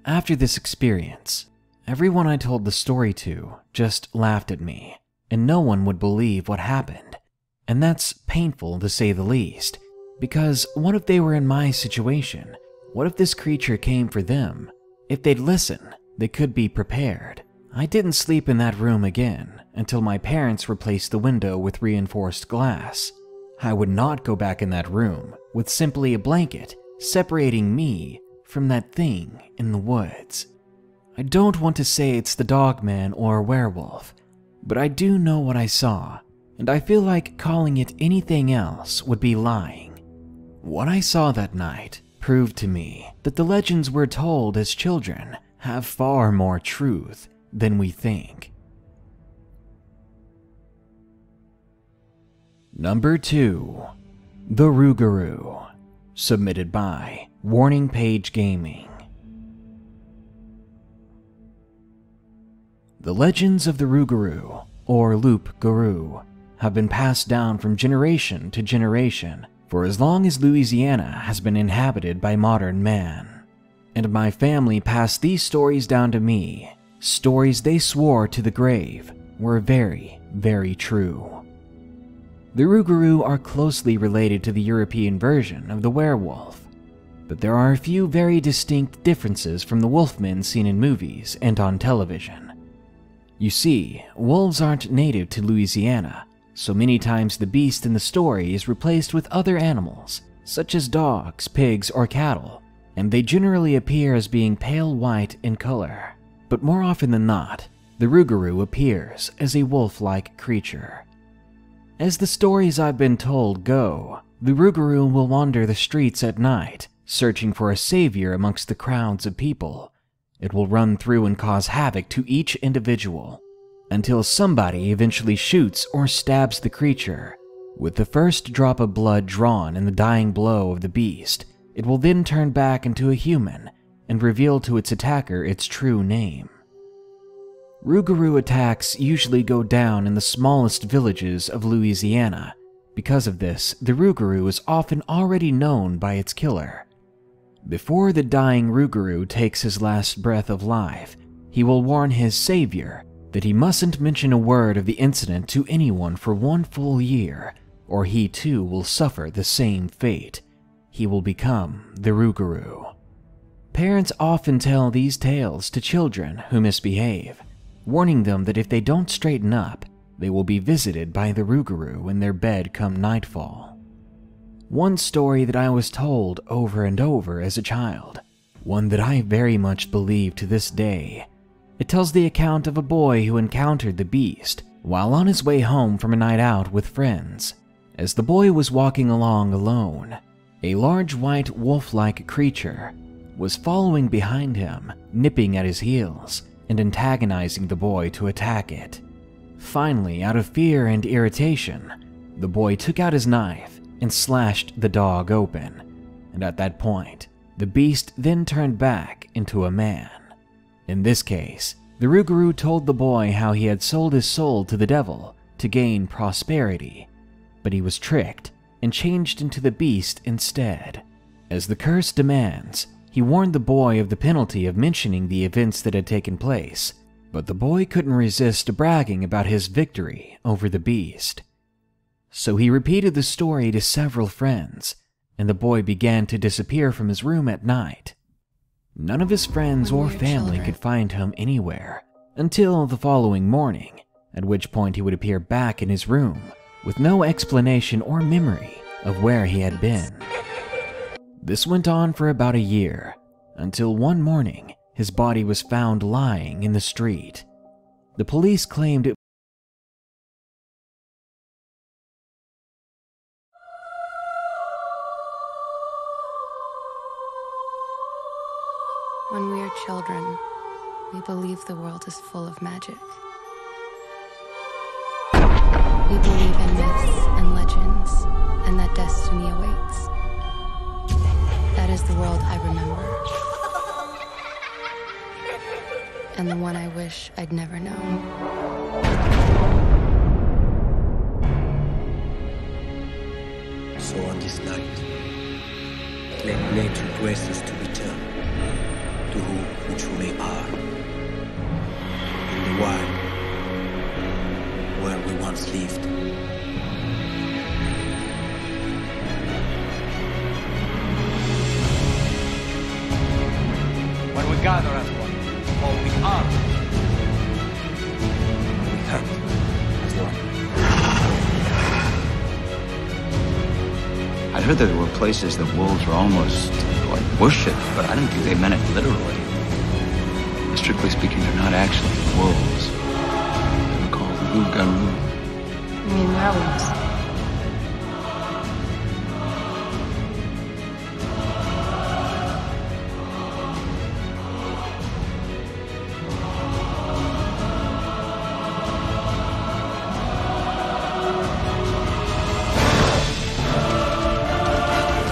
After this experience, everyone I told the story to just laughed at me, and no one would believe what happened. And that's painful to say the least, because what if they were in my situation? What if this creature came for them? If they'd listen, they could be prepared. I didn't sleep in that room again until my parents replaced the window with reinforced glass. I would not go back in that room with simply a blanket separating me from that thing in the woods. I don't want to say it's the dogman or werewolf, but I do know what I saw, and I feel like calling it anything else would be lying. What I saw that night proved to me that the legends we're told as children have far more truth than we think. Number 2. The Rougarou, submitted by Warning Page Gaming. The legends of the Rougarou, or loup-garou, have been passed down from generation to generation for as long as Louisiana has been inhabited by modern man. And my family passed these stories down to me, stories they swore to the grave were very, very true. The Rougarou are closely related to the European version of the werewolf, but there are a few very distinct differences from the wolfmen seen in movies and on television. You see, wolves aren't native to Louisiana, so many times the beast in the story is replaced with other animals, such as dogs, pigs, or cattle, and they generally appear as being pale white in color. But more often than not, the Rougarou appears as a wolf-like creature. As the stories I've been told go, the Rougarou will wander the streets at night, searching for a savior amongst the crowds of people. It will run through and cause havoc to each individual, until somebody eventually shoots or stabs the creature. With the first drop of blood drawn in the dying blow of the beast, it will then turn back into a human and reveal to its attacker its true name. Rougarou attacks usually go down in the smallest villages of Louisiana. Because of this, the Rougarou is often already known by its killer. Before the dying Rougarou takes his last breath of life, he will warn his savior that he mustn't mention a word of the incident to anyone for 1 full year, or he too will suffer the same fate. He will become the Rougarou. Parents often tell these tales to children who misbehave, warning them that if they don't straighten up, they will be visited by the Rougarou in their bed come nightfall. One story that I was told over and over as a child, one that I very much believe to this day. It tells the account of a boy who encountered the beast while on his way home from a night out with friends. As the boy was walking along alone, a large white wolf-like creature was following behind him, nipping at his heels and antagonizing the boy to attack it. Finally, out of fear and irritation, the boy took out his knife and slashed the dog open, and at that point, the beast then turned back into a man. In this case, the Rougarou told the boy how he had sold his soul to the devil to gain prosperity, but he was tricked and changed into the beast instead. As the curse demands, he warned the boy of the penalty of mentioning the events that had taken place, but the boy couldn't resist bragging about his victory over the beast. So he repeated the story to several friends, and the boy began to disappear from his room at night. None of his friends or family could find him anywhere until the following morning, at which point he would appear back in his room with no explanation or memory of where he had been. This went on for about a year, until one morning his body was found lying in the street. The police claimed it When we are children, we believe the world is full of magic. We believe in myths and legends, and that destiny awaits. That is the world I remember. And the one I wish I'd never known. So on this night, let nature grace us to return to who we truly are. In the wild, where we once lived. When we gather as one, or we are, We hunt as one. I'd heard that there were places that wolves were almost like worshipped, but I didn't think they meant it literally. Strictly speaking, they're not actually wolves. They're called Rougarou. You mean werewolves?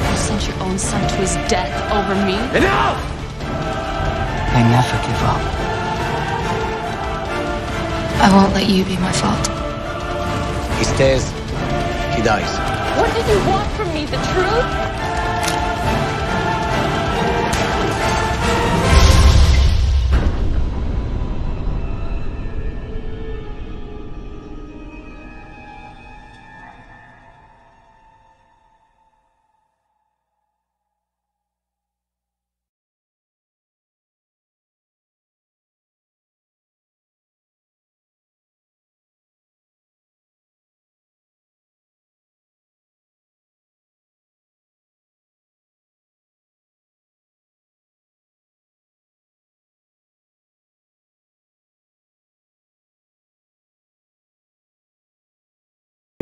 You sent your own son to his death over me? Enough! I never give up. I won't let you be my fault. He stays, he dies. What did you want from me? The truth?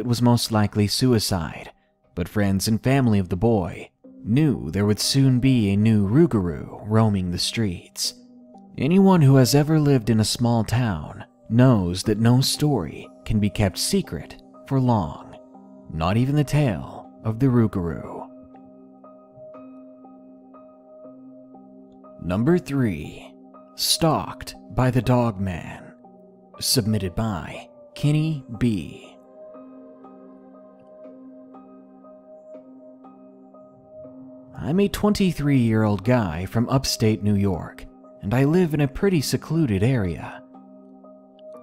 it was most likely suicide, but friends and family of the boy knew there would soon be a new Rougarou roaming the streets. Anyone who has ever lived in a small town knows that no story can be kept secret for long, not even the tale of the Rougarou. Number 3. Stalked by the Dog Man. Submitted by Kenny B. I'm a 23-year-old guy from upstate New York, and I live in a pretty secluded area.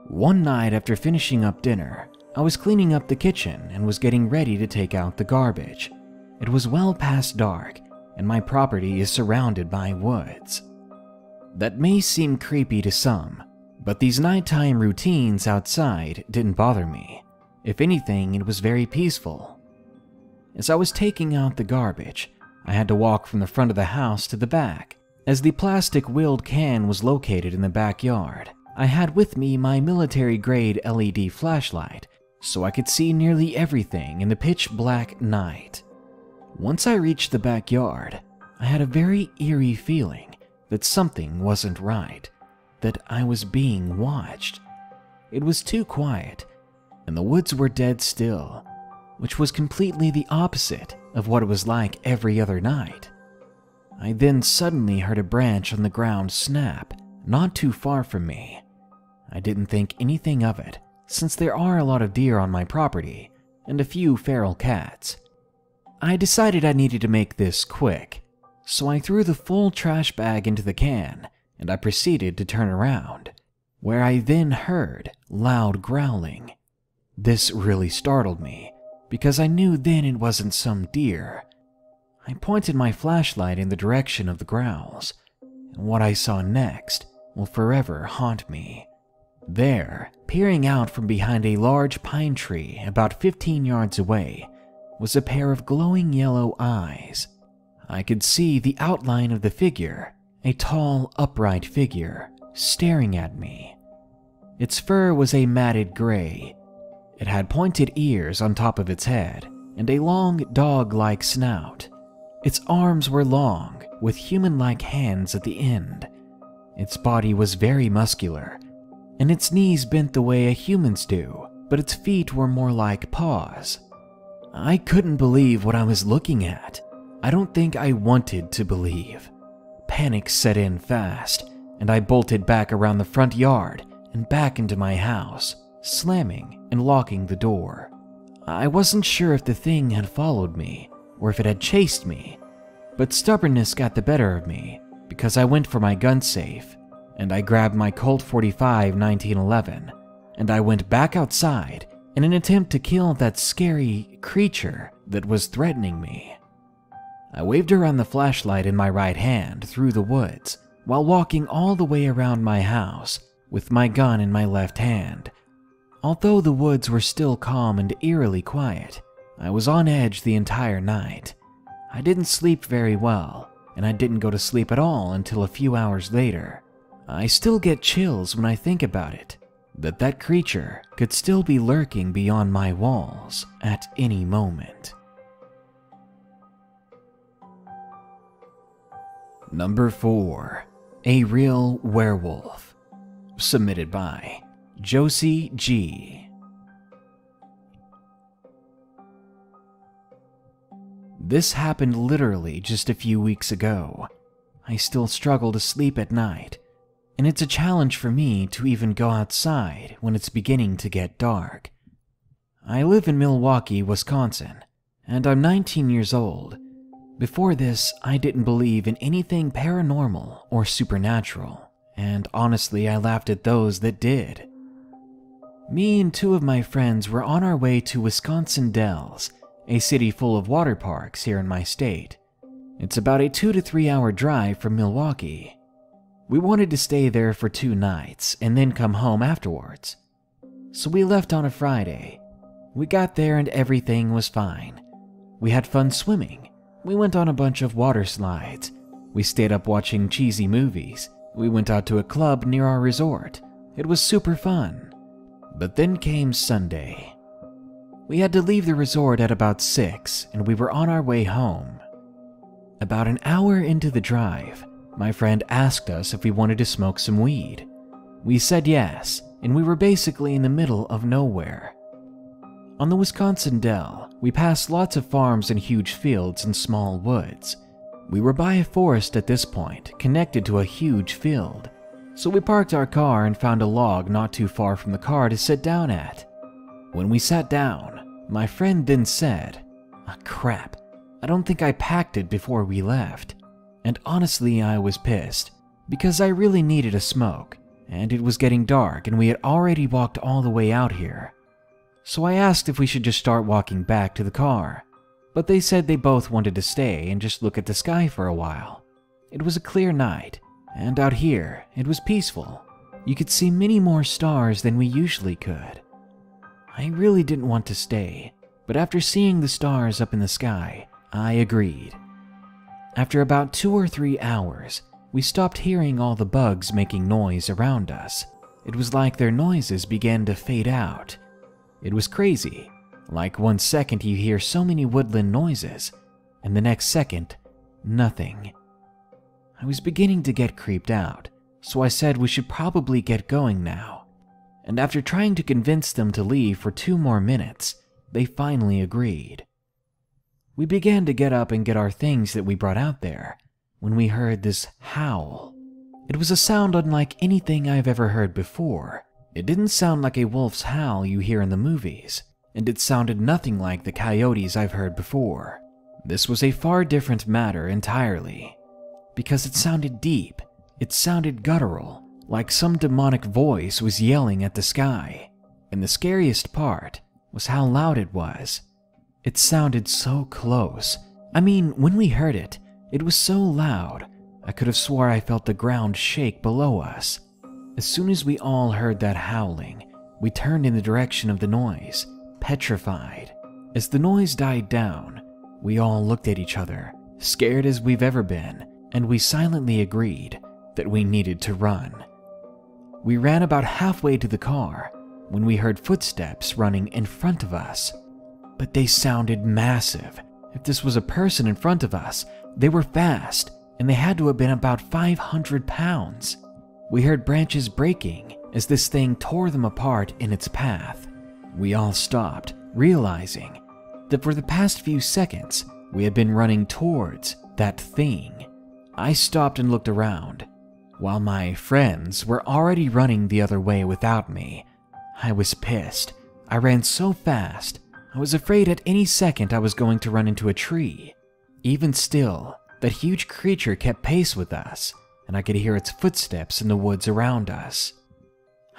One night after finishing up dinner, I was cleaning up the kitchen and was getting ready to take out the garbage. It was well past dark, and my property is surrounded by woods. That may seem creepy to some, but these nighttime routines outside didn't bother me. If anything, it was very peaceful. As I was taking out the garbage, I had to walk from the front of the house to the back. As the plastic wheeled can was located in the backyard, I had with me my military-grade LED flashlight, so I could see nearly everything in the pitch-black night. Once I reached the backyard, I had a very eerie feeling that something wasn't right, that I was being watched. It was too quiet, and the woods were dead still, which was completely the opposite of what it was like every other night. I then suddenly heard a branch on the ground snap, not too far from me. I didn't think anything of it, since there are a lot of deer on my property and a few feral cats. I decided I needed to make this quick, so I threw the full trash bag into the can and I proceeded to turn around, where I then heard loud growling. This really startled me, because I knew then it wasn't some deer. I pointed my flashlight in the direction of the growls, and what I saw next will forever haunt me. There, peering out from behind a large pine tree about 15 yards away, was a pair of glowing yellow eyes. I could see the outline of the figure, a tall, upright figure, staring at me. Its fur was a matted gray. It had pointed ears on top of its head, and a long, dog-like snout. Its arms were long, with human-like hands at the end. Its body was very muscular, and its knees bent the way a human's do, but its feet were more like paws. I couldn't believe what I was looking at. I don't think I wanted to believe. Panic set in fast, and I bolted back around the front yard and back into my house, slamming and locking the door. I wasn't sure if the thing had followed me or if it had chased me, but stubbornness got the better of me because I went for my gun safe and I grabbed my Colt 45 1911 and I went back outside in an attempt to kill that scary creature that was threatening me. I waved around the flashlight in my right hand through the woods while walking all the way around my house with my gun in my left hand. Although the woods were still calm and eerily quiet, I was on edge the entire night. I didn't sleep very well, and I didn't go to sleep at all until a few hours later. I still get chills when I think about it, that creature could still be lurking beyond my walls at any moment. Number 4. A Real Werewolf. Submitted by Josie G. This happened literally just a few weeks ago. I still struggle to sleep at night, and it's a challenge for me to even go outside when it's beginning to get dark. I live in Milwaukee, Wisconsin, and I'm 19 years old. Before this, I didn't believe in anything paranormal or supernatural, and honestly, I laughed at those that did. Me and 2 of my friends were on our way to Wisconsin Dells, a city full of water parks here in my state. It's about a 2 to 3 hour drive from Milwaukee. We wanted to stay there for 2 nights and then come home afterwards. So we left on a Friday. We got there and everything was fine. We had fun swimming. We went on a bunch of water slides. We stayed up watching cheesy movies. We went out to a club near our resort. It was super fun. But then came Sunday. We had to leave the resort at about 6 and we were on our way home. About an hour into the drive, my friend asked us if we wanted to smoke some weed. We said yes, and we were basically in the middle of nowhere. On the Wisconsin Dell, we passed lots of farms and huge fields and small woods. We were by a forest at this point, connected to a huge field. So we parked our car and found a log not too far from the car to sit down at. When we sat down, my friend then said, "Ah, crap, I don't think I packed it before we left." And honestly, I was pissed, because I really needed a smoke, and it was getting dark and we had already walked all the way out here. So I asked if we should just start walking back to the car, but they said they both wanted to stay and just look at the sky for a while. It was a clear night, and out here it was peaceful. You could see many more stars than we usually could. I really didn't want to stay, but after seeing the stars up in the sky, I agreed. After about 2 or 3 hours, we stopped hearing all the bugs making noise around us. It was like their noises began to fade out. It was crazy. Like 1 second you hear so many woodland noises, and the next second, nothing. I was beginning to get creeped out, so I said we should probably get going now. And after trying to convince them to leave for 2 more minutes, they finally agreed. We began to get up and get our things that we brought out there when we heard this howl. It was a sound unlike anything I've ever heard before. It didn't sound like a wolf's howl you hear in the movies, and it sounded nothing like the coyotes I've heard before. This was a far different matter entirely, because it sounded deep. It sounded guttural, like some demonic voice was yelling at the sky. And the scariest part was how loud it was. It sounded so close. I mean, when we heard it, it was so loud, I could have swore I felt the ground shake below us. As soon as we all heard that howling, we turned in the direction of the noise, petrified. As the noise died down, we all looked at each other, scared as we've ever been, and we silently agreed that we needed to run. We ran about halfway to the car when we heard footsteps running in front of us, but they sounded massive. If this was a person in front of us, they were fast, and they had to have been about 500 pounds. We heard branches breaking as this thing tore them apart in its path. We all stopped, realizing that for the past few seconds, we had been running towards that thing. I stopped and looked around. While my friends were already running the other way without me, I was pissed. I ran so fast, I was afraid at any second I was going to run into a tree. Even still, that huge creature kept pace with us, and I could hear its footsteps in the woods around us.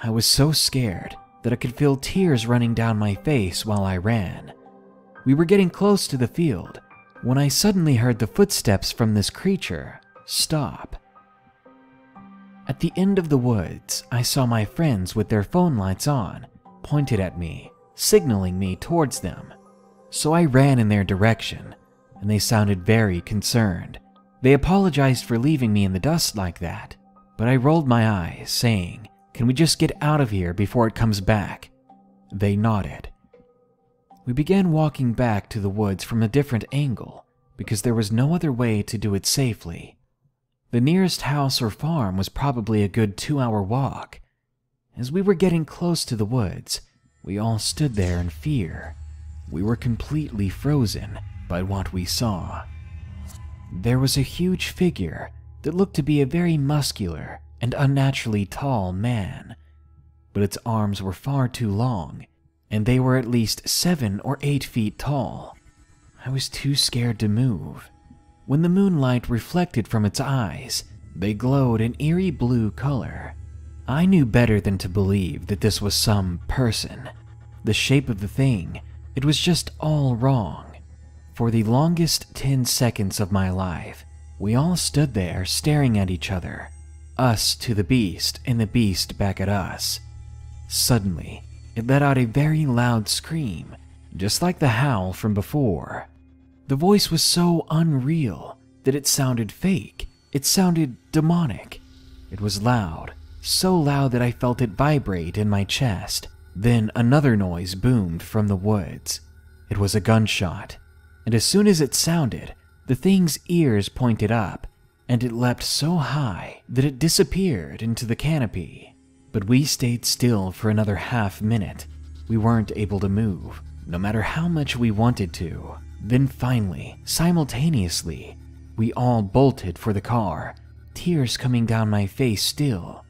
I was so scared that I could feel tears running down my face while I ran. We were getting close to the field when I suddenly heard the footsteps from this creature stop. At the end of the woods, I saw my friends with their phone lights on, pointed at me, signaling me towards them. So I ran in their direction, and they sounded very concerned. They apologized for leaving me in the dust like that, but I rolled my eyes, saying, "Can we just get out of here before it comes back?" They nodded. We began walking back to the woods from a different angle, because there was no other way to do it safely. The nearest house or farm was probably a good 2-hour walk. As we were getting close to the woods, we all stood there in fear. We were completely frozen by what we saw. There was a huge figure that looked to be a very muscular and unnaturally tall man, but its arms were far too long, and they were at least 7 or 8 feet tall. I was too scared to move. When the moonlight reflected from its eyes, they glowed an eerie blue color. I knew better than to believe that this was some person. The shape of the thing, it was just all wrong. For the longest 10 seconds of my life, we all stood there staring at each other, us to the beast and the beast back at us. Suddenly, it let out a very loud scream, just like the howl from before. The voice was so unreal that it sounded fake. It sounded demonic. It was loud, so loud that I felt it vibrate in my chest. Then another noise boomed from the woods. It was a gunshot, and as soon as it sounded, the thing's ears pointed up, and it leapt so high that it disappeared into the canopy. But we stayed still for another half minute. We weren't able to move, no matter how much we wanted to. Then finally, simultaneously, we all bolted for the car, tears coming down my face still.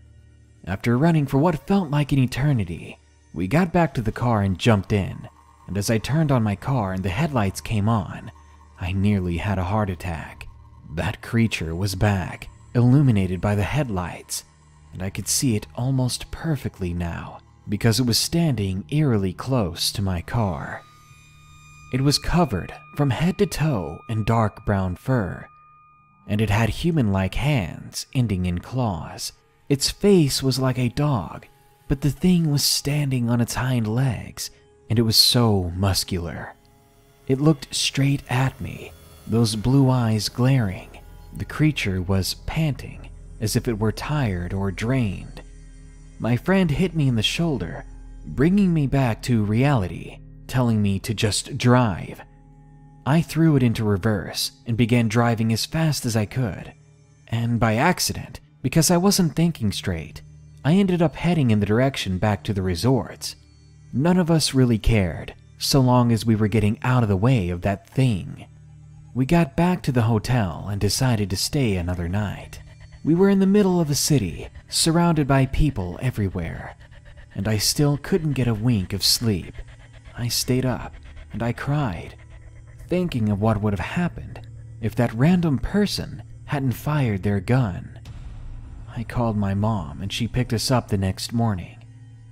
After running for what felt like an eternity, we got back to the car and jumped in, and as I turned on my car and the headlights came on, I nearly had a heart attack. That creature was back, illuminated by the headlights, and I could see it almost perfectly now because it was standing eerily close to my car. It was covered from head to toe in dark brown fur, and it had human-like hands ending in claws. Its face was like a dog, but the thing was standing on its hind legs, and it was so muscular. It looked straight at me, those blue eyes glaring. The creature was panting, as if it were tired or drained. My friend hit me in the shoulder, bringing me back to reality, telling me to just drive. I threw it into reverse and began driving as fast as I could. And by accident, because I wasn't thinking straight, I ended up heading in the direction back to the resorts. None of us really cared, so long as we were getting out of the way of that thing. We got back to the hotel and decided to stay another night. We were in the middle of a city, surrounded by people everywhere, and I still couldn't get a wink of sleep. I stayed up, and I cried, thinking of what would have happened if that random person hadn't fired their gun. I called my mom, and she picked us up the next morning.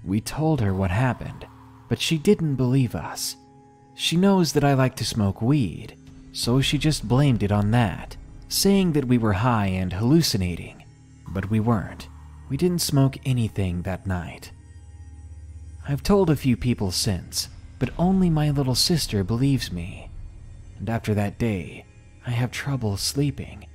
We told her what happened, but she didn't believe us. She knows that I like to smoke weed, so she just blamed it on that, saying that we were high and hallucinating, but we weren't. We didn't smoke anything that night. I've told a few people since, but only my little sister believes me. And after that day, I have trouble sleeping.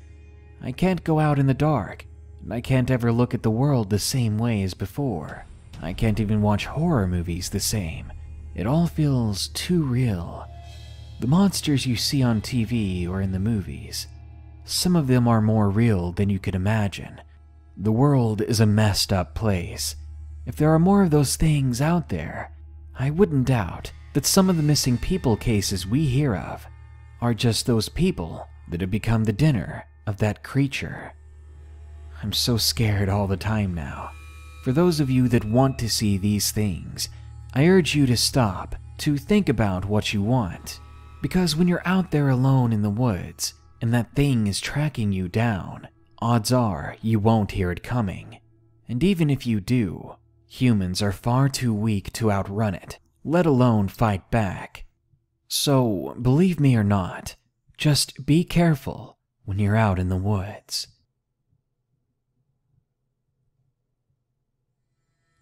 I can't go out in the dark, and I can't ever look at the world the same way as before. I can't even watch horror movies the same. It all feels too real. The monsters you see on TV or in the movies, some of them are more real than you could imagine. The world is a messed up place. If there are more of those things out there, I wouldn't doubt that some of the missing people cases we hear of are just those people that have become the dinner of that creature. I'm so scared all the time now. For those of you that want to see these things, I urge you to stop, to think about what you want. Because when you're out there alone in the woods, and that thing is tracking you down, odds are you won't hear it coming. And even if you do, humans are far too weak to outrun it, let alone fight back. So, believe me or not, just be careful when you're out in the woods.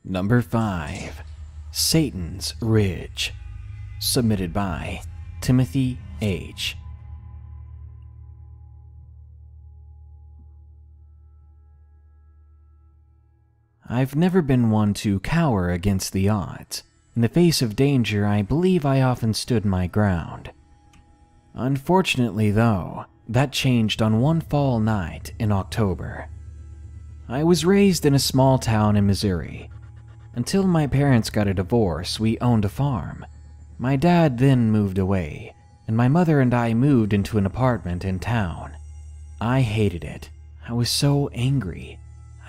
Number 5. Satan's Ridge. Submitted by Timothy H. I've never been one to cower against the odds. In the face of danger, I believe I often stood my ground. Unfortunately, though, that changed on one fall night in October. I was raised in a small town in Missouri. Until my parents got a divorce, we owned a farm. My dad then moved away, and my mother and I moved into an apartment in town. I hated it. I was so angry.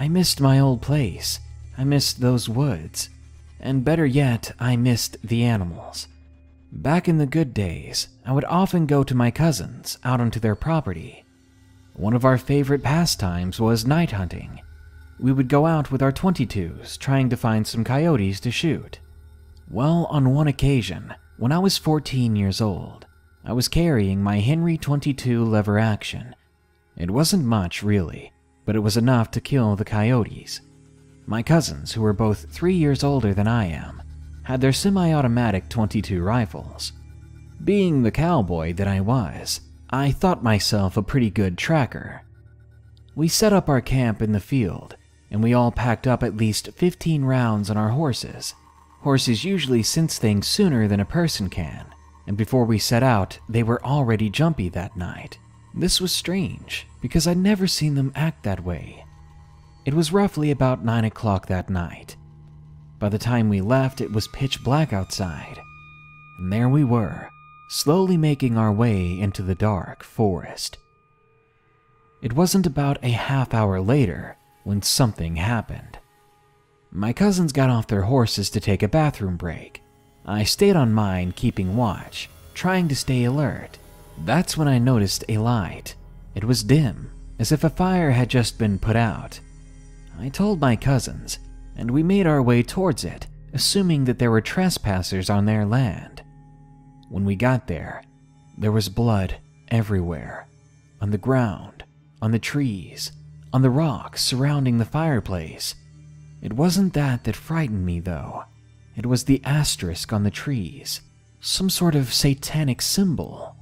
I missed my old place. I missed those woods. And better yet, I missed the animals. Back in the good days, I would often go to my cousins out onto their property. One of our favorite pastimes was night hunting. We would go out with our .22s trying to find some coyotes to shoot. Well, on one occasion, when I was 14 years old, I was carrying my Henry .22 lever action. It wasn't much, really, but it was enough to kill the coyotes. My cousins, who were both 3 years older than I am, had their semi-automatic .22 rifles. Being the cowboy that I was, I thought myself a pretty good tracker. We set up our camp in the field, and we all packed up at least 15 rounds on our horses. Horses usually sense things sooner than a person can, and before we set out, they were already jumpy that night. This was strange, because I'd never seen them act that way. It was roughly about 9 o'clock that night. By the time we left, it was pitch black outside, and there we were, slowly making our way into the dark forest. It wasn't about a half hour later when something happened. My cousins got off their horses to take a bathroom break. I stayed on mine, keeping watch, trying to stay alert. That's when I noticed a light. It was dim, as if a fire had just been put out. I told my cousins, and we made our way towards it, assuming that there were trespassers on their land. When we got there, there was blood everywhere. On the ground, on the trees, on the rocks surrounding the fireplace. It wasn't that frightened me, though. It was the asterisk on the trees, some sort of satanic symbol.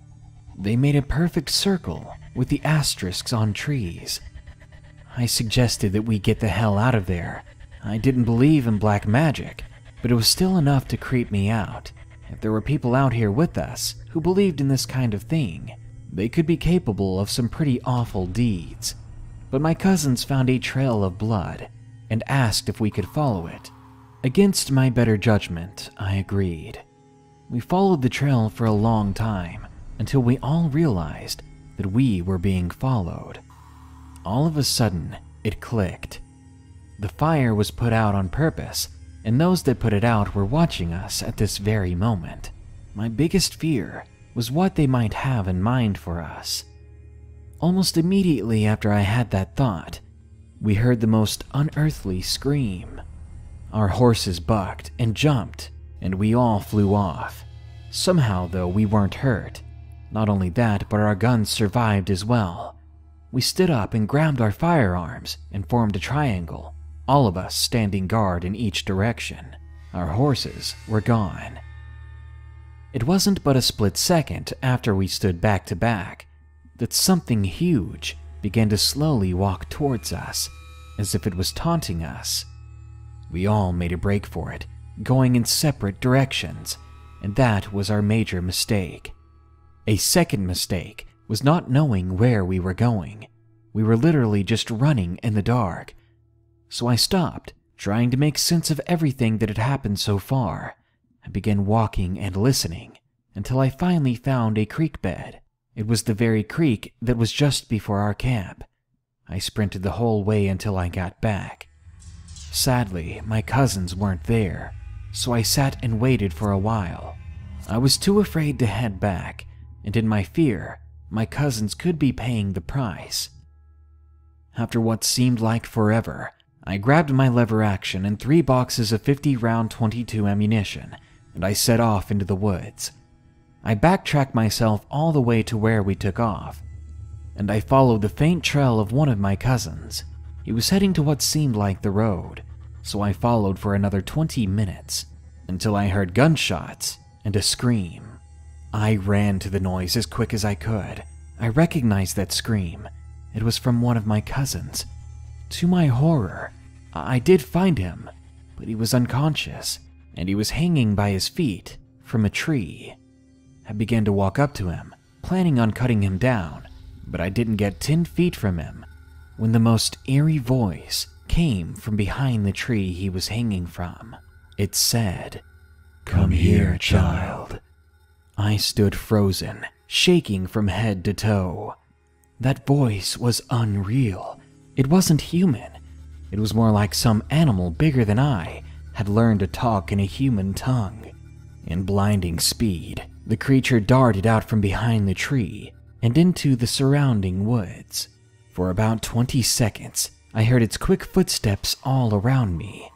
They made a perfect circle with the asterisks on trees. I suggested that we get the hell out of there. I didn't believe in black magic, but it was still enough to creep me out. If there were people out here with us who believed in this kind of thing, they could be capable of some pretty awful deeds. But my cousins found a trail of blood and asked if we could follow it. Against my better judgment, I agreed. We followed the trail for a long time until we all realized that we were being followed. All of a sudden, it clicked. The fire was put out on purpose, and those that put it out were watching us at this very moment. My biggest fear was what they might have in mind for us. Almost immediately after I had that thought, we heard the most unearthly scream. Our horses bucked and jumped, and we all flew off. Somehow, though, we weren't hurt. Not only that, but our guns survived as well. We stood up and grabbed our firearms and formed a triangle, all of us standing guard in each direction. Our horses were gone. It wasn't but a split second after we stood back to back that something huge began to slowly walk towards us, as if it was taunting us. We all made a break for it, going in separate directions, and that was our major mistake. A second mistake was not knowing where we were going. We were literally just running in the dark. So I stopped, trying to make sense of everything that had happened so far. I began walking and listening until I finally found a creek bed. It was the very creek that was just before our camp. I sprinted the whole way until I got back. Sadly, my cousins weren't there, so I sat and waited for a while. I was too afraid to head back, and in my fear, my cousins could be paying the price. After what seemed like forever, I grabbed my lever action and 3 boxes of 50-round .22 ammunition, and I set off into the woods. I backtracked myself all the way to where we took off, and I followed the faint trail of one of my cousins. He was heading to what seemed like the road, so I followed for another 20 minutes, until I heard gunshots and a scream. I ran to the noise as quick as I could. I recognized that scream. It was from one of my cousins. To my horror, I did find him, but he was unconscious, and he was hanging by his feet from a tree. I began to walk up to him, planning on cutting him down, but I didn't get 10 feet from him when the most eerie voice came from behind the tree he was hanging from. It said, "Come here, child." I stood frozen, shaking from head to toe. That voice was unreal. It wasn't human. It was more like some animal bigger than I had learned to talk in a human tongue. In blinding speed, the creature darted out from behind the tree and into the surrounding woods. For about 20 seconds, I heard its quick footsteps all around me.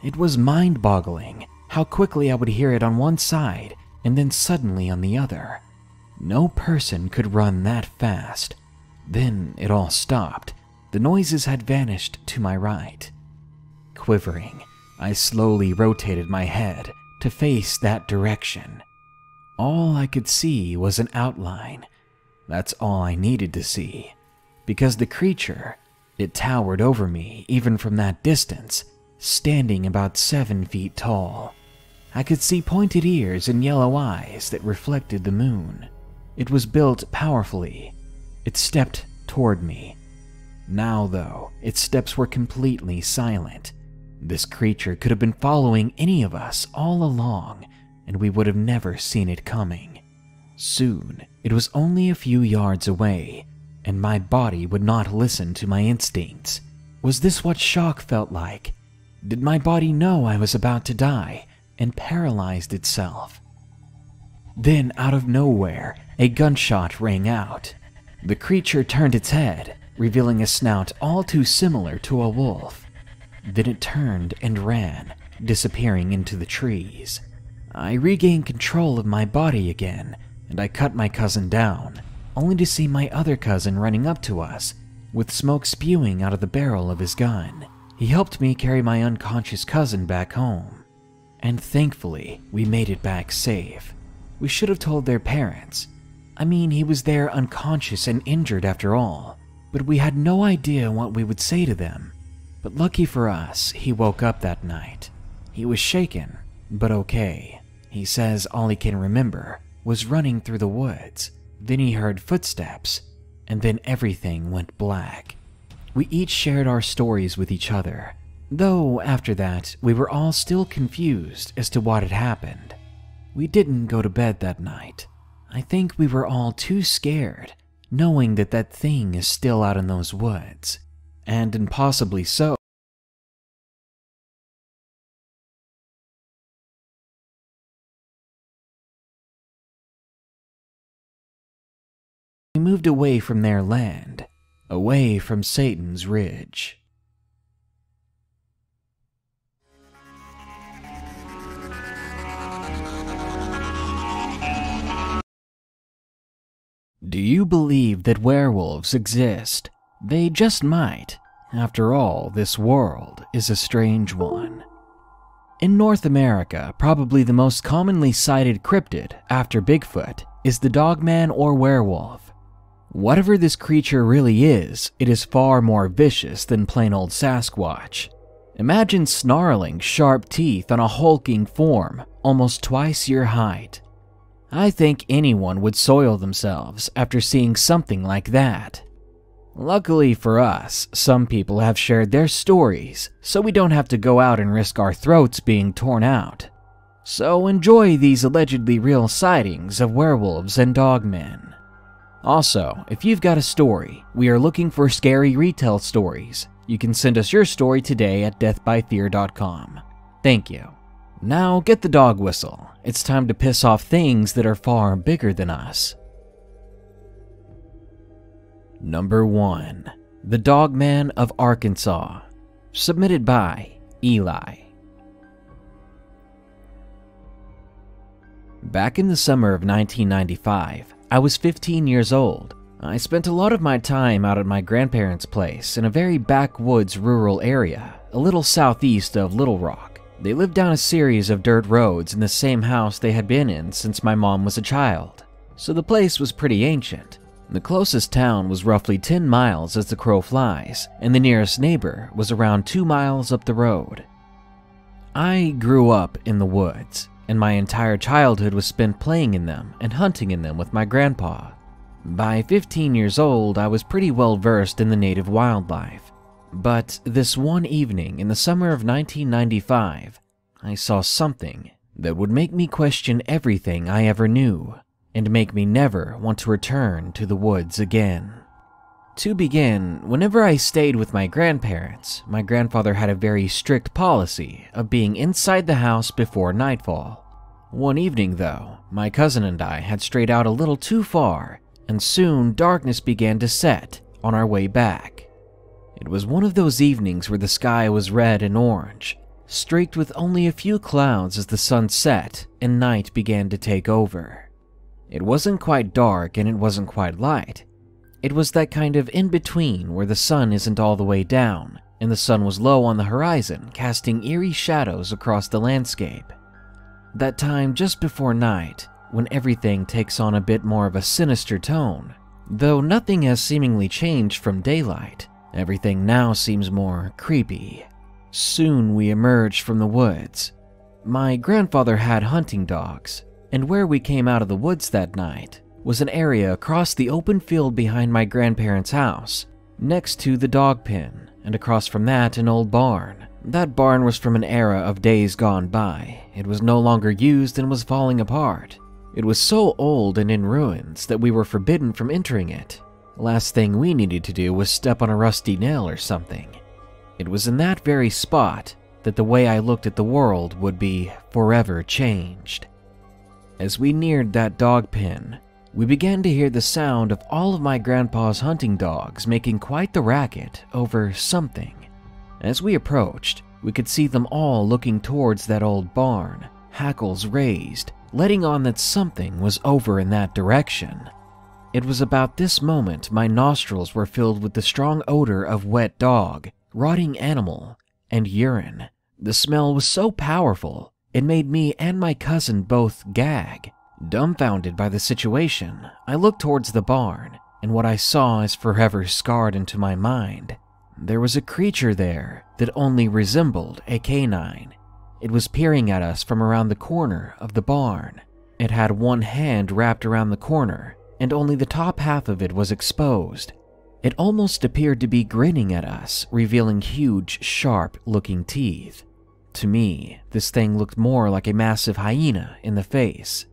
It was mind-boggling how quickly I would hear it on one side and then suddenly on the other. No person could run that fast. Then it all stopped. The noises had vanished to my right. Quivering, I slowly rotated my head to face that direction. All I could see was an outline. That's all I needed to see, because the creature, it towered over me even from that distance, standing about 7 feet tall. I could see pointed ears and yellow eyes that reflected the moon. It was built powerfully. It stepped toward me. Now, though, its steps were completely silent. This creature could have been following any of us all along, and we would have never seen it coming. Soon, it was only a few yards away, and my body would not listen to my instincts. Was this what shock felt like? Did my body know I was about to die and paralyzed itself? Then, out of nowhere, a gunshot rang out. The creature turned its head, revealing a snout all too similar to a wolf. Then it turned and ran, disappearing into the trees. I regained control of my body again, and I cut my cousin down, only to see my other cousin running up to us, with smoke spewing out of the barrel of his gun. He helped me carry my unconscious cousin back home. And thankfully, we made it back safe. We should have told their parents. I mean, he was there unconscious and injured after all, but we had no idea what we would say to them. But lucky for us, he woke up that night. He was shaken, but okay. He says all he can remember was running through the woods. Then he heard footsteps, and then everything went black. We each shared our stories with each other, though after that, we were all still confused as to what had happened. We didn't go to bed that night. I think we were all too scared, knowing that that thing is still out in those woods, and impossibly so. We moved away from their land, away from Satan's Ridge. Do you believe that werewolves exist? They just might. After all, this world is a strange one. In North America, probably the most commonly cited cryptid after Bigfoot is the dogman or werewolf. Whatever this creature really is, it is far more vicious than plain old Sasquatch. Imagine snarling, sharp teeth on a hulking form, almost twice your height. I think anyone would soil themselves after seeing something like that. Luckily for us, some people have shared their stories, so we don't have to go out and risk our throats being torn out. So enjoy these allegedly real sightings of werewolves and dogmen. Also, if you've got a story, we are looking for scary retell stories. You can send us your story today at deathbyfear.com. Thank you. Now get the dog whistle. It's time to piss off things that are far bigger than us. Number 1. The Dogman of Arkansas. Submitted by Eli. Back in the summer of 1995, I was 15 years old. I spent a lot of my time out at my grandparents' place in a very backwoods rural area, a little southeast of Little Rock. They lived down a series of dirt roads in the same house they had been in since my mom was a child, so the place was pretty ancient. The closest town was roughly 10 miles as the crow flies, and the nearest neighbor was around 2 miles up the road. I grew up in the woods, and my entire childhood was spent playing in them and hunting in them with my grandpa. By 15 years old, I was pretty well versed in the native wildlife. But this one evening in the summer of 1995, I saw something that would make me question everything I ever knew and make me never want to return to the woods again. To begin, whenever I stayed with my grandparents, my grandfather had a very strict policy of being inside the house before nightfall. One evening, though, my cousin and I had strayed out a little too far, and soon darkness began to set on our way back. It was one of those evenings where the sky was red and orange, streaked with only a few clouds as the sun set and night began to take over. It wasn't quite dark and it wasn't quite light. It was that kind of in-between where the sun isn't all the way down and the sun was low on the horizon, casting eerie shadows across the landscape. That time just before night, when everything takes on a bit more of a sinister tone. Though nothing has seemingly changed from daylight, everything now seems more creepy. Soon we emerged from the woods. My grandfather had hunting dogs, and where we came out of the woods that night was an area across the open field behind my grandparents' house, next to the dog pen, and across from that an old barn. That barn was from an era of days gone by. It was no longer used and was falling apart. It was so old and in ruins that we were forbidden from entering it. The last thing we needed to do was step on a rusty nail or something. It was in that very spot that the way I looked at the world would be forever changed. As we neared that dog pen, we began to hear the sound of all of my grandpa's hunting dogs making quite the racket over something. As we approached, we could see them all looking towards that old barn, hackles raised, letting on that something was over in that direction. It was about this moment my nostrils were filled with the strong odor of wet dog, rotting animal, and urine. The smell was so powerful, it made me and my cousin both gag. Dumbfounded by the situation, I looked towards the barn, and what I saw is forever scarred into my mind. There was a creature there that only resembled a canine. It was peering at us from around the corner of the barn. It had one hand wrapped around the corner, and only the top half of it was exposed. It almost appeared to be grinning at us, revealing huge, sharp-looking teeth. To me, this thing looked more like a massive hyena in the face.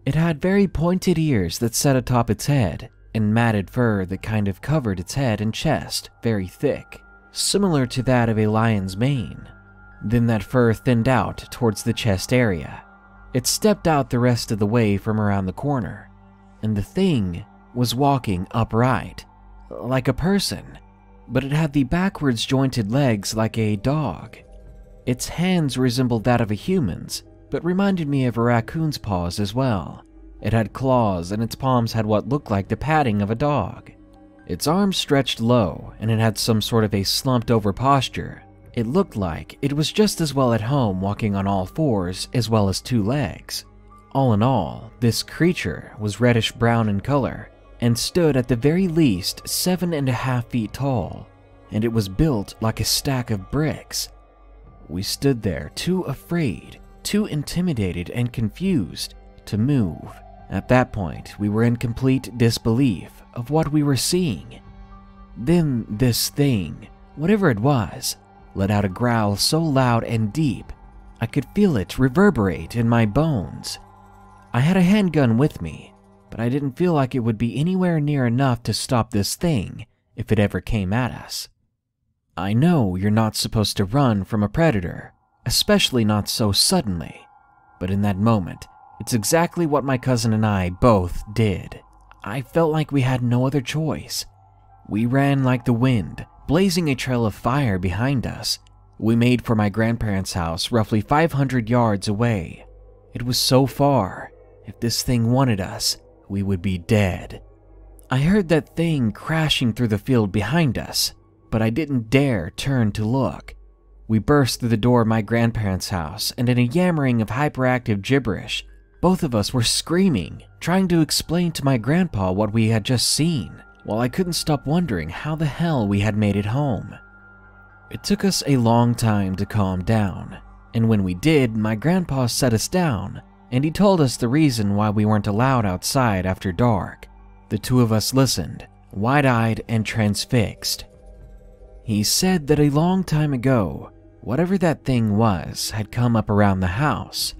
It had very pointed ears that sat atop its head, and matted fur that kind of covered its head and chest very thick, similar to that of a lion's mane. Then that fur thinned out towards the chest area. It stepped out the rest of the way from around the corner, and the thing was walking upright, like a person, but it had the backwards jointed legs like a dog. Its hands resembled that of a human's, but reminded me of a raccoon's paws as well. It had claws, and its palms had what looked like the padding of a dog. Its arms stretched low, and it had some sort of a slumped-over posture. It looked like it was just as well at home walking on all fours as well as two legs. All in all, this creature was reddish-brown in color, and stood at the very least 7.5 feet tall, and it was built like a stack of bricks. We stood there too afraid, too intimidated and confused to move. At that point, we were in complete disbelief of what we were seeing. Then this thing, whatever it was, let out a growl so loud and deep, I could feel it reverberate in my bones. I had a handgun with me, but I didn't feel like it would be anywhere near enough to stop this thing if it ever came at us. I know you're not supposed to run from a predator, especially not so suddenly, but in that moment, it's exactly what my cousin and I both did. I felt like we had no other choice. We ran like the wind, blazing a trail of fire behind us. We made for my grandparents' house roughly 500 yards away. It was so far. If this thing wanted us, we would be dead. I heard that thing crashing through the field behind us, but I didn't dare turn to look. We burst through the door of my grandparents' house, and in a yammering of hyperactive gibberish, both of us were screaming, trying to explain to my grandpa what we had just seen, while I couldn't stop wondering how the hell we had made it home. It took us a long time to calm down, and when we did, my grandpa set us down, and he told us the reason why we weren't allowed outside after dark. The two of us listened, wide-eyed and transfixed. He said that a long time ago, whatever that thing was had come up around the house.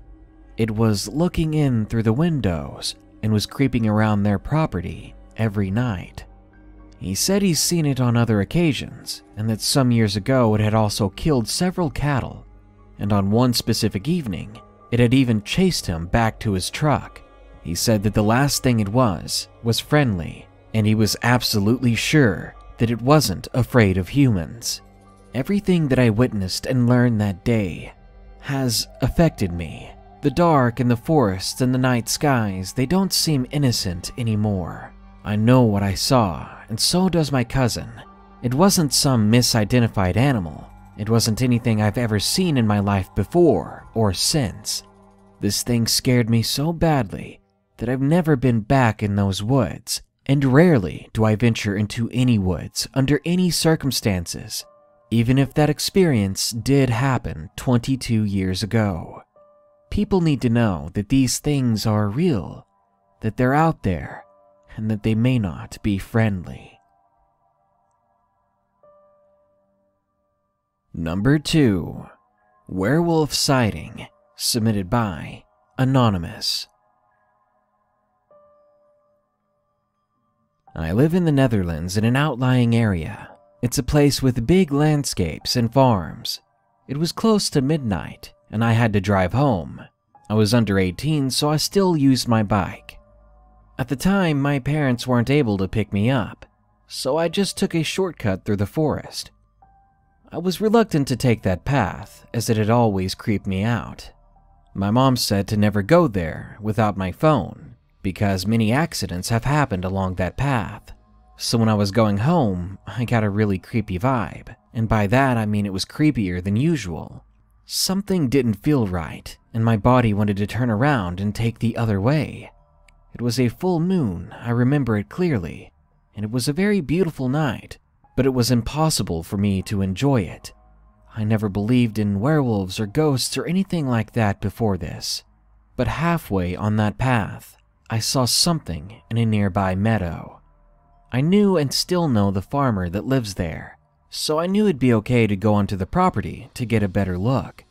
It was looking in through the windows and was creeping around their property every night. He said he's seen it on other occasions, and that some years ago it had also killed several cattle, and on one specific evening, it had even chased him back to his truck. He said that the last thing it was friendly, and he was absolutely sure that it wasn't afraid of humans. Everything that I witnessed and learned that day has affected me. The dark and the forests and the night skies, they don't seem innocent anymore. I know what I saw, and so does my cousin. It wasn't some misidentified animal. It wasn't anything I've ever seen in my life before or since. This thing scared me so badly that I've never been back in those woods, and rarely do I venture into any woods under any circumstances, even if that experience did happen 22 years ago. People need to know that these things are real, that they're out there, and that they may not be friendly. Number 2. Werewolf Sighting, submitted by Anonymous. I live in the Netherlands in an outlying area. It's a place with big landscapes and farms. It was close to midnight, and I had to drive home. I was under 18, so I still used my bike. At the time, my parents weren't able to pick me up, so I just took a shortcut through the forest. I was reluctant to take that path, as it had always creeped me out. My mom said to never go there without my phone, because many accidents have happened along that path. So when I was going home, I got a really creepy vibe, and by that I mean it was creepier than usual. Something didn't feel right, and my body wanted to turn around and take the other way. It was a full moon, I remember it clearly, and it was a very beautiful night, but it was impossible for me to enjoy it. I never believed in werewolves or ghosts or anything like that before this, but halfway on that path, I saw something in a nearby meadow. I knew and still know the farmer that lives there, so I knew it'd be okay to go onto the property to get a better look.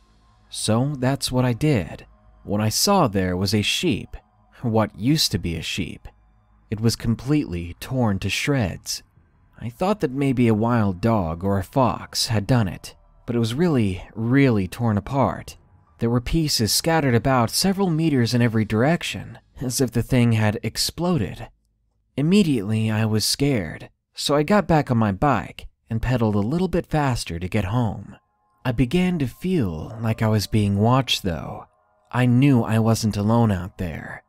So that's what I did. What I saw there was a sheep, what used to be a sheep. It was completely torn to shreds. I thought that maybe a wild dog or a fox had done it, but it was really torn apart. There were pieces scattered about several meters in every direction, as if the thing had exploded. Immediately, I was scared, so I got back on my bike and pedaled a little bit faster to get home. I began to feel like I was being watched, though. I knew I wasn't alone out there.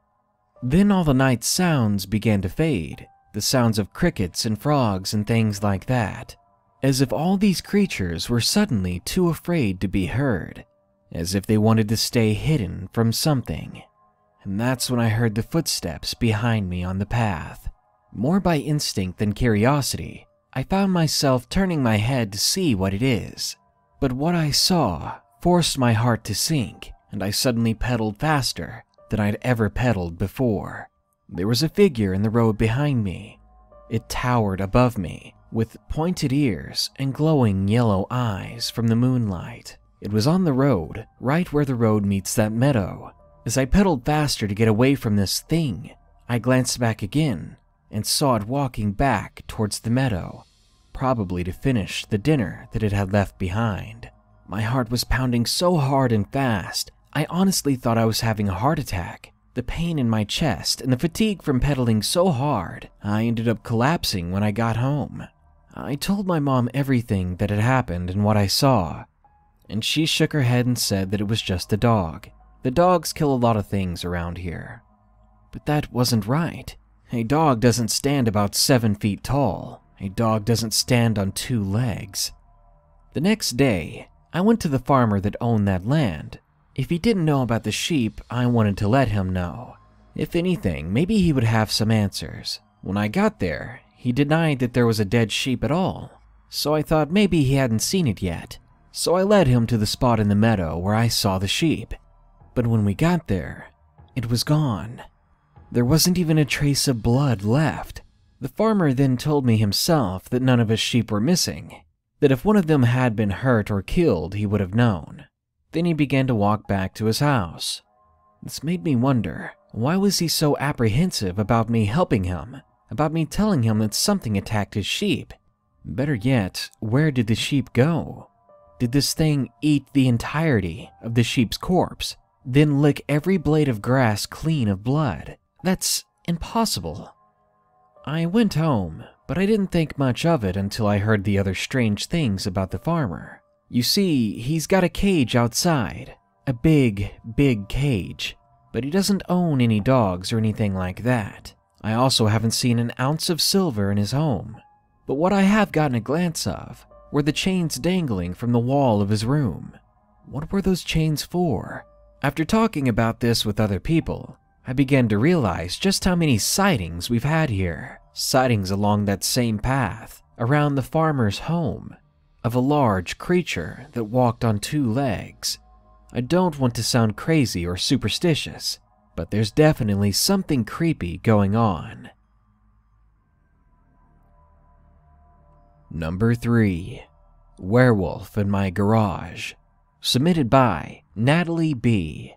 Then all the night sounds began to fade, the sounds of crickets and frogs and things like that, as if all these creatures were suddenly too afraid to be heard, as if they wanted to stay hidden from something. And that's when I heard the footsteps behind me on the path. More by instinct than curiosity, I found myself turning my head to see what it is. But what I saw forced my heart to sink, and I suddenly pedaled faster than I'd ever pedaled before. There was a figure in the road behind me. It towered above me, with pointed ears and glowing yellow eyes from the moonlight. It was on the road, right where the road meets that meadow. As I pedaled faster to get away from this thing, I glanced back again and saw it walking back towards the meadow, probably to finish the dinner that it had left behind. My heart was pounding so hard and fast, I honestly thought I was having a heart attack. The pain in my chest and the fatigue from pedaling so hard, I ended up collapsing when I got home. I told my mom everything that had happened and what I saw, and she shook her head and said that it was just a dog. The dogs kill a lot of things around here. But that wasn't right. A dog doesn't stand about 7 feet tall. A dog doesn't stand on 2 legs. The next day, I went to the farmer that owned that land. If he didn't know about the sheep, I wanted to let him know. If anything, maybe he would have some answers. When I got there, he denied that there was a dead sheep at all, so I thought maybe he hadn't seen it yet. So I led him to the spot in the meadow where I saw the sheep. But when we got there, it was gone. There wasn't even a trace of blood left. The farmer then told me himself that none of his sheep were missing, that if one of them had been hurt or killed, he would have known. Then he began to walk back to his house. This made me wonder, why was he so apprehensive about me helping him, about me telling him that something attacked his sheep? Better yet, where did the sheep go? Did this thing eat the entirety of the sheep's corpse, then lick every blade of grass clean of blood? That's impossible. I went home, but I didn't think much of it until I heard the other strange things about the farmer. You see, he's got a cage outside, a big cage, but he doesn't own any dogs or anything like that. I also haven't seen an ounce of silver in his home, but what I have gotten a glance of were the chains dangling from the wall of his room. What were those chains for? After talking about this with other people, I began to realize just how many sightings we've had here. Sightings along that same path, around the farmer's home, of a large creature that walked on 2 legs. I don't want to sound crazy or superstitious, but there's definitely something creepy going on. Number 3. Werewolf in My Garage. Submitted by Natalie B.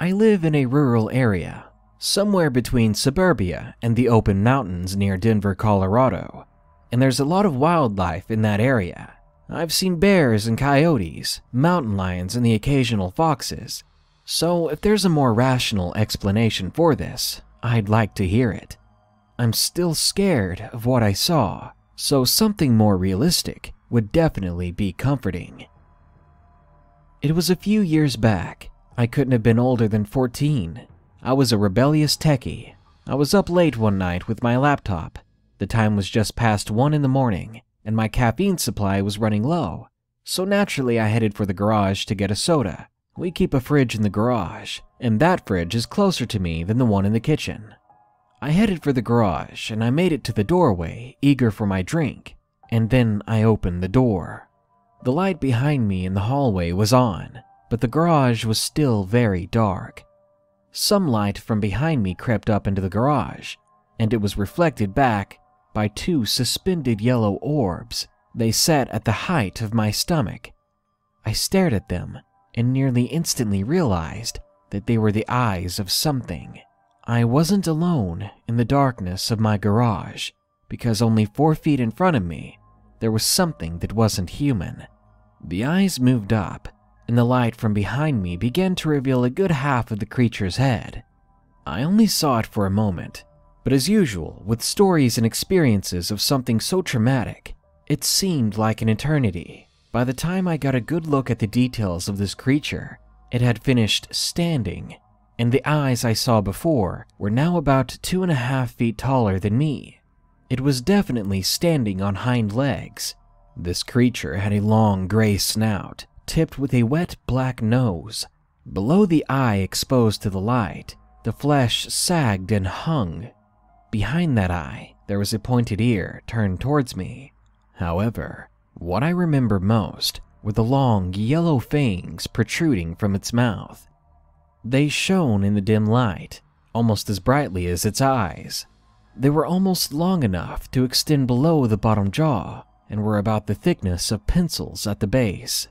I live in a rural area, somewhere between suburbia and the open mountains near Denver, Colorado, and there's a lot of wildlife in that area. I've seen bears and coyotes, mountain lions, and the occasional foxes, so if there's a more rational explanation for this, I'd like to hear it. I'm still scared of what I saw, so something more realistic would definitely be comforting. It was a few years back. I couldn't have been older than 14. I was a rebellious techie. I was up late one night with my laptop. The time was just past 1 in the morning, and my caffeine supply was running low. So naturally I headed for the garage to get a soda. We keep a fridge in the garage, and that fridge is closer to me than the one in the kitchen. I headed for the garage, and I made it to the doorway, eager for my drink, and then I opened the door. The light behind me in the hallway was on, but the garage was still very dark. Some light from behind me crept up into the garage, and it was reflected back by 2 suspended yellow orbs. They sat at the height of my stomach. I stared at them and nearly instantly realized that they were the eyes of something. I wasn't alone in the darkness of my garage, because only 4 feet in front of me, there was something that wasn't human. The eyes moved up, and the light from behind me began to reveal a good half of the creature's head. I only saw it for a moment, but as usual, with stories and experiences of something so traumatic, it seemed like an eternity. By the time I got a good look at the details of this creature, it had finished standing, and the eyes I saw before were now about 2.5 feet taller than me. It was definitely standing on hind legs. This creature had a long gray snout, tipped with a wet black nose. Below the eye exposed to the light, the flesh sagged and hung. Behind that eye, there was a pointed ear turned towards me. However, what I remember most were the long yellow fangs protruding from its mouth. They shone in the dim light, almost as brightly as its eyes. They were almost long enough to extend below the bottom jaw, and were about the thickness of pencils at the base.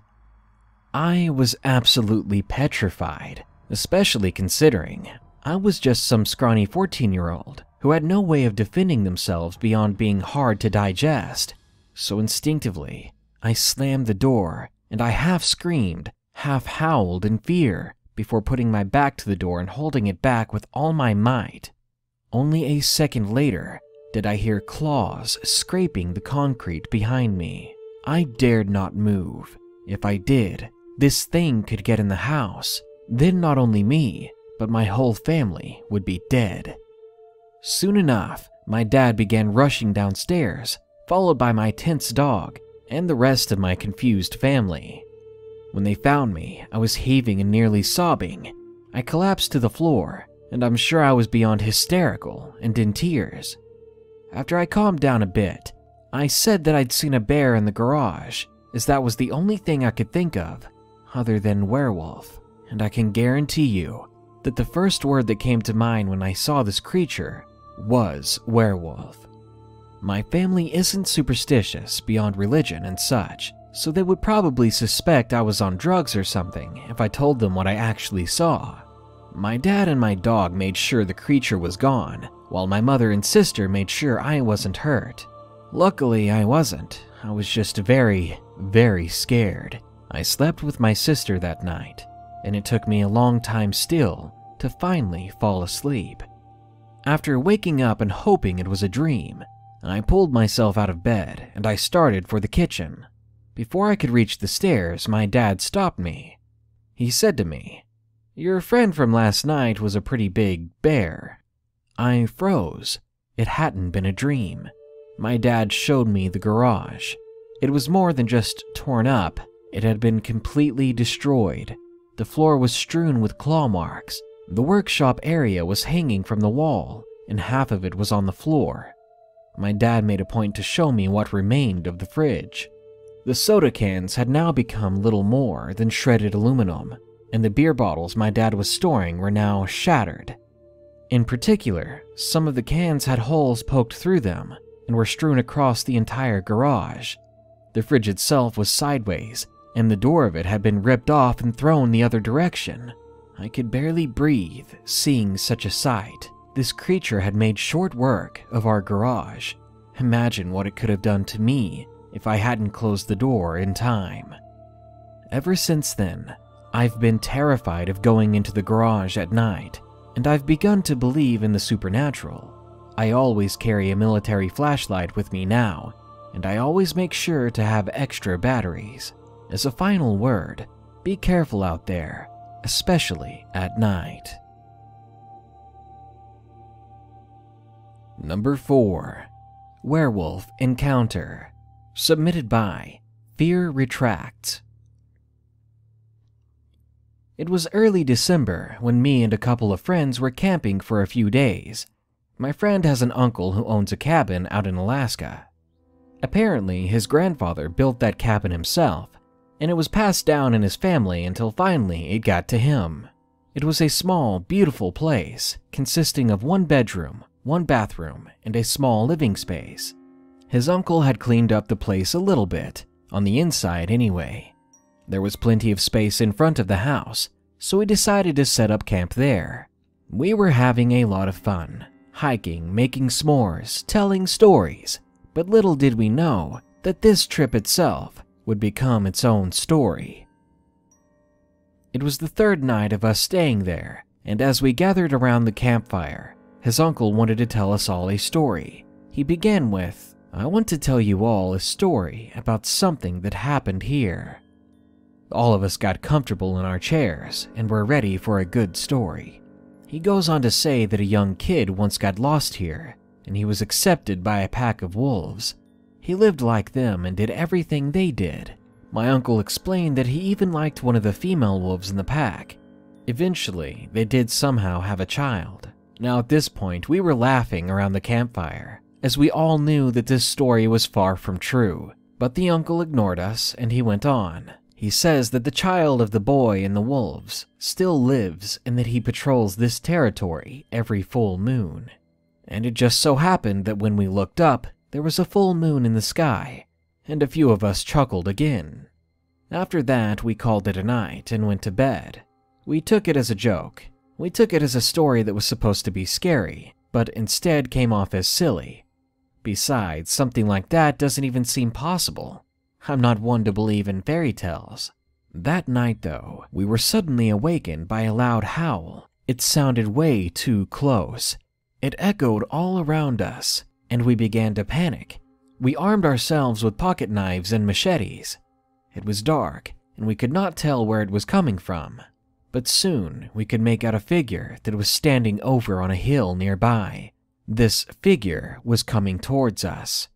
I was absolutely petrified, especially considering I was just some scrawny 14-year-old who had no way of defending themselves beyond being hard to digest. So instinctively, I slammed the door, and I half screamed, half howled in fear before putting my back to the door and holding it back with all my might. Only a second later did I hear claws scraping the concrete behind me. I dared not move. If I did, this thing could get in the house. Then not only me, but my whole family would be dead. Soon enough, my dad began rushing downstairs, followed by my tense dog and the rest of my confused family. When they found me, I was heaving and nearly sobbing. I collapsed to the floor, and I'm sure I was beyond hysterical and in tears. After I calmed down a bit, I said that I'd seen a bear in the garage, as that was the only thing I could think of other than werewolf, and I can guarantee you that the first word that came to mind when I saw this creature was werewolf. My family isn't superstitious beyond religion and such, so they would probably suspect I was on drugs or something if I told them what I actually saw. My dad and my dog made sure the creature was gone, while my mother and sister made sure I wasn't hurt. Luckily, I wasn't. I was just very, very scared. I slept with my sister that night, and it took me a long time still to finally fall asleep. After waking up and hoping it was a dream, I pulled myself out of bed and I started for the kitchen. Before I could reach the stairs, my dad stopped me. He said to me, "Your friend from last night was a pretty big bear." I froze. It hadn't been a dream. My dad showed me the garage. It was more than just torn up. It had been completely destroyed. The floor was strewn with claw marks. The workshop area was hanging from the wall, and half of it was on the floor. My dad made a point to show me what remained of the fridge. The soda cans had now become little more than shredded aluminum, and the beer bottles my dad was storing were now shattered. In particular, some of the cans had holes poked through them and were strewn across the entire garage. The fridge itself was sideways, and the door of it had been ripped off and thrown the other direction. I could barely breathe seeing such a sight. This creature had made short work of our garage. Imagine what it could have done to me if I hadn't closed the door in time. Ever since then, I've been terrified of going into the garage at night, and I've begun to believe in the supernatural. I always carry a military flashlight with me now, and I always make sure to have extra batteries. As a final word, be careful out there, especially at night. Number 4. Werewolf Encounter. Submitted by Fear Retracts. It was early December when me and a couple of friends were camping for a few days. My friend has an uncle who owns a cabin out in Alaska. Apparently, his grandfather built that cabin himself, and it was passed down in his family until finally it got to him. It was a small, beautiful place, consisting of 1 bedroom, 1 bathroom, and a small living space. His uncle had cleaned up the place a little bit, on the inside anyway. There was plenty of space in front of the house, so we decided to set up camp there. We were having a lot of fun, hiking, making s'mores, telling stories, but little did we know that this trip itself would become its own story. It was the 3rd night of us staying there, and as we gathered around the campfire, his uncle wanted to tell us all a story. He began with, "I want to tell you all a story about something that happened here." All of us got comfortable in our chairs and were ready for a good story. He goes on to say that a young kid once got lost here, and he was accepted by a pack of wolves. He lived like them and did everything they did. My uncle explained that he even liked one of the female wolves in the pack. Eventually, they did somehow have a child. Now at this point, we were laughing around the campfire, as we all knew that this story was far from true. But the uncle ignored us and he went on. He says that the child of the boy and the wolves still lives and that he patrols this territory every full moon. And it just so happened that when we looked up, there was a full moon in the sky, and a few of us chuckled again. After that, we called it a night and went to bed. We took it as a joke. We took it as a story that was supposed to be scary, but instead came off as silly. Besides, something like that doesn't even seem possible. I'm not one to believe in fairy tales. That night, though, we were suddenly awakened by a loud howl. It sounded way too close. It echoed all around us, and we began to panic. We armed ourselves with pocket knives and machetes. It was dark, and we could not tell where it was coming from. But soon we could make out a figure that was standing over on a hill nearby. This figure was coming towards us.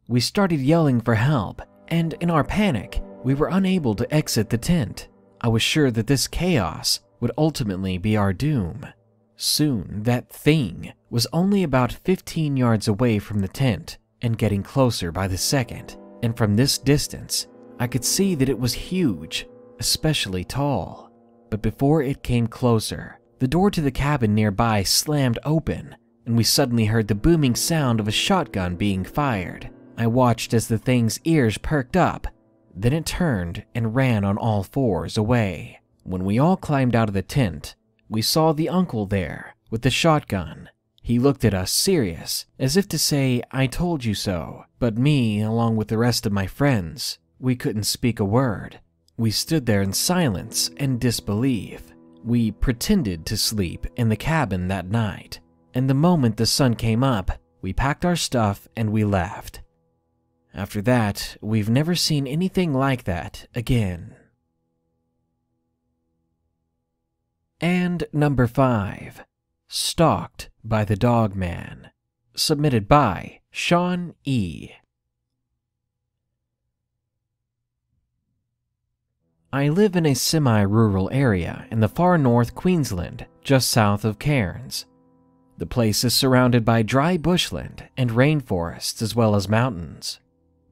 We started yelling for help, and in our panic, we were unable to exit the tent. I was sure that this chaos would ultimately be our doom. Soon, that thing was only about 15 yards away from the tent and getting closer by the second, and from this distance, I could see that it was huge, especially tall. But before it came closer, the door to the cabin nearby slammed open, and we suddenly heard the booming sound of a shotgun being fired. I watched as the thing's ears perked up, then it turned and ran on all fours away. When we all climbed out of the tent, we saw the uncle there with the shotgun. He looked at us serious, as if to say, "I told you so." But me, along with the rest of my friends, we couldn't speak a word. We stood there in silence and disbelief. We pretended to sleep in the cabin that night, and the moment the sun came up, we packed our stuff and we left. After that, we've never seen anything like that again. And number 5, Stalked by the Dog Man. Submitted by Sean E. I live in a semi-rural area in the far north Queensland, just south of Cairns. The place is surrounded by dry bushland and rainforests as well as mountains.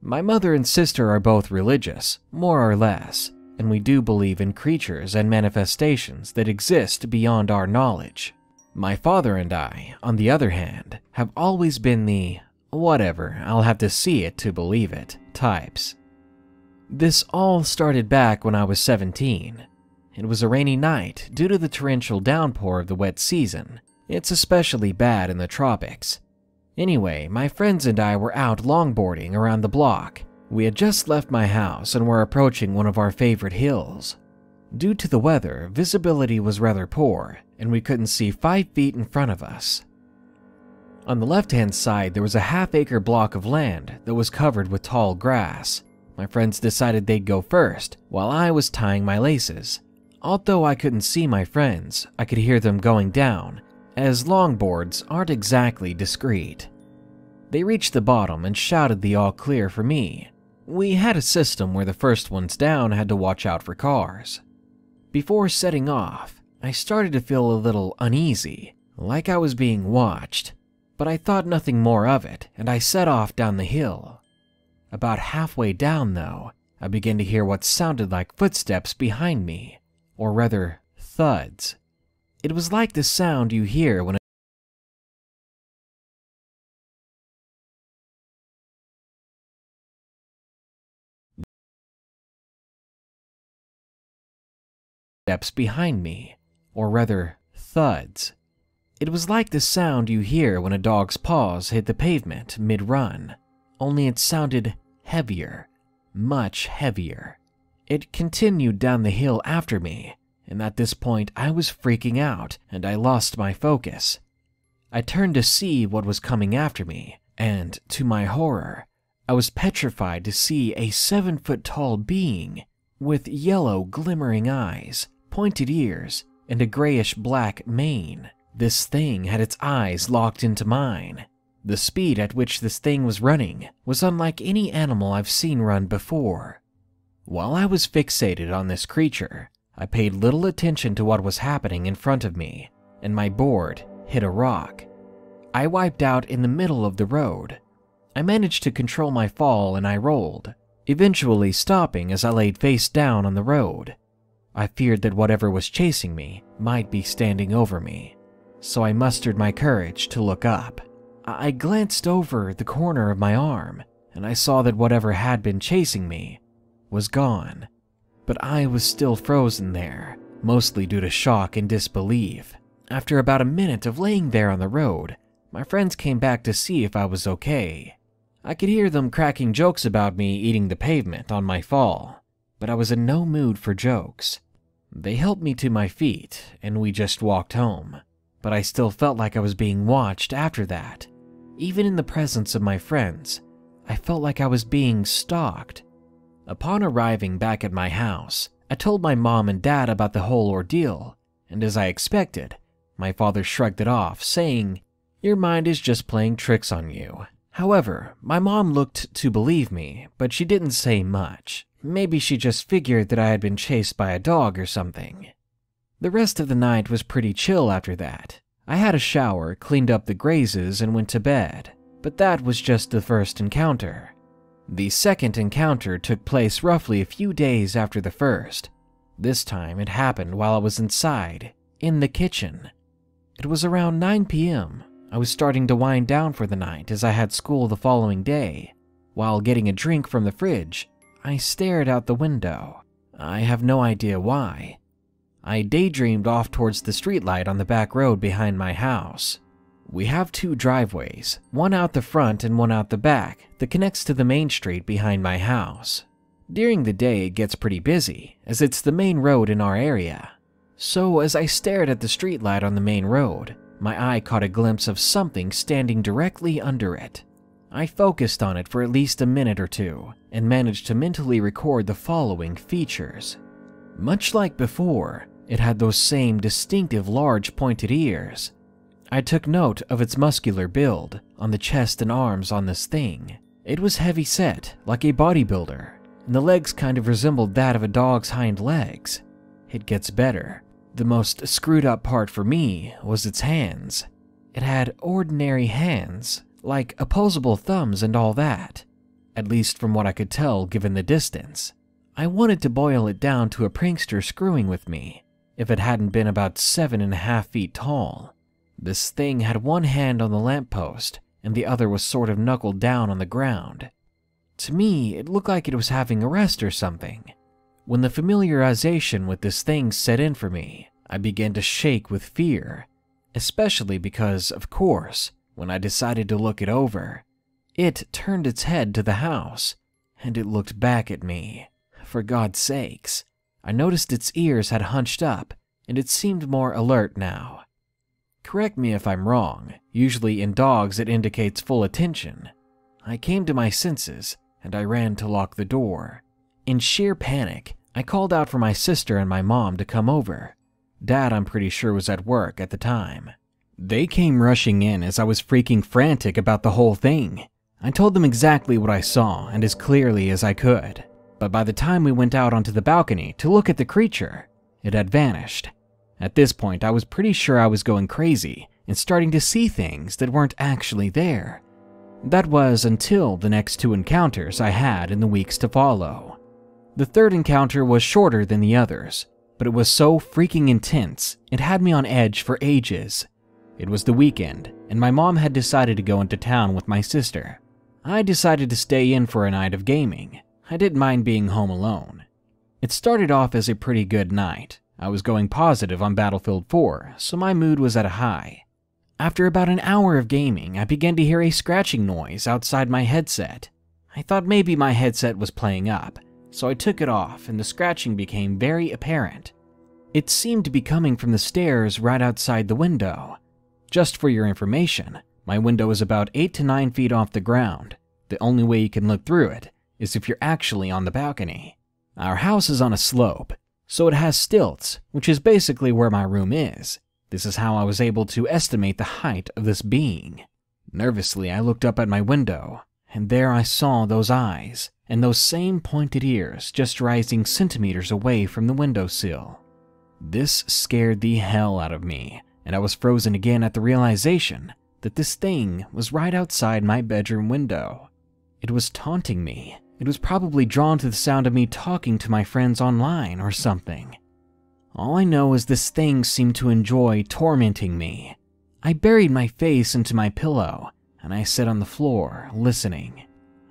My mother and sister are both religious, more or less, and we do believe in creatures and manifestations that exist beyond our knowledge. My father and I, on the other hand, have always been the "whatever, I'll have to see it to believe it" types. This all started back when I was 17. It was a rainy night due to the torrential downpour of the wet season. It's especially bad in the tropics. Anyway, my friends and I were out longboarding around the block. We had just left my house and were approaching one of our favorite hills. Due to the weather, visibility was rather poor, and we couldn't see 5 feet in front of us. On the left-hand side, there was a half-acre block of land that was covered with tall grass. My friends decided they'd go first, while I was tying my laces. Although I couldn't see my friends, I could hear them going down, as longboards aren't exactly discreet. They reached the bottom and shouted the all clear for me. We had a system where the first ones down had to watch out for cars. Before setting off, I started to feel a little uneasy, like I was being watched, but I thought nothing more of it, and I set off down the hill. About halfway down, though, I began to hear what sounded like footsteps behind me, or rather, thuds. It was like the sound you hear when steps behind me, or rather, thuds. It was like the sound you hear when a dog's paws hit the pavement mid-run, only it sounded heavier, much heavier. It continued down the hill after me, and at this point I was freaking out and I lost my focus. I turned to see what was coming after me, and to my horror, I was petrified to see a 7-foot-tall being with yellow glimmering eyes, pointed ears, and a grayish-black mane. This thing had its eyes locked into mine. The speed at which this thing was running was unlike any animal I've seen run before. While I was fixated on this creature, I paid little attention to what was happening in front of me, and my board hit a rock. I wiped out in the middle of the road. I managed to control my fall and I rolled, eventually stopping as I laid face down on the road. I feared that whatever was chasing me might be standing over me, so I mustered my courage to look up. I glanced over the corner of my arm, and I saw that whatever had been chasing me was gone. But I was still frozen there, mostly due to shock and disbelief. After about a minute of laying there on the road, my friends came back to see if I was okay. I could hear them cracking jokes about me eating the pavement on my fall, but I was in no mood for jokes. They helped me to my feet, and we just walked home, but I still felt like I was being watched after that. Even in the presence of my friends, I felt like I was being stalked. Upon arriving back at my house, I told my mom and dad about the whole ordeal, and as I expected, my father shrugged it off, saying, "Your mind is just playing tricks on you." However, my mom looked to believe me, but she didn't say much. Maybe she just figured that I had been chased by a dog or something. The rest of the night was pretty chill after that. I had a shower, cleaned up the grazes, and went to bed, but that was just the first encounter. The second encounter took place roughly a few days after the first. This time it happened while I was inside, in the kitchen. It was around 9 p.m. I was starting to wind down for the night as I had school the following day. While getting a drink from the fridge, I stared out the window. I have no idea why. I daydreamed off towards the streetlight on the back road behind my house. We have two driveways, one out the front and one out the back, that connects to the main street behind my house. During the day it gets pretty busy, as it's the main road in our area. So as I stared at the streetlight on the main road, my eye caught a glimpse of something standing directly under it. I focused on it for at least a minute or two, and managed to mentally record the following features. Much like before, it had those same distinctive large pointed ears. I took note of its muscular build on the chest and arms on this thing. It was heavy set, like a bodybuilder, and the legs kind of resembled that of a dog's hind legs. It gets better. The most screwed up part for me was its hands. It had ordinary hands, like opposable thumbs and all that, at least from what I could tell given the distance. I wanted to boil it down to a prankster screwing with me, if it hadn't been about 7.5 feet tall. This thing had one hand on the lamppost, and the other was sort of knuckled down on the ground. To me, it looked like it was having a rest or something. When the familiarization with this thing set in for me, I began to shake with fear, especially because, of course, when I decided to look it over, it turned its head to the house, and it looked back at me. For God's sakes, I noticed its ears had hunched up, and it seemed more alert now. Correct me if I'm wrong, usually in dogs it indicates full attention. I came to my senses, and I ran to lock the door. In sheer panic, I called out for my sister and my mom to come over. Dad, I'm pretty sure, was at work at the time. They came rushing in as I was freaking frantic about the whole thing. I told them exactly what I saw and as clearly as I could. But by the time we went out onto the balcony to look at the creature, it had vanished. At this point, I was pretty sure I was going crazy and starting to see things that weren't actually there. That was until the next two encounters I had in the weeks to follow. The third encounter was shorter than the others, but it was so freaking intense, it had me on edge for ages. It was the weekend, and my mom had decided to go into town with my sister. I decided to stay in for a night of gaming. I didn't mind being home alone. It started off as a pretty good night. I was going positive on Battlefield 4, so my mood was at a high. After about an hour of gaming, I began to hear a scratching noise outside my headset. I thought maybe my headset was playing up, so I took it off and the scratching became very apparent. It seemed to be coming from the stairs right outside the window. Just for your information, my window is about 8 to 9 feet off the ground. The only way you can look through it is if you're actually on the balcony. Our house is on a slope, so it has stilts, which is basically where my room is. This is how I was able to estimate the height of this being. Nervously, I looked up at my window, and there I saw those eyes and those same pointed ears just rising centimeters away from the windowsill. This scared the hell out of me, and I was frozen again at the realization that this thing was right outside my bedroom window. It was taunting me. It was probably drawn to the sound of me talking to my friends online or something. All I know is this thing seemed to enjoy tormenting me. I buried my face into my pillow, and I sat on the floor, listening.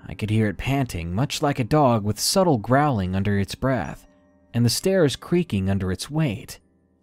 I could hear it panting, much like a dog with subtle growling under its breath, and the stairs creaking under its weight.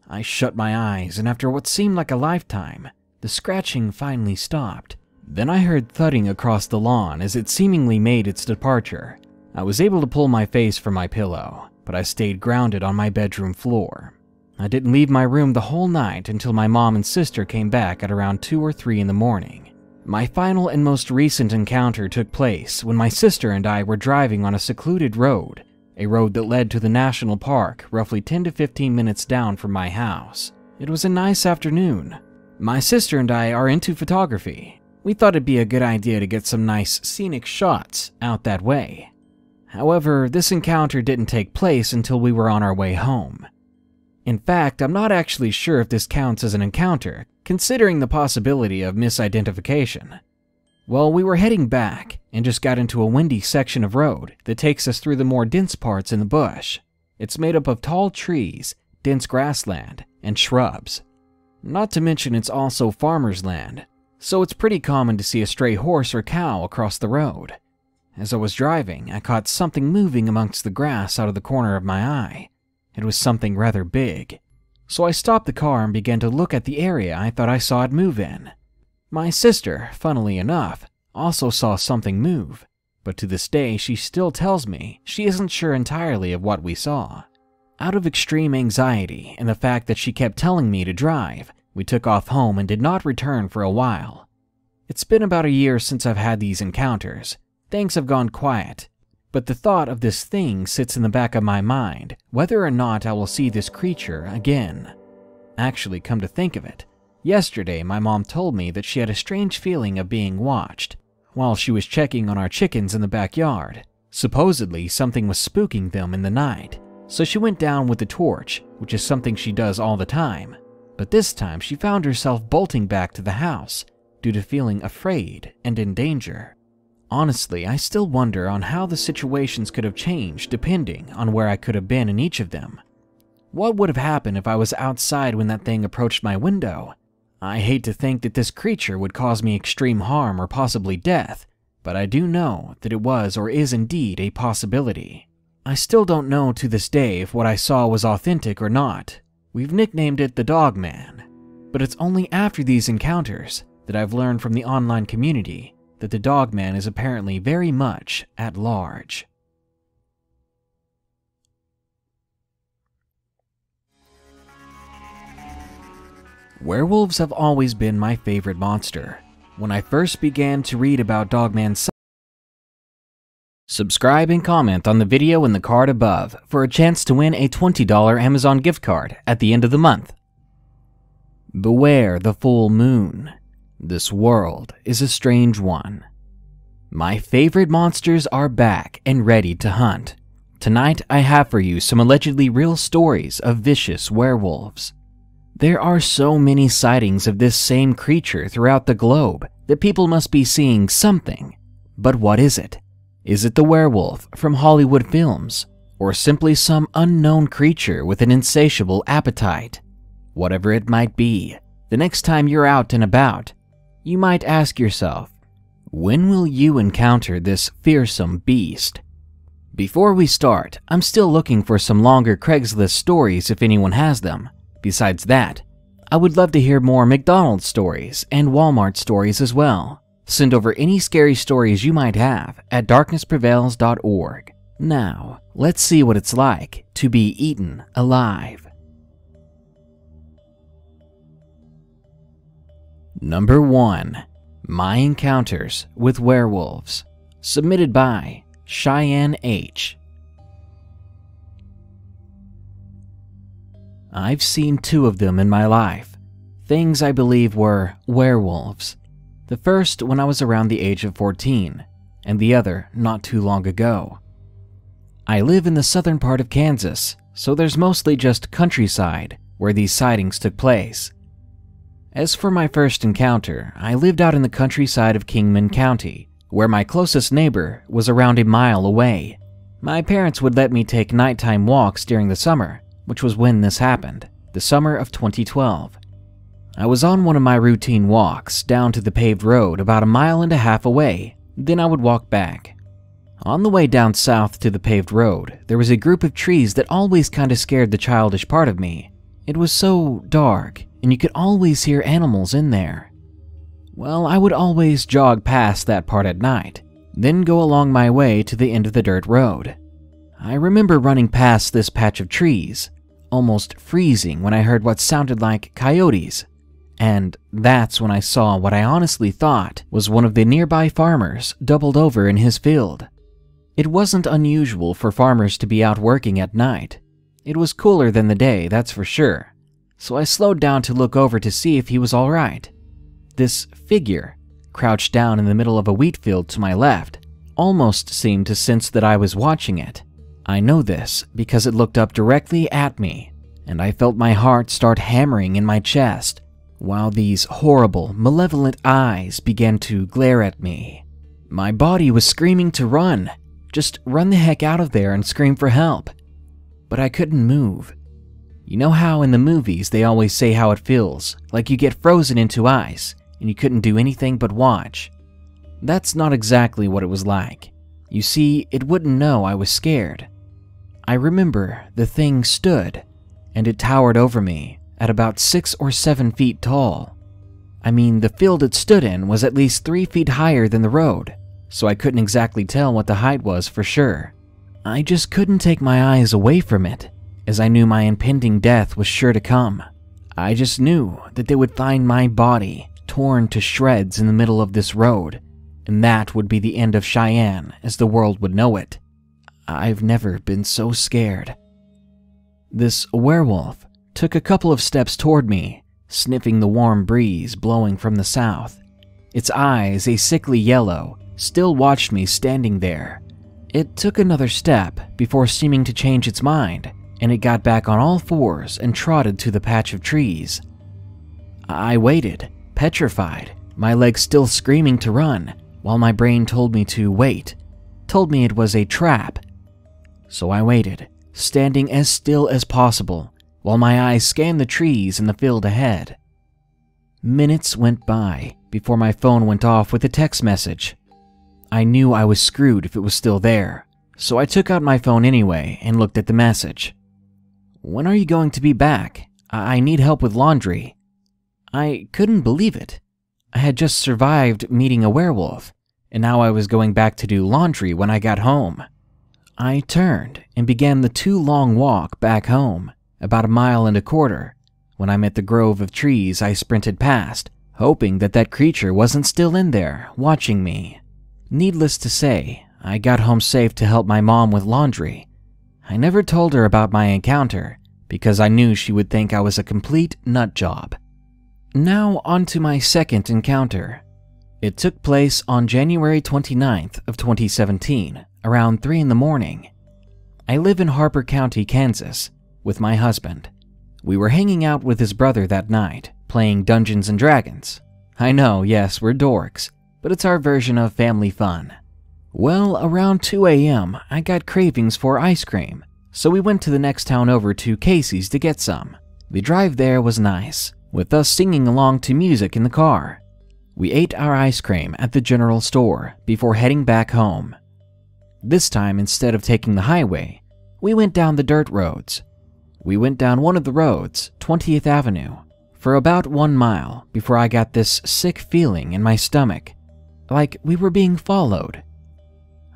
I shut my eyes, and after what seemed like a lifetime, the scratching finally stopped. Then I heard thudding across the lawn as it seemingly made its departure. I was able to pull my face from my pillow, but I stayed grounded on my bedroom floor. I didn't leave my room the whole night until my mom and sister came back at around 2 or 3 in the morning. My final and most recent encounter took place when my sister and I were driving on a secluded road, a road that led to the national park roughly 10 to 15 minutes down from my house. It was a nice afternoon. My sister and I are into photography. We thought it'd be a good idea to get some nice scenic shots out that way. However, this encounter didn't take place until we were on our way home. In fact, I'm not actually sure if this counts as an encounter, considering the possibility of misidentification. Well, we were heading back and just got into a windy section of road that takes us through the more dense parts in the bush. It's made up of tall trees, dense grassland, and shrubs. Not to mention it's also farmers' land, so it's pretty common to see a stray horse or cow across the road. As I was driving, I caught something moving amongst the grass out of the corner of my eye. It was something rather big, so I stopped the car and began to look at the area I thought I saw it move in. My sister, funnily enough, also saw something move, but to this day she still tells me she isn't sure entirely of what we saw. Out of extreme anxiety and the fact that she kept telling me to drive, we took off home and did not return for a while. It's been about a year since I've had these encounters. Things have gone quiet, but the thought of this thing sits in the back of my mind, whether or not I will see this creature again. Actually, come to think of it, yesterday my mom told me that she had a strange feeling of being watched while she was checking on our chickens in the backyard. Supposedly, something was spooking them in the night, so she went down with the torch, which is something she does all the time. But this time she found herself bolting back to the house due to feeling afraid and in danger. Honestly, I still wonder on how the situations could have changed depending on where I could have been in each of them. What would have happened if I was outside when that thing approached my window? I hate to think that this creature would cause me extreme harm or possibly death, but I do know that it was or is indeed a possibility. I still don't know to this day if what I saw was authentic or not. We've nicknamed it the Dog Man, but it's only after these encounters that I've learned from the online community that the Dog Man is apparently very much at large. Werewolves have always been my favorite monster. When I first began to read about Dogman's subscribe and comment on the video in the card above for a chance to win a $20 Amazon gift card at the end of the month. Beware the full moon. This world is a strange one. My favorite monsters are back and ready to hunt. Tonight I have for you some allegedly real stories of vicious werewolves. There are so many sightings of this same creature throughout the globe that people must be seeing something. But what is it? Is it the werewolf from Hollywood films, or simply some unknown creature with an insatiable appetite? Whatever it might be, the next time you're out and about, you might ask yourself, when will you encounter this fearsome beast? Before we start, I'm still looking for some longer Craigslist stories if anyone has them. Besides that, I would love to hear more McDonald's stories and Walmart stories as well. Send over any scary stories you might have at darknessprevails.org. Now, let's see what it's like to be eaten alive. Number 1. My Encounters with Werewolves. Submitted by Cheyenne H. I've seen 2 of them in my life. Things I believe were werewolves. The first when I was around the age of 14, and the other not too long ago. I live in the southern part of Kansas, so there's mostly just countryside where these sightings took place. As for my first encounter, I lived out in the countryside of Kingman County, where my closest neighbor was around a mile away. My parents would let me take nighttime walks during the summer, which was when this happened, the summer of 2012. I was on one of my routine walks down to the paved road about 1.5 miles away, then I would walk back. On the way down south to the paved road, there was a group of trees that always kinda scared the childish part of me. It was so dark, and you could always hear animals in there. Well, I would always jog past that part at night, then go along my way to the end of the dirt road. I remember running past this patch of trees, almost freezing when I heard what sounded like coyotes, and that's when I saw what I honestly thought was one of the nearby farmers doubled over in his field. It wasn't unusual for farmers to be out working at night. It was cooler than the day, that's for sure, so I slowed down to look over to see if he was alright. This figure, crouched down in the middle of a wheat field to my left, almost seemed to sense that I was watching it. I know this because it looked up directly at me, and I felt my heart start hammering in my chest, while these horrible, malevolent eyes began to glare at me. My body was screaming to run. Just run the heck out of there and scream for help. But I couldn't move. You know how in the movies they always say how it feels, like you get frozen into ice, and you couldn't do anything but watch? That's not exactly what it was like. You see, it wouldn't know I was scared. I remember the thing stood, and it towered over me at about 6 or 7 feet tall. I mean, the field it stood in was at least 3 feet higher than the road, so I couldn't exactly tell what the height was for sure. I just couldn't take my eyes away from it, as I knew my impending death was sure to come. I just knew that they would find my body torn to shreds in the middle of this road, and that would be the end of Cheyenne as the world would know it. I've never been so scared. This werewolf took a couple of steps toward me, sniffing the warm breeze blowing from the south. Its eyes, a sickly yellow, still watched me standing there. It took another step before seeming to change its mind, and it got back on all fours and trotted to the patch of trees. I waited, petrified, my legs still screaming to run, while my brain told me to wait, told me it was a trap. So I waited, standing as still as possible, while my eyes scanned the trees in the field ahead. Minutes went by before my phone went off with a text message. I knew I was screwed if it was still there, so I took out my phone anyway and looked at the message. "When are you going to be back? I need help with laundry." I couldn't believe it. I had just survived meeting a werewolf, and now I was going back to do laundry when I got home. I turned and began the too long walk back home, about 1.25 miles, When I'm at the grove of trees I sprinted past, hoping that that creature wasn't still in there, watching me. Needless to say, I got home safe to help my mom with laundry. I never told her about my encounter, because I knew she would think I was a complete nut job. Now on to my second encounter. It took place on January 29th of 2017, around 3 in the morning. I live in Harper County, Kansas, with my husband. We were hanging out with his brother that night, playing Dungeons and Dragons. I know, yes, we're dorks, but it's our version of family fun. Well, around 2 a.m., I got cravings for ice cream, so we went to the next town over to Casey's to get some. The drive there was nice, with us singing along to music in the car. We ate our ice cream at the general store before heading back home. This time, instead of taking the highway, we went down the dirt roads. We went down one of the roads, 20th Avenue, for about 1 mile before I got this sick feeling in my stomach, like we were being followed.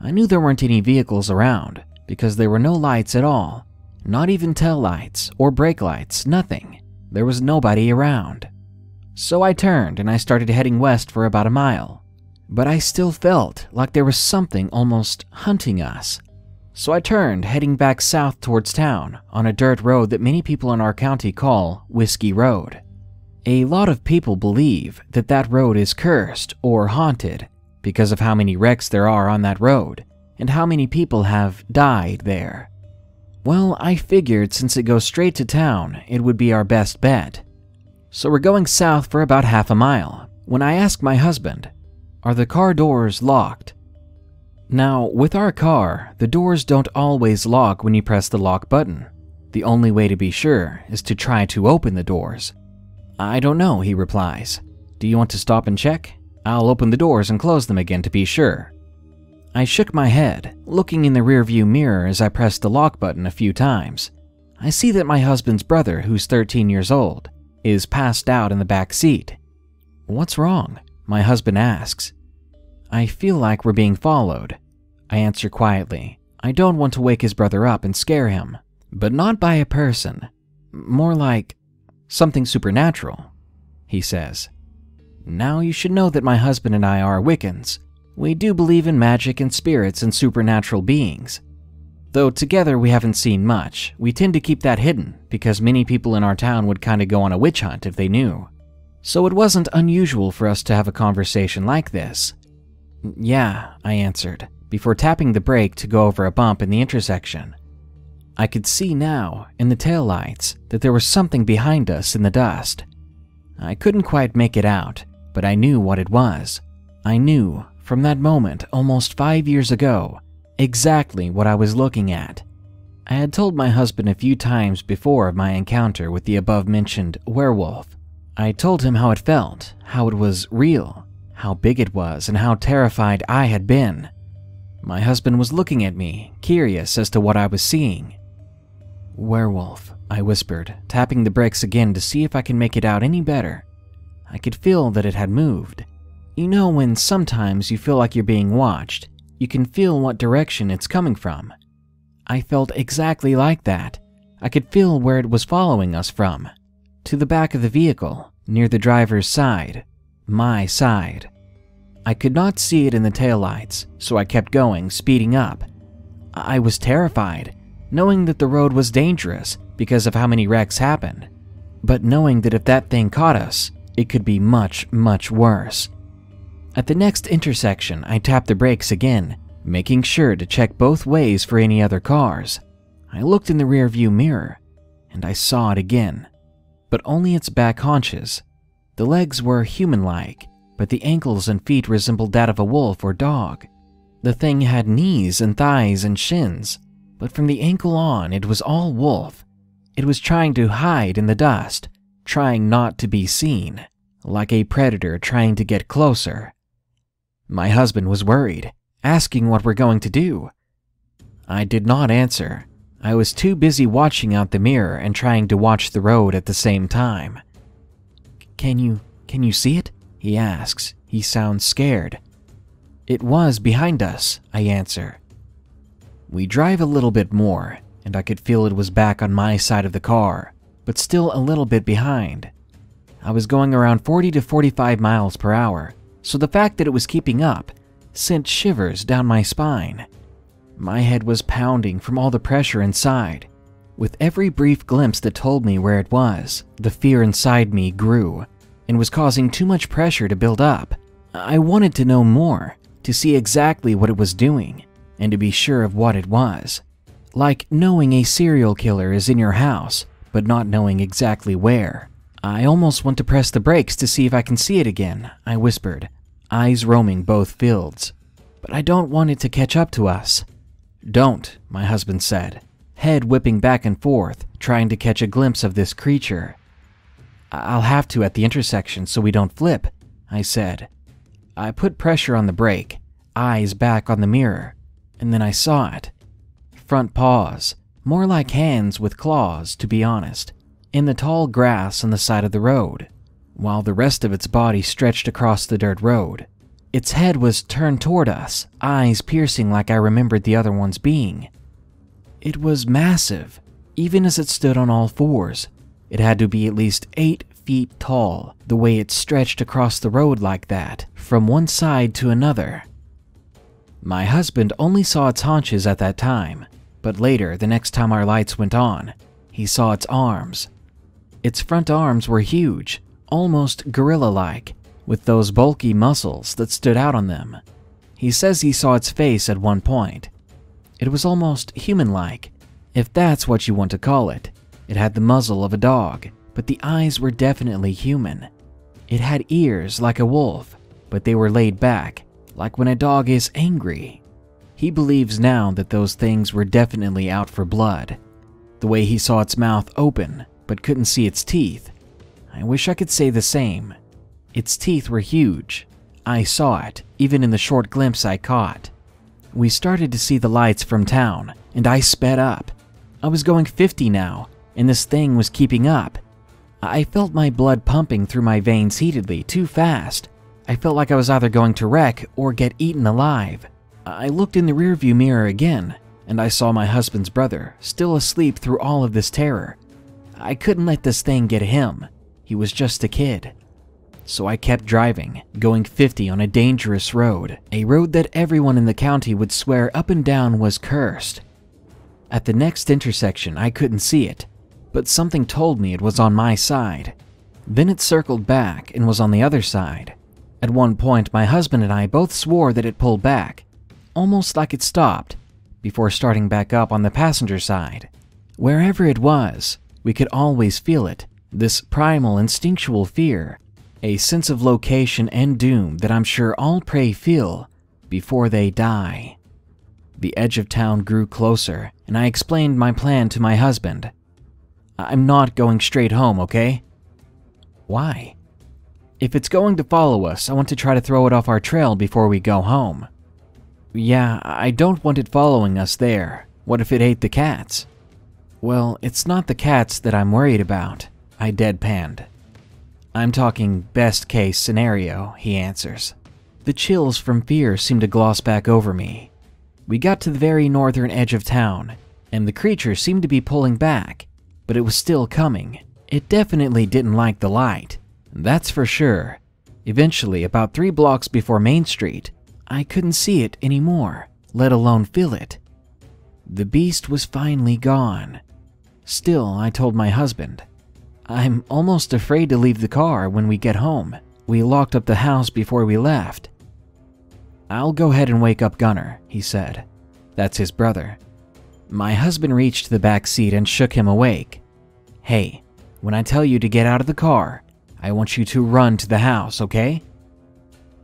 I knew there weren't any vehicles around because there were no lights at all, not even tail lights or brake lights, nothing. There was nobody around. So I turned and I started heading west for about 1 mile, but I still felt like there was something almost hunting us. So I turned, heading back south towards town on a dirt road that many people in our county call Whiskey Road. A lot of people believe that that road is cursed or haunted because of how many wrecks there are on that road and how many people have died there. Well, I figured since it goes straight to town, it would be our best bet. So we're going south for about half a mile when I ask my husband, "Are the car doors locked?" Now, with our car, the doors don't always lock when you press the lock button. The only way to be sure is to try to open the doors. "I don't know," he replies. "Do you want to stop and check? I'll open the doors and close them again to be sure." I shook my head, looking in the rearview mirror as I pressed the lock button a few times. I see that my husband's brother, who's 13 years old, is passed out in the back seat. "What's wrong?" my husband asks. "I feel like we're being followed," I answer quietly. I don't want to wake his brother up and scare him, but not by a person. More like something supernatural, he says. Now you should know that my husband and I are Wiccans. We do believe in magic and spirits and supernatural beings. Though together we haven't seen much, we tend to keep that hidden because many people in our town would kind of go on a witch hunt if they knew. So it wasn't unusual for us to have a conversation like this. "Yeah," I answered, before tapping the brake to go over a bump in the intersection. I could see now, in the taillights, that there was something behind us in the dust. I couldn't quite make it out, but I knew what it was. I knew, from that moment almost 5 years ago, exactly what I was looking at. I had told my husband a few times before of my encounter with the above-mentioned werewolf. I told him how it felt, how it was real, how big it was, and how terrified I had been. My husband was looking at me, curious as to what I was seeing. "Werewolf," I whispered, tapping the brakes again to see if I can make it out any better. I could feel that it had moved. You know when sometimes you feel like you're being watched, you can feel what direction it's coming from. I felt exactly like that. I could feel where it was following us from. To the back of the vehicle, near the driver's side. My side. I could not see it in the taillights, so I kept going, speeding up. I was terrified, knowing that the road was dangerous because of how many wrecks happened, but knowing that if that thing caught us, it could be much, much worse. At the next intersection, I tapped the brakes again, making sure to check both ways for any other cars. I looked in the rearview mirror, and I saw it again, but only its back haunches. The legs were human-like, but the ankles and feet resembled that of a wolf or dog. The thing had knees and thighs and shins, but from the ankle on, it was all wolf. It was trying to hide in the dust, trying not to be seen, like a predator trying to get closer. My husband was worried, asking what we're going to do. I did not answer. I was too busy watching out the mirror and trying to watch the road at the same time. Can you see it?" he asks. He sounds scared. "It was behind us," I answer. We drive a little bit more, and I could feel it was back on my side of the car. but still a little bit behind. I was going around 40 to 45 miles per hour, so the fact that it was keeping up sent shivers down my spine. My head was pounding from all the pressure inside. With every brief glimpse that told me where it was, the fear inside me grew and was causing too much pressure to build up. I wanted to know more, to see exactly what it was doing, and to be sure of what it was. Like knowing a serial killer is in your house, but not knowing exactly where. I almost want to press the brakes to see if I can see it again, I whispered, eyes roaming both fields. But I don't want it to catch up to us. Don't, my husband said, head whipping back and forth, trying to catch a glimpse of this creature. I'll have to at the intersection so we don't flip, I said. I put pressure on the brake, eyes back on the mirror, and then I saw it. Front paws, more like hands with claws, to be honest, in the tall grass on the side of the road, while the rest of its body stretched across the dirt road. Its head was turned toward us, eyes piercing like I remembered the other ones being. It was massive, even as it stood on all fours. It had to be at least 8 feet tall, the way it stretched across the road like that, from one side to another. My husband only saw its haunches at that time, but later, the next time our lights went on, he saw its arms. Its front arms were huge, almost gorilla-like, with those bulky muscles that stood out on them. He says he saw its face at one point. It was almost human-like, if that's what you want to call it. It had the muzzle of a dog, but the eyes were definitely human. It had ears like a wolf, but they were laid back, like when a dog is angry. He believes now that those things were definitely out for blood. The way he saw its mouth open, but couldn't see its teeth. I wish I could say the same. Its teeth were huge. I saw it, even in the short glimpse I caught. We started to see the lights from town, and I sped up. I was going 50 now, and this thing was keeping up. I felt my blood pumping through my veins heatedly, too fast. I felt like I was either going to wreck or get eaten alive. I looked in the rearview mirror again, and I saw my husband's brother, still asleep through all of this terror. I couldn't let this thing get him. He was just a kid. So I kept driving, going 50 on a dangerous road, a road that everyone in the county would swear up and down was cursed. At the next intersection, I couldn't see it, but something told me it was on my side. Then it circled back and was on the other side. At one point, my husband and I both swore that it pulled back, almost like it stopped, before starting back up on the passenger side. Wherever it was, we could always feel it, this primal instinctual fear, a sense of location and doom that I'm sure all prey feel before they die. The edge of town grew closer, and I explained my plan to my husband. I'm not going straight home, okay? Why? If it's going to follow us, I want to try to throw it off our trail before we go home. Yeah, I don't want it following us there. What if it ate the cats? Well, it's not the cats that I'm worried about, I deadpanned. I'm talking best case scenario, he answers. The chills from fear seem to gloss back over me. We got to the very northern edge of town, and the creature seemed to be pulling back, but it was still coming. It definitely didn't like the light, that's for sure. Eventually, about 3 blocks before Main Street, I couldn't see it anymore, let alone feel it. The beast was finally gone. Still, I told my husband, I'm almost afraid to leave the car when we get home. We locked up the house before we left. I'll go ahead and wake up Gunnar, he said. That's his brother. My husband reached the back seat and shook him awake. Hey, when I tell you to get out of the car, I want you to run to the house, okay?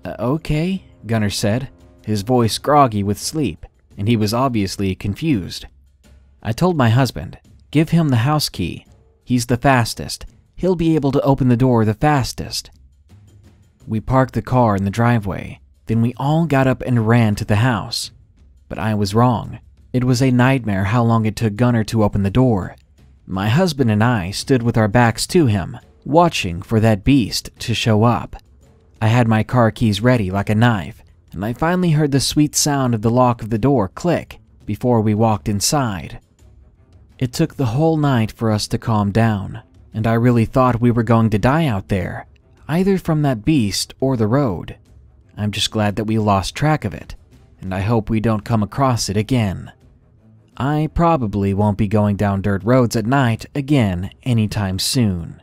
Okay, Gunnar said, his voice groggy with sleep, and he was obviously confused. I told my husband, give him the house key. He's the fastest. He'll be able to open the door the fastest. We parked the car in the driveway. Then we all got up and ran to the house. But I was wrong. It was a nightmare how long it took Gunnar to open the door. My husband and I stood with our backs to him, watching for that beast to show up. I had my car keys ready like a knife, and I finally heard the sweet sound of the lock of the door click before we walked inside. It took the whole night for us to calm down. and I really thought we were going to die out there, either from that beast or the road. I'm just glad that we lost track of it, and I hope we don't come across it again. I probably won't be going down dirt roads at night again anytime soon.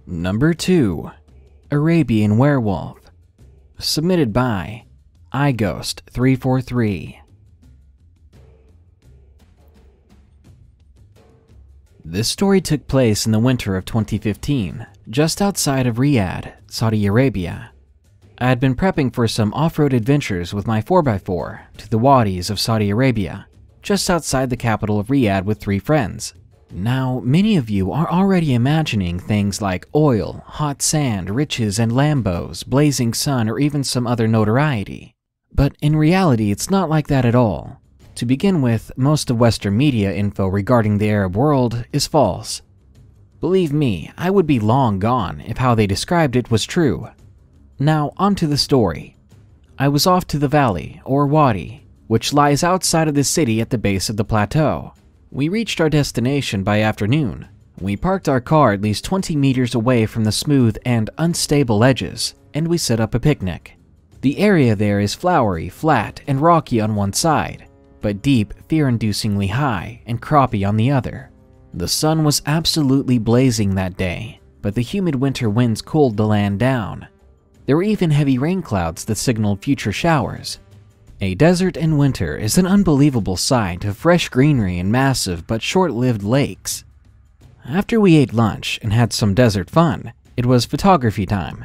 Number 2. Arabian Werewolf. Submitted by iGhost343. This story took place in the winter of 2015, just outside of Riyadh, Saudi Arabia. I had been prepping for some off-road adventures with my 4x4 to the wadis of Saudi Arabia, just outside the capital of Riyadh with 3 friends. Now, many of you are already imagining things like oil, hot sand, riches, and Lambos, blazing sun, or even some other notoriety. But in reality, it's not like that at all. To begin with, most of Western media info regarding the Arab world is false. Believe me, I would be long gone if how they described it was true. Now, onto the story. I was off to the valley, or wadi, which lies outside of the city at the base of the plateau. We reached our destination by afternoon. We parked our car at least 20 meters away from the smooth and unstable edges, and we set up a picnic. The area there is flowery, flat, and rocky on one side, but deep, fear-inducingly high, and croppy on the other. The sun was absolutely blazing that day, but the humid winter winds cooled the land down. There were even heavy rain clouds that signaled future showers. A desert in winter is an unbelievable sight of fresh greenery and massive but short-lived lakes. After we ate lunch and had some desert fun, it was photography time.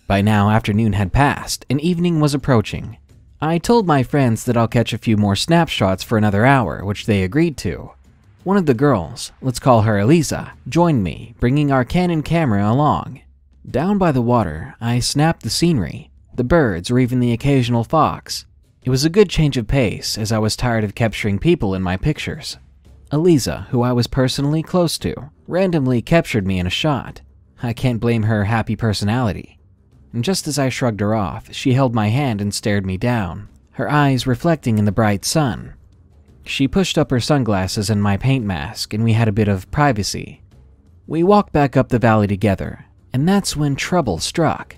By now, afternoon had passed and evening was approaching. I told my friends that I'll catch a few more snapshots for another hour, which they agreed to. One of the girls, let's call her Eliza, joined me, bringing our Canon camera along. Down by the water, I snapped the scenery, the birds, or even the occasional fox. It was a good change of pace, as I was tired of capturing people in my pictures. Eliza, who I was personally close to, randomly captured me in a shot. I can't blame her happy personality. And just as I shrugged her off, she held my hand and stared me down, her eyes reflecting in the bright sun. She pushed up her sunglasses and my paint mask, and we had a bit of privacy. We walked back up the valley together, and that's when trouble struck.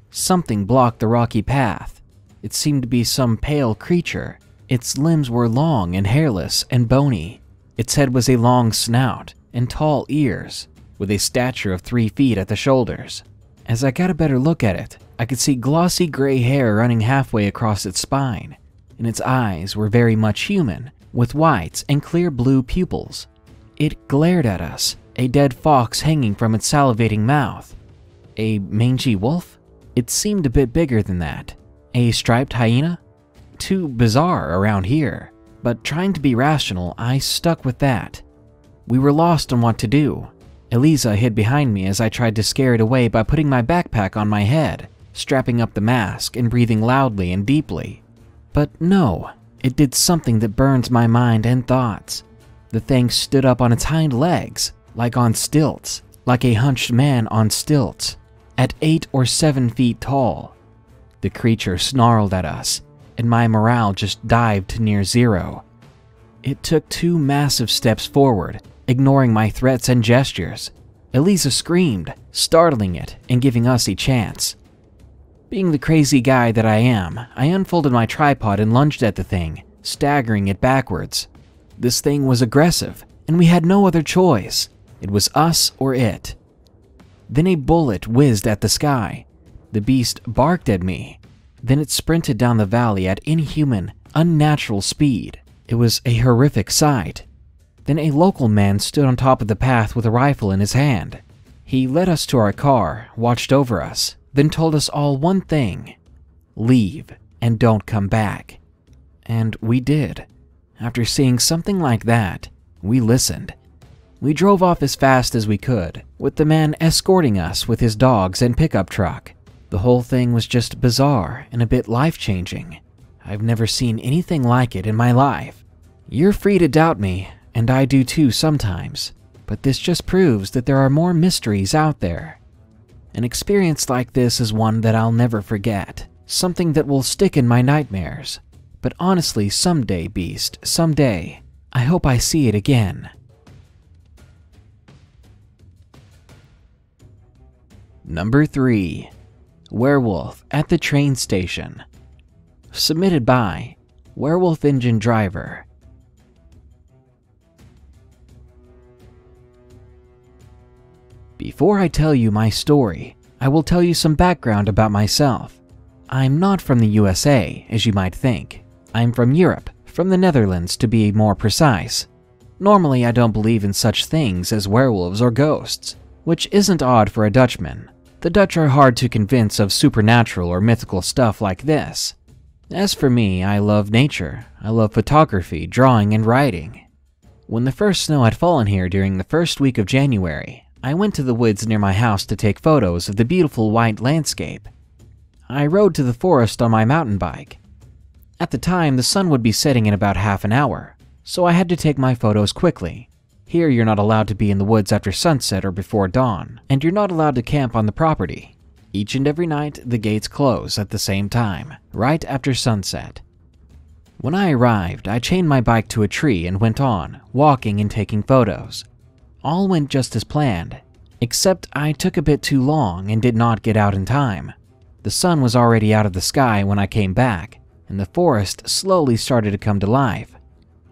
Something blocked the rocky path. It seemed to be some pale creature. Its limbs were long and hairless and bony. Its head was a long snout and tall ears, with a stature of 3 feet at the shoulders. As I got a better look at it, I could see glossy gray hair running halfway across its spine, and its eyes were very much human, with whites and clear blue pupils. It glared at us, a dead fox hanging from its salivating mouth. A mangy wolf? It seemed a bit bigger than that. A striped hyena? Too bizarre around here, but trying to be rational, I stuck with that. We were lost on what to do. Eliza hid behind me as I tried to scare it away by putting my backpack on my head, strapping up the mask, and breathing loudly and deeply. But no, it did something that burns my mind and thoughts. The thing stood up on its hind legs, like on stilts, like a hunched man on stilts, at 8 or 7 feet tall. The creature snarled at us, and my morale just dived to near zero. It took 2 massive steps forward, ignoring my threats and gestures. Eliza screamed, startling it and giving us a chance. Being the crazy guy that I am, I unfolded my tripod and lunged at the thing, staggering it backwards. This thing was aggressive, and we had no other choice. It was us or it. Then a bullet whizzed at the sky. The beast barked at me. Then it sprinted down the valley at inhuman, unnatural speed. It was a horrific sight. Then a local man stood on top of the path with a rifle in his hand. He led us to our car, watched over us, then told us all one thing: leave and don't come back. And we did. After seeing something like that, we listened. We drove off as fast as we could, with the man escorting us with his dogs and pickup truck. The whole thing was just bizarre and a bit life-changing. I've never seen anything like it in my life. You're free to doubt me, and I do too sometimes, but this just proves that there are more mysteries out there. An experience like this is one that I'll never forget, something that will stick in my nightmares. But honestly, someday, Beast, someday, I I hope I see it again. Number 3. Werewolf at the Train Station. Submitted by Werewolf Engine Driver. Before I tell you my story, I will tell you some background about myself. I'm not from the USA, as you might think. I'm from Europe, from the Netherlands to be more precise. Normally, I don't believe in such things as werewolves or ghosts, which isn't odd for a Dutchman. The Dutch are hard to convince of supernatural or mythical stuff like this. As for me, I love nature. I love photography, drawing, and writing. When the first snow had fallen here during the first week of January, I went to the woods near my house to take photos of the beautiful white landscape. I rode to the forest on my mountain bike. At the time, the sun would be setting in about half an hour, so I had to take my photos quickly. Here you're not allowed to be in the woods after sunset or before dawn, and you're not allowed to camp on the property. Each and every night, the gates close at the same time, right after sunset. When I arrived, I chained my bike to a tree and went on, walking and taking photos. All went just as planned, except I took a bit too long and did not get out in time. The sun was already out of the sky when I came back, and the forest slowly started to come to life.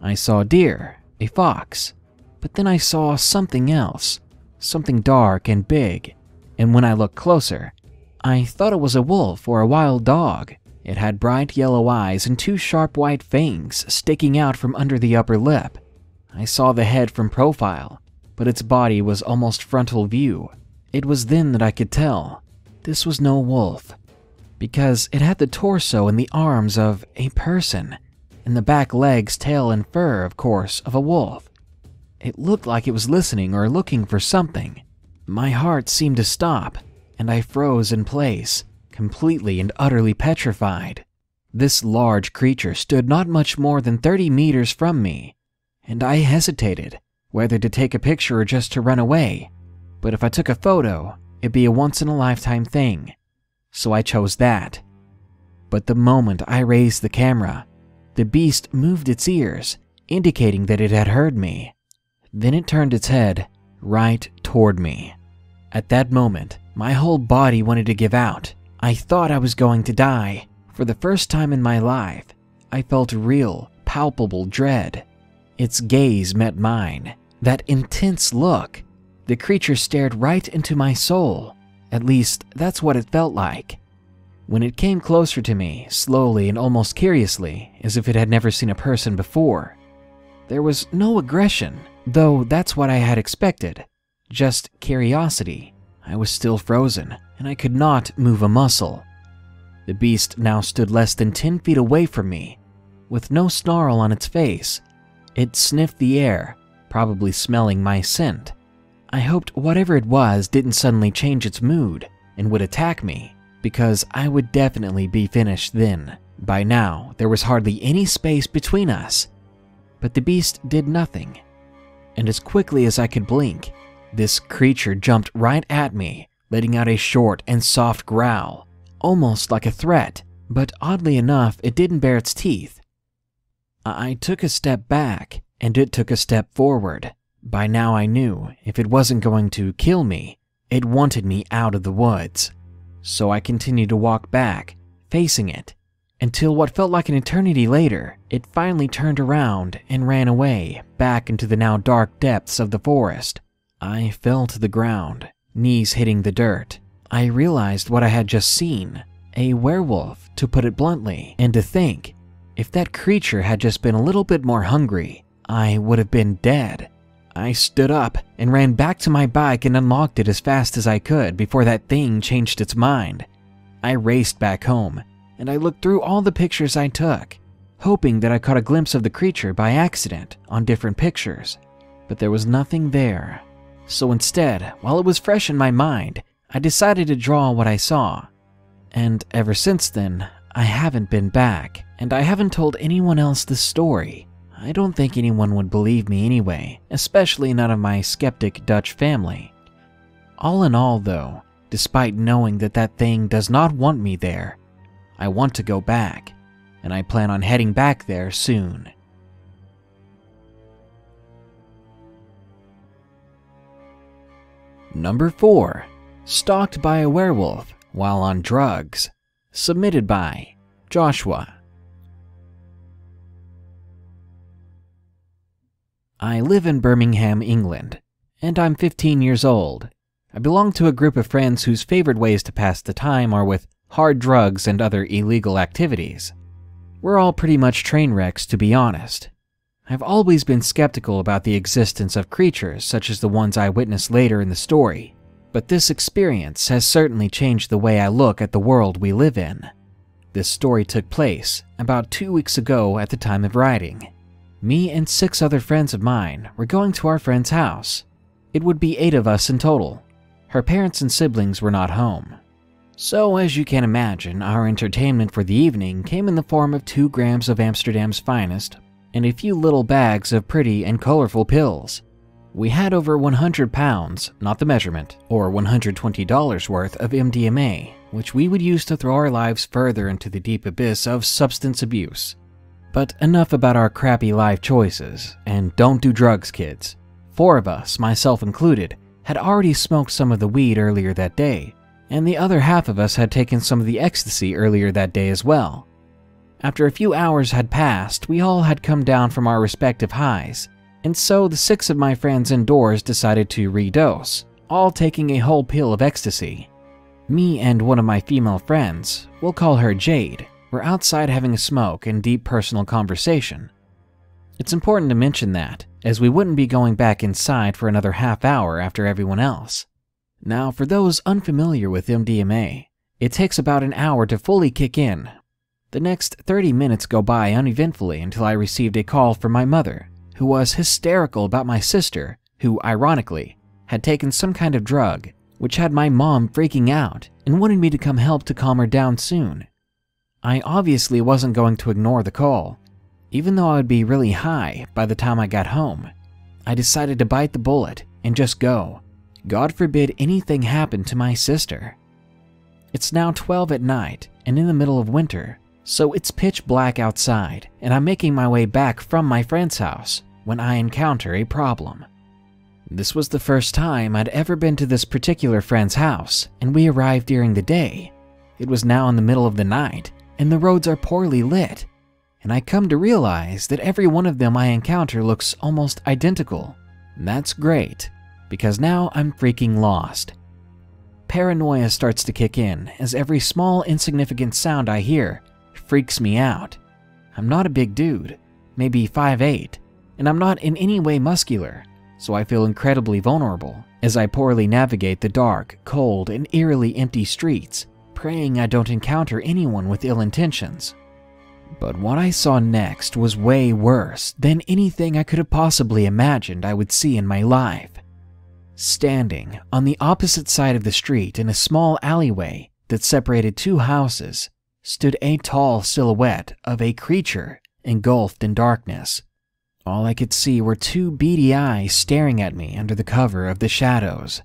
I saw a deer, a fox, but then I saw something else, something dark and big, and when I looked closer, I thought it was a wolf or a wild dog. It had bright yellow eyes and 2 sharp white fangs sticking out from under the upper lip. I saw the head from profile, but its body was almost frontal view. It was then that I could tell this was no wolf, because it had the torso and the arms of a person, and the back legs, tail, and fur, of course, of a wolf. It looked like it was listening or looking for something. My heart seemed to stop, and I froze in place, completely and utterly petrified. This large creature stood not much more than 30 meters from me, and I hesitated whether to take a picture or just to run away. But if I took a photo, it'd be a once-in-a-lifetime thing, so I chose that. But the moment I raised the camera, the beast moved its ears, indicating that it had heard me. Then it turned its head right toward me. At that moment, my whole body wanted to give out. I thought I was going to die. For the first time in my life, I felt real, palpable dread. Its gaze met mine. That intense look. The creature stared right into my soul. At least, that's what it felt like. When it came closer to me, slowly and almost curiously, as if it had never seen a person before, there was no aggression, though that's what I had expected. Just curiosity. I was still frozen, and I could not move a muscle. The beast now stood less than 10 feet away from me. With no snarl on its face, it sniffed the air, probably smelling my scent. I hoped whatever it was didn't suddenly change its mood and would attack me, because I would definitely be finished then. By now, there was hardly any space between us. But the beast did nothing, and as quickly as I could blink, this creature jumped right at me, letting out a short and soft growl, almost like a threat, but oddly enough, it didn't bare its teeth. I took a step back, and it took a step forward. By now I knew if it wasn't going to kill me, it wanted me out of the woods. So I continued to walk back, facing it, until what felt like an eternity later, it finally turned around and ran away, back into the now dark depths of the forest. I fell to the ground, knees hitting the dirt. I realized what I had just seen, a werewolf, to put it bluntly, and to think, if that creature had just been a little bit more hungry, I would have been dead. I stood up and ran back to my bike and unlocked it as fast as I could before that thing changed its mind. I raced back home, and I looked through all the pictures I took, hoping that I caught a glimpse of the creature by accident on different pictures, but there was nothing there. So instead, while it was fresh in my mind, I decided to draw what I saw. And ever since then, I haven't been back, and I haven't told anyone else this story. I don't think anyone would believe me anyway, especially none of my skeptic Dutch family. All in all though, despite knowing that that thing does not want me there, I want to go back, and I plan on heading back there soon. Number 4. Stalked by a werewolf while on drugs. Submitted by Joshua. I live in Birmingham, England, and I'm 15 years old. I belong to a group of friends whose favorite ways to pass the time are with hard drugs and other illegal activities. We're all pretty much train wrecks, to be honest. I've always been skeptical about the existence of creatures such as the ones I witnessed later in the story, but this experience has certainly changed the way I look at the world we live in. This story took place about 2 weeks ago at the time of writing. Me and 6 other friends of mine were going to our friend's house. It would be 8 of us in total. Her parents and siblings were not home. So as you can imagine, our entertainment for the evening came in the form of 2 grams of Amsterdam's finest and a few little bags of pretty and colorful pills. We had over 100 pounds, not the measurement, or $120 worth of MDMA, which we would use to throw our lives further into the deep abyss of substance abuse. But enough about our crappy life choices, and don't do drugs, kids. 4 of us, myself included, had already smoked some of the weed earlier that day, and the other half of us had taken some of the ecstasy earlier that day as well. After a few hours had passed, we all had come down from our respective highs, and so the 6 of my friends indoors decided to redose, all taking a whole pill of ecstasy. Me and one of my female friends, we'll call her Jade, were outside having a smoke and deep personal conversation. It's important to mention that, as we wouldn't be going back inside for another half hour after everyone else. Now, for those unfamiliar with MDMA, it takes about an hour to fully kick in. The next 30 minutes go by uneventfully until I received a call from my mother, who was hysterical about my sister, who, ironically, had taken some kind of drug, which had my mom freaking out and wanted me to come help to calm her down soon. I obviously wasn't going to ignore the call. Even though I would be really high by the time I got home, I decided to bite the bullet and just go. God forbid anything happened to my sister. It's now 12 at night and in the middle of winter, so it's pitch black outside, and I'm making my way back from my friend's house when I encounter a problem. This was the first time I'd ever been to this particular friend's house, and we arrived during the day. It was now in the middle of the night, and the roads are poorly lit, and I come to realize that every one of them I encounter looks almost identical. That's great, because now I'm freaking lost. Paranoia starts to kick in as every small insignificant sound I hear freaks me out. I'm not a big dude, maybe 5'8", and I'm not in any way muscular, so I feel incredibly vulnerable as I poorly navigate the dark, cold, and eerily empty streets, praying I don't encounter anyone with ill intentions. But what I saw next was way worse than anything I could have possibly imagined I would see in my life. Standing on the opposite side of the street in a small alleyway that separated 2 houses stood a tall silhouette of a creature engulfed in darkness. All I could see were 2 beady eyes staring at me under the cover of the shadows.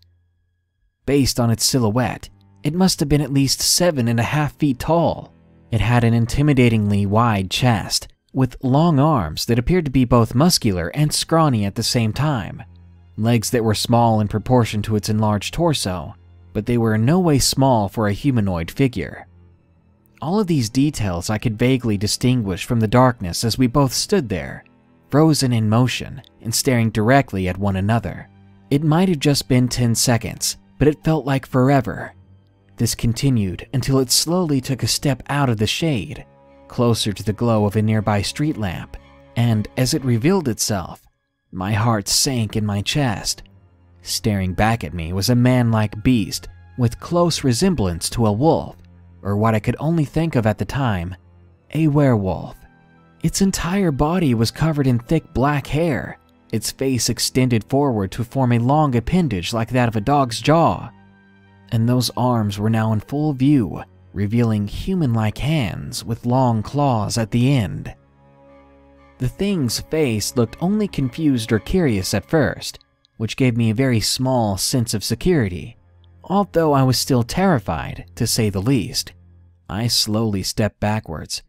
Based on its silhouette, it must have been at least 7.5 feet tall. It had an intimidatingly wide chest, with long arms that appeared to be both muscular and scrawny at the same time, legs that were small in proportion to its enlarged torso, but they were in no way small for a humanoid figure. All of these details I could vaguely distinguish from the darkness as we both stood there, frozen in motion and staring directly at one another. It might have just been 10 seconds, but it felt like forever. This continued until it slowly took a step out of the shade, closer to the glow of a nearby street lamp, and as it revealed itself, my heart sank in my chest. Staring back at me was a man-like beast with close resemblance to a wolf, or what I could only think of at the time, a werewolf. Its entire body was covered in thick black hair, its face extended forward to form a long appendage like that of a dog's jaw, and those arms were now in full view, revealing human-like hands with long claws at the end. The thing's face looked only confused or curious at first, which gave me a very small sense of security, although I was still terrified, to say the least. I slowly stepped backwards,